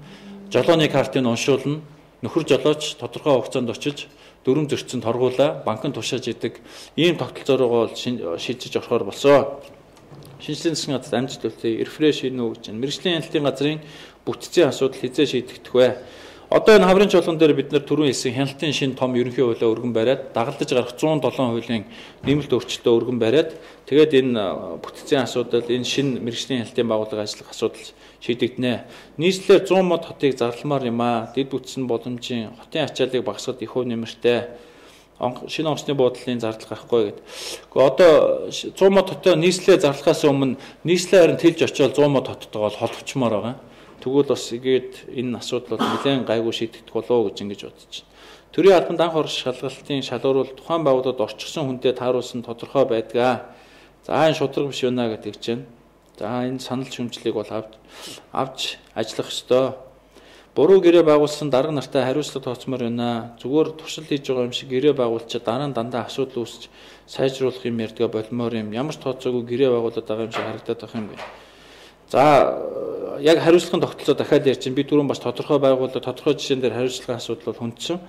Жолооны картыг уншуулна. Нөхөр жолооч тодорхой хугацаанд очиж дөрөв зөрчинд торгуулаа, банкнд тушааж идэг. Ийм тогтолцоороо бол шилжиж орохоор болсон. Шинжлэлийн засгийн газар амжилттай рефреш хийнэ үү гэж байна. Мэргэжлийн хяналтын газрын бүтцийн асуудал хязээ шийдэгдэх вэ? Одоо энэ хаврын чуулган дээр бид нар түрүүн хэлсэн хяналтын шинэ том ерөнхий хуулиа өргөн бариад дагалдаж гарах 107 хуулийн нэмэлт өөрчлөлтөө өргөн бариад тэгээд энэ бүтцийн асуудал, энэ шинэ мэргэжлийн хяналтын байгууллага ажиллах асуудал шийдэгдэнэ. Нийслэлээр 100 мод хотыг зарламаар юм аа. Дэд бүтцэн боломжийн хотын ачааллыг багасгахад их хөв нэмэртэй. Шинэ онгоцны буудлын зардал гарахгүй гэдэг. Гэхдээ одоо 100 мод хотоо нийслэлээ зарлахаас өмнө нийслэлээр харин тэлж очиод 100 мод хоттойгоо холбочмоор байгаа. Тэгвэл бас игээд энэ асуудал бол нэлээд гайгүй шийдэгдэх болов гэж ингэж бодож байна. Төрийн албанд анх орж шалгалтын шалгуур тухайн байгууллагад орчихсон хүнтэй тааруулсан тодорхой байдгаа. За энэ шудраг биш байна гэж хэлж байна. За энэ санал шүмжлэгийг бол авч ажиллах ёстой. Буруу гэрээ байгуулсан дарга нартай хариуцлага тооцмоор байна. Зүгээр туршил хийж байгаа юм шиг гэрээ байгуулчаад дараа нь дандаа асуудал үүсч сайжруулах юм ярьдгаа болмоор юм. Ямар ч тооцоогүй гэрээ байгуулад байгаа юм шиг харагдаад байгаа юм байна. За яг хариуцлагын тогтолцоо дахиад ярьж байна. Би түрүүн бас тодорхой байгууллага тодорхой жишээн дээр хариуцлагын асуудал бол хүндсэн.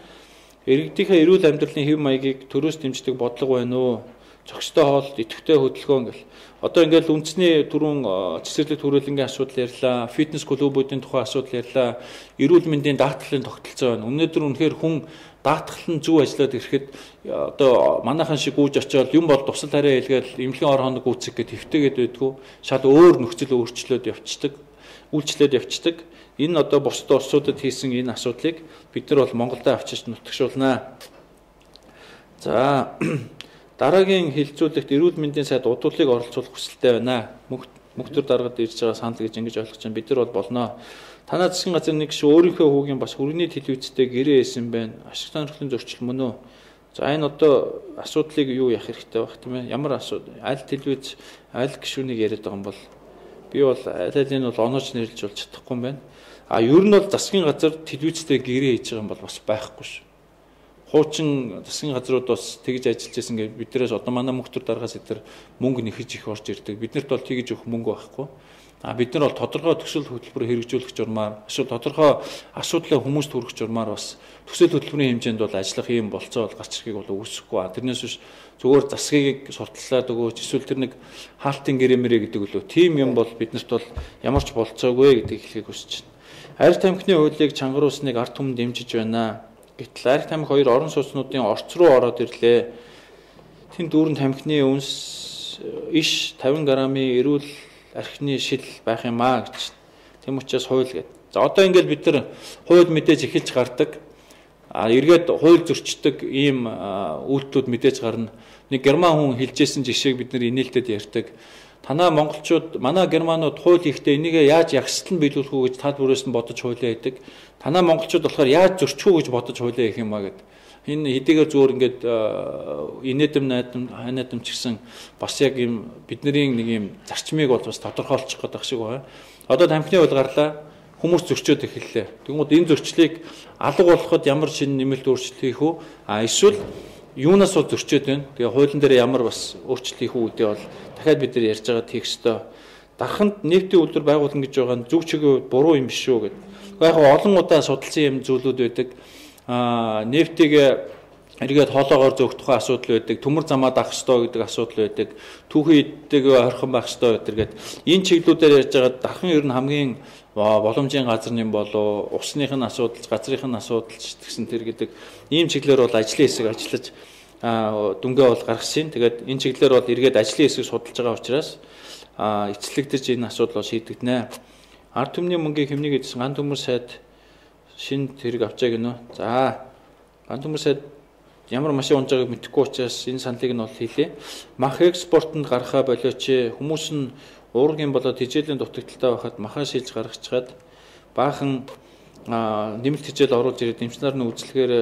Иргэдийнхээ эрүүл амьдралын хэв маягийг төрөөс дэмждэг бодлого байна уу? Зохистой хоол, идэвхтэй хөдөлгөөн гэл. Одоо ингээл үндэсний түрүүн цэцэрлэг төрөлнгийн асуудал ярьлаа, фитнес клубүүдийн тухай асуудал ярьлаа, эрүүл мэндийн даатгалын тогтолцоо байна. Өнөөдөр үнэхээр хүн даатгал нь зөв ажиллаад ирэхэд одоо манайхан шиг гүйж очиод юм бол тусал тариа хэлгээл эмнэлгийн ор хоног үүсгэх гэд хэвтэйгээд байдгүй. Шал өөр нөхцөл өөрчлөлт явцдаг, үйлчлээд явцдаг. Энэ одоо бусад улсуудад хийсэн энэ асуудлыг бид нар бол Монголдо авчиж нутагшуулнаа. За дараагийн хилцүүлэгт эрүүл мэндийн сайд удуулыг оролцуулах хүсэлтэй байна. Мөнхтөр даргад ирж байгаа санал гэж ингэж ойлгож байна. Бид нар бол болно. Танай засгийн газар нэг шиг өөрийнхөө хүүгийн бас хүрээний телевизтэй гэрээ хийсэн байна. Ашиг сонирхлын зөрчил мөн үү? За энэ одоо асуудлыг юу яах хэрэгтэй байх тийм ээ? Ямар асуудал? Аль телевиз, аль гишүүнийг яриад байгаа юм бол би бол аль алийг бол оноож нэрлж болж чадахгүй юм байна. Ер нь бол засгийн газар телевизтэй гэрээ хийж байгаа юм бол бас байхгүй шүү. Хуучин засгийн газрууд бас тэгж ажиллаж байсан гэж биднээс одоо манай мөнхтөр даргаас эдгээр мөнгө нэхэж их орж ирдэг. Биднэрт бол тэгж өгөх мөнгө байхгүй. Бид нар бол тодорхой төсөл хөтөлбөр хэрэгжүүлэх журмаар, эсвэл тодорхой асуудлаа хүмүүст хүргэх журмаар бас төсөл хөтөлбөрийн хэмжээнд бол ажиллах юм болцоо бол гарч ирэхийг бол үүсэхгүй. Тэрнээс биш зүгээр засгийг сурталчлаад өгөөч, эсвэл тэр нэг хаалтын гэрэмэрэ гэдэг үлээ. Тим юм бол биднэрт бол ямар ч болцоогүй гэдгийг хэлхийг хүсэж байна. Арх тамхины хуулийг чангаруулсныг ард түмэн дэмжиж байна. Гэтэл арх тамхи хоёр орон сууцнуудын орц руу ороод ирлээ. Тэнд дүүрэн тамхины үнс иш 50 грамын эрүүл архины шил байх юм аа гэж. Тэм учраас хууль гэдэг. За одоо ингээл бид нар хууль мэдээж эхэлж гардаг. Эргээд хууль зөрчдөг ийм үйлдэлүүд мэдээж гарна. Нэг герман хүн хэлжсэн жишээг бид нар инээлтэд ярьдаг. Танаа монголчууд, манай германууд хууль ихтэй энийгээ яаж ягстал нь биелүүлэх үү гэж тал бүрээс нь бодож хуулиа хийдэг. Танаа монголчууд болохоор яаж зөрчих үү гэж бодож хуулиа хийх юм аа гэд. Энэ хэдийгээр зүгээр ингээд инээдэм найдам ч гэсэн бас яг юм бидний нэг юм зарчмыг бол бас тодорхойлчих гээд байх шиг байна. Одоо тамхины хууль гарлаа. Хүмүүс зөрчөөд эхэллээ. Тэгмүүд энэ зөрчлийг алга болгоход ямар шинэ нэмэлт өөрчлөлт хийх үү? Эсвэл юунаас бол зөрчөөд байна. Тэгээ хуулийн дээр ямар бас өөрчлөлт хийх үү гэдэг бол дахиад бид нар ярьж байгаа хийх ёстой. Дарханд нефтийн үйлдвэр байгуулна гэж байгаа нь зөв чиглэл буруу юм биш шүү гэдэг. Яг олон удаа судалсан юм зүйлүүд байдаг. Нефтийг эргээд хоолоогоор зөөх тухай асуудал байдаг. Төмөр замаа даах ёстой гэдэг асуудал байдаг. Түүхий иддэг орхон байх ёстой гэдэг. Энэ чиглэлүүдээр ярьж байгаа дархан ер нь хамгийн боломжийн газар юм болоо усных нь асуудал, газрынх нь асуудал гэсэн тэр гэдэг ийм чиглэлээр бол ажлын хэсэг ажиллаж дүнгээ бол гаргасан. Тэгээд энэ чиглэлээр бол эргээд ажлын хэсэг судалж байгаа учраас эцэлэгдэж энэ асуудал бол шийдэгдэнэ. Ард түмний мөнгийг хэмнэг эдсэн ган төмөр сайд шинэ тэрэг авчаа гинөө. За ган төмөр сайд ямар машин унжааг мэдэхгүй учраас энэ саналыг нь бол хийлээ. Мах экспортод гарахаа болооч хүмүүс нь уургийн болоод хичээлийн дутагдaltaй байхад махаа шилж гаргачаад баахан нэмэлт хичээл оруулж ирээд эмчнэр нь үзлэхээр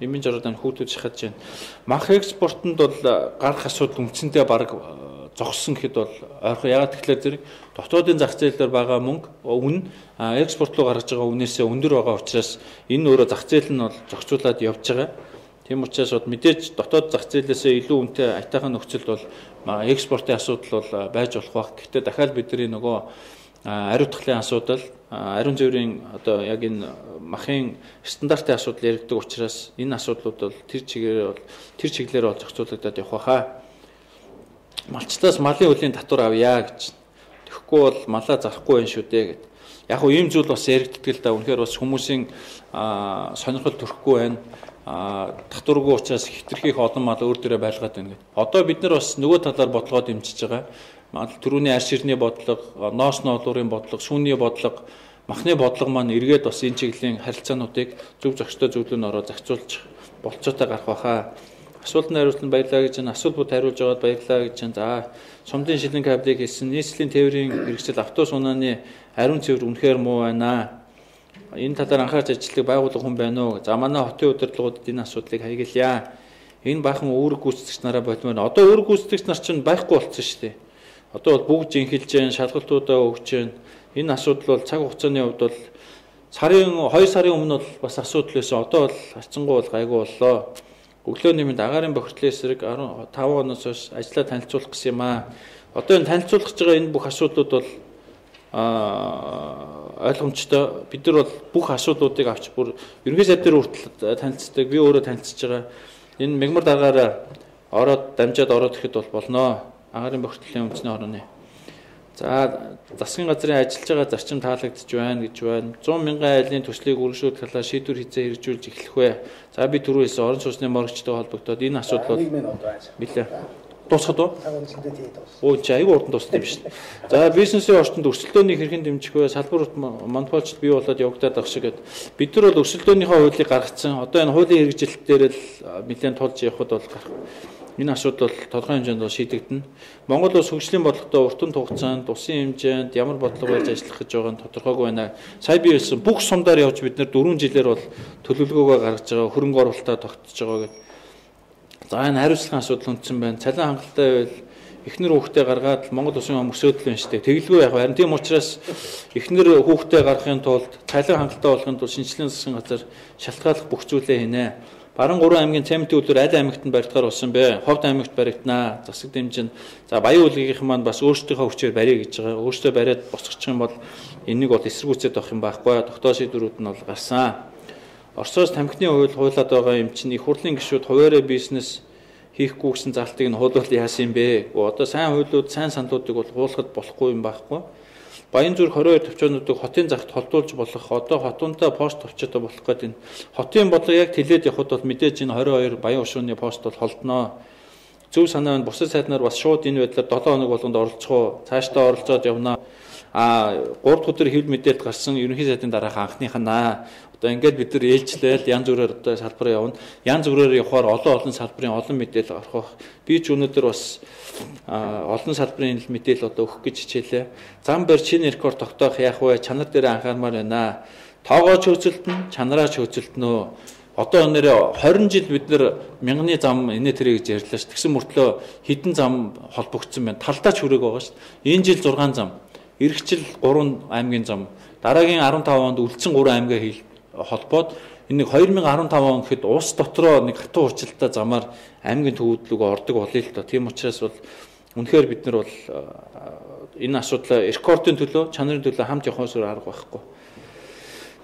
эмийн жаргал хүүхдүүд шахаж байна. Мах экспортод бол гарах асуудал үндсэндээ баг зогссон гэхэд бол ойрхон ягаад тэгэхээр зэрэг дотоодын зах зээлээр байгаа мөнгө үнэ экспорт руу гаргаж байгаа үнээсээ өндөр байгаа учраас энэ өөрөө зах зээл нь бол зохицуулаад явж байгаа. Тийм учраас мэдээж дотоод зах зээлээсээ илүү үнэтэй аятайхан нөхцөлд бол экспортын асуудал бол байж болох баг. Гэхдээ дахиад бидний нөгөө ариутгахлын асуудал, ариун цэврийн одоо яг энэ махын стандартын асуудал яригддаг учраас энэ асуудлууд бол тэр чиглэлээр бол зохицуулагдаад явах хаа. Малчлаас малын хөлийн татвар авъя гэж. Тэгэхгүй бол малаа зарахгүй байх шүү дээ гэд. Яг хөө ийм зүйл бас яригддаг л да. Үнэхээр бас хүмүүсийн сонирхол төрөхгүй байна. Татваргүй учраас хитрхийх олон мал өөр дөрөө байлгаад байна гэд. Одоо бид нар бас нөгөө талаар бодлогоо дэмжиж байгаа. Төрөүний арь ширний бодлого, ноос ноолуурын бодлого, шүүний бодлого, махны бодлого маань эргээд бас энэ чиглэлийн харилцаануудыг зөв зохистой зөвлөнд ороо зохицуулж болцоотой гарах байхаа. Асуултанд хариултанд баярлалаа гэж байна. Асуулт хариулж байгаад баярлалаа гэж байна. За, сумдын шилэн кабелийг хийсэн нийслэлийн тээврийн хэрэгсэл автобус унааны ариун цэвэр үнэхээр муу байна. Энэ талаар анхаарч ажилладаг байгууллага хүн байна уу? За, манай хотын удирдлагуудад энэ асуудлыг хаягуулъя. Энэ баахан үүрэг гүйцэтгэгч нараа болмоор. Одоо үүрэг гүйцэтгэгч нар чинь байхгүй болчихсон шүү дээ. Одоо бол бүгд жинхэлж जैन, шалгалтуудаа өгч जैन. Энэ асуудал бол цаг хугацааны хувьд бол 2 сарын өмнө бол бас асуудал байсан. Одоо бол харцангуй бол гайгүй боллоо. Өглөөний мэнд агаарын бохирдлын эсрэг 15 оноос хойш ажлаа танилцуулах гэсэн юм аа. Одоо энэ танилцуулах гэж байгаа энэ бүх асуудлууд бол ойлгомжтой. Бид нар бол бүх асуудлуудыг авч бүр ерөнхий сайд дээр хүртэл танилцдаг. Би өөрөө танилцж байгаа. Энэ мегмар даргаараа ороод дамжаад ороод ирэхэд бол болно. Агаарын бохирдлын үндэсний хорооны. За, засгийн газрын ажиллаж байгаа зарчим таалагдж байна гэж байна. 100 мянган айлын төслийг үргэлжлүүлэх талаар шийдвэр хийцээ хэрэгжүүлж эхлэх вэ. За, би түрүү хэлсэн орон сууцны моргчтой холбогдоод энэ асуудал билээ. Дуусах уу? Оо, чи айгүй урдан дууссан юм шүү дээ. За, бизнесийн орчинд өрсөлдөөнийг хэрхэн дэмжих вэ? Салбар монополчд бий болоод явагдаад байгаа шиг гээд бид нар бол өрсөлдөөнийхөө хуулийг гаргацсан. Одоо энэ хуулийн хэрэгжилт дээр л нэлээд тулж явхад бол гарах. Энэ асуудал бол тодорхой хэмжээнд шийдэгдэнэ. Монгол улс хөгжлийн бодлоготой уртан хугацаанд усын хэмжээнд ямар бодлого барьж ажиллах гэж байгаа нь тодорхойгүй байна. Сая би хэлсэн бүх сумдаар явж бид нэр 4 жилээр бол төлөвлөгөөгөө гаргаж байгаа, хөрөнгө оруулалтаа тогтсож байгаа гэдэг. За, энэ хариуцлагын асуудал хүндсэн байна. Цалин хангалттай байвал эхнэр хүүхдээ гаргаад Монгол улсын өмсөдөл байна шүү дээ. Тэгэлгүй яг харин тийм учраас эхнэр хүүхдээ гаргахын тулд цалин хангалттай болохын тулд шинжилгээ засгийн газар шалтгааллах бүх зүйлээ хийнэ. Баруун 3 аймгийн цамтын үйлдвэр аль аймагт нь баригдахаар болсон бэ? Ховд аймагт баригдана. Засаг дэмжин. За, Баян улгийн маань бас өөрсдийнхөө хүчээр барья гэж байгаа. Өөрсдөө бариад босгочих юм бол энийг бол эсэргүүцээд авах юм байхгүй. Тогтоох шийдвэрүүд нь бол гарсан. Оросоос тамхины хуулиад байгаа юм чинь их хурлын гишүүд хуваарай бизнес хийхгүй гэсэн залтыг нь хуулбал яасан юм бэ? Одоо сайн хуулиуд, сайн саналуудыг бол хуулахад болохгүй юм байхгүй. Баянзүрх 22 төвчөөнүүдийг хотын загт холдуулж болох, одоо хотунтай пост төвчөөтэй болох гэдэг энэ хотын бодлого яг тэлээд явхад бол мэдээж энэ 22 Баян ушууны пост бол холдноо. Зөв санаа нь бусад сайднаар бас шууд энэ байдлаар 7 хоног болгонд оролцох уу? Цаашдаа оролцоод явна. 3 дахь өдөр хэвлэл мэдээлэлд гарсан ерөнхий сайдын дараах анхных нь одоо ингээд бид нар ээлжлээл янз бүрээр одоо салбар явна. Янз бүрээр явахаар олон салбарын олон мэдээлэл гарах. Би ч өнөөдөр бас олон салбарын мэдээлэл одоо өгөх гэж хичээлээ. Зам барь шинэ рекорд тогтоох яах вэ? Чанар дээр анхаармаар байна. Тоогооч хөөцөлдөн, чанараач хөөцөлдөнөө. Одоо нэрээ 20 жил бид нар мянганы зам инээ тэрэ гэж ярьлаа ш. Тэгсэн мөртлөө хідэн зам холбогдсон байна. Талдаач хүрээг байгаа ш. Энэ жил 6 зам. Иргэжил 3 аймгийн зам. Дараагийн 15 онд үлдсэн 3 аймгаа холбоод энэ 2015 он гэхэд улс дотроо нэг хатуу урчлалтай замаар аймгийн төвүүд рүү ордог болъё л доо. Тийм учраас бол үнэхээр бид нар бол энэ асуудлаа рекордын төлөө, чанарын төлөө хамт явахаас өөр арга байхгүй.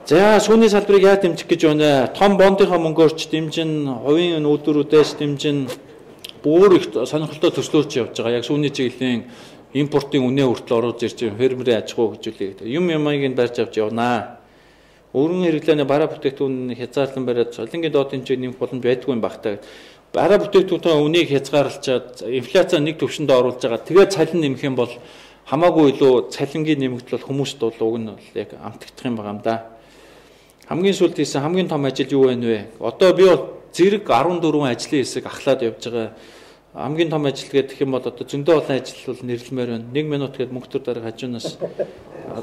За, шүүний салбарыг яаж дэмжих гэж байна? Том бондынхаа мөнгөөрч дэмжин, хувийн үйлдвэрүүдээс дэмжин бүр их сонирхолтой төслөөрч явж байгаа. Яг шүүний чиглэлийн импортын үнэ хүртэл орж ирж фермерийн аж ахуй хөгжүүлэх юмыг нь барьж авч явнаа. Өргөн хэрэглээний бараа бүтээгдэхүүн хязгаарлан бариад солонгийн доод хэмжээ нэмэх боломж байдгүй юм багтаа. Бараа бүтээгдэхүүн үнийг хязгаарлалчаад инфляцаа нэг түвшинд оруулж байгаа. Тэгээд цалин нэмэх юм бол хамаагүй илүү цалингийн нэмэгдэл хүмүүст бол уг нь бол яг амтагдах юм байгаа юм да. Хамгийн сүүлд хийсэн хамгийн том ажил юу вэ нэ? Одоо би бол зэрэг 14 ажлын хэсэг ахлаад явж байгаа. Хамгийн том ажил гэх юм бол одоо зөндөө олон ажил бол нэрлэмээр байна. 1 минут гээд мөнгөтөр дараа хажуунаас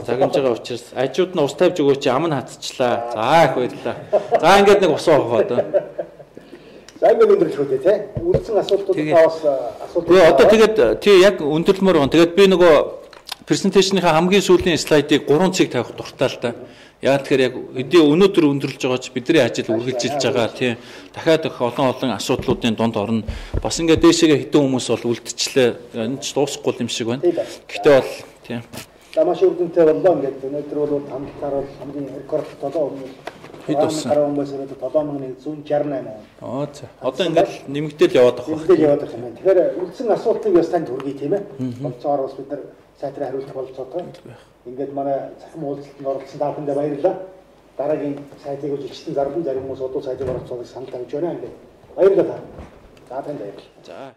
загнаж байгаа учраас ажууд нь ус тавьж өгөөч ам нь хатчихлаа. За их баярлалаа. За ингээд нэг ус авах одоо. амин өндөрлөх үү те. Үлдсэн асуудлуудаа бас асуудал. Тэгээ одоо тэгээд тий яг өндөрлмөр гон. Тэгээд би нөгөө презентацийнхаа хамгийн сүүлийн слайдыг 3 цэг тавих дуртай л да. Яг тэгэхээр яг хэдий өнөөдөр өндөрлж байгаа ч бидний ажил үргэлжилж байгаа тий. Дахиад олон асуудлуудын донд орно. Бас ингээд дээшээгээ хэдэн хүмүүс бол үлдчихлээ. Энэ ч дуусахгүй юм шиг байна. Гэхдээ бол тий. Маш өргөнтэй боллоо ингээд өнөөдөр бол хамтдаар бол хамгийн рекорд 7 өмнө хэд болсон? 7168. Аа за. Одоо ингээд нэмэгдээл яваад байгаа. Нэмэгдээл яваад байгаа юм байна. Тэгэхээр үлдсэн асуултыг бас танд хүргэе тийм ээ. Болцоогоор бас бид нар сайтраа хариулах болцоотой. Ингээд манай цахим уулзалтанд оролцсон та бүхэндээ баярлалаа. Дараагийн сайтыг үжилчсэн зарим хүмүүс одоо сайтыг оролцоог санал тавьж байна. Ингээд баярлалаа. За танд баярлалаа. За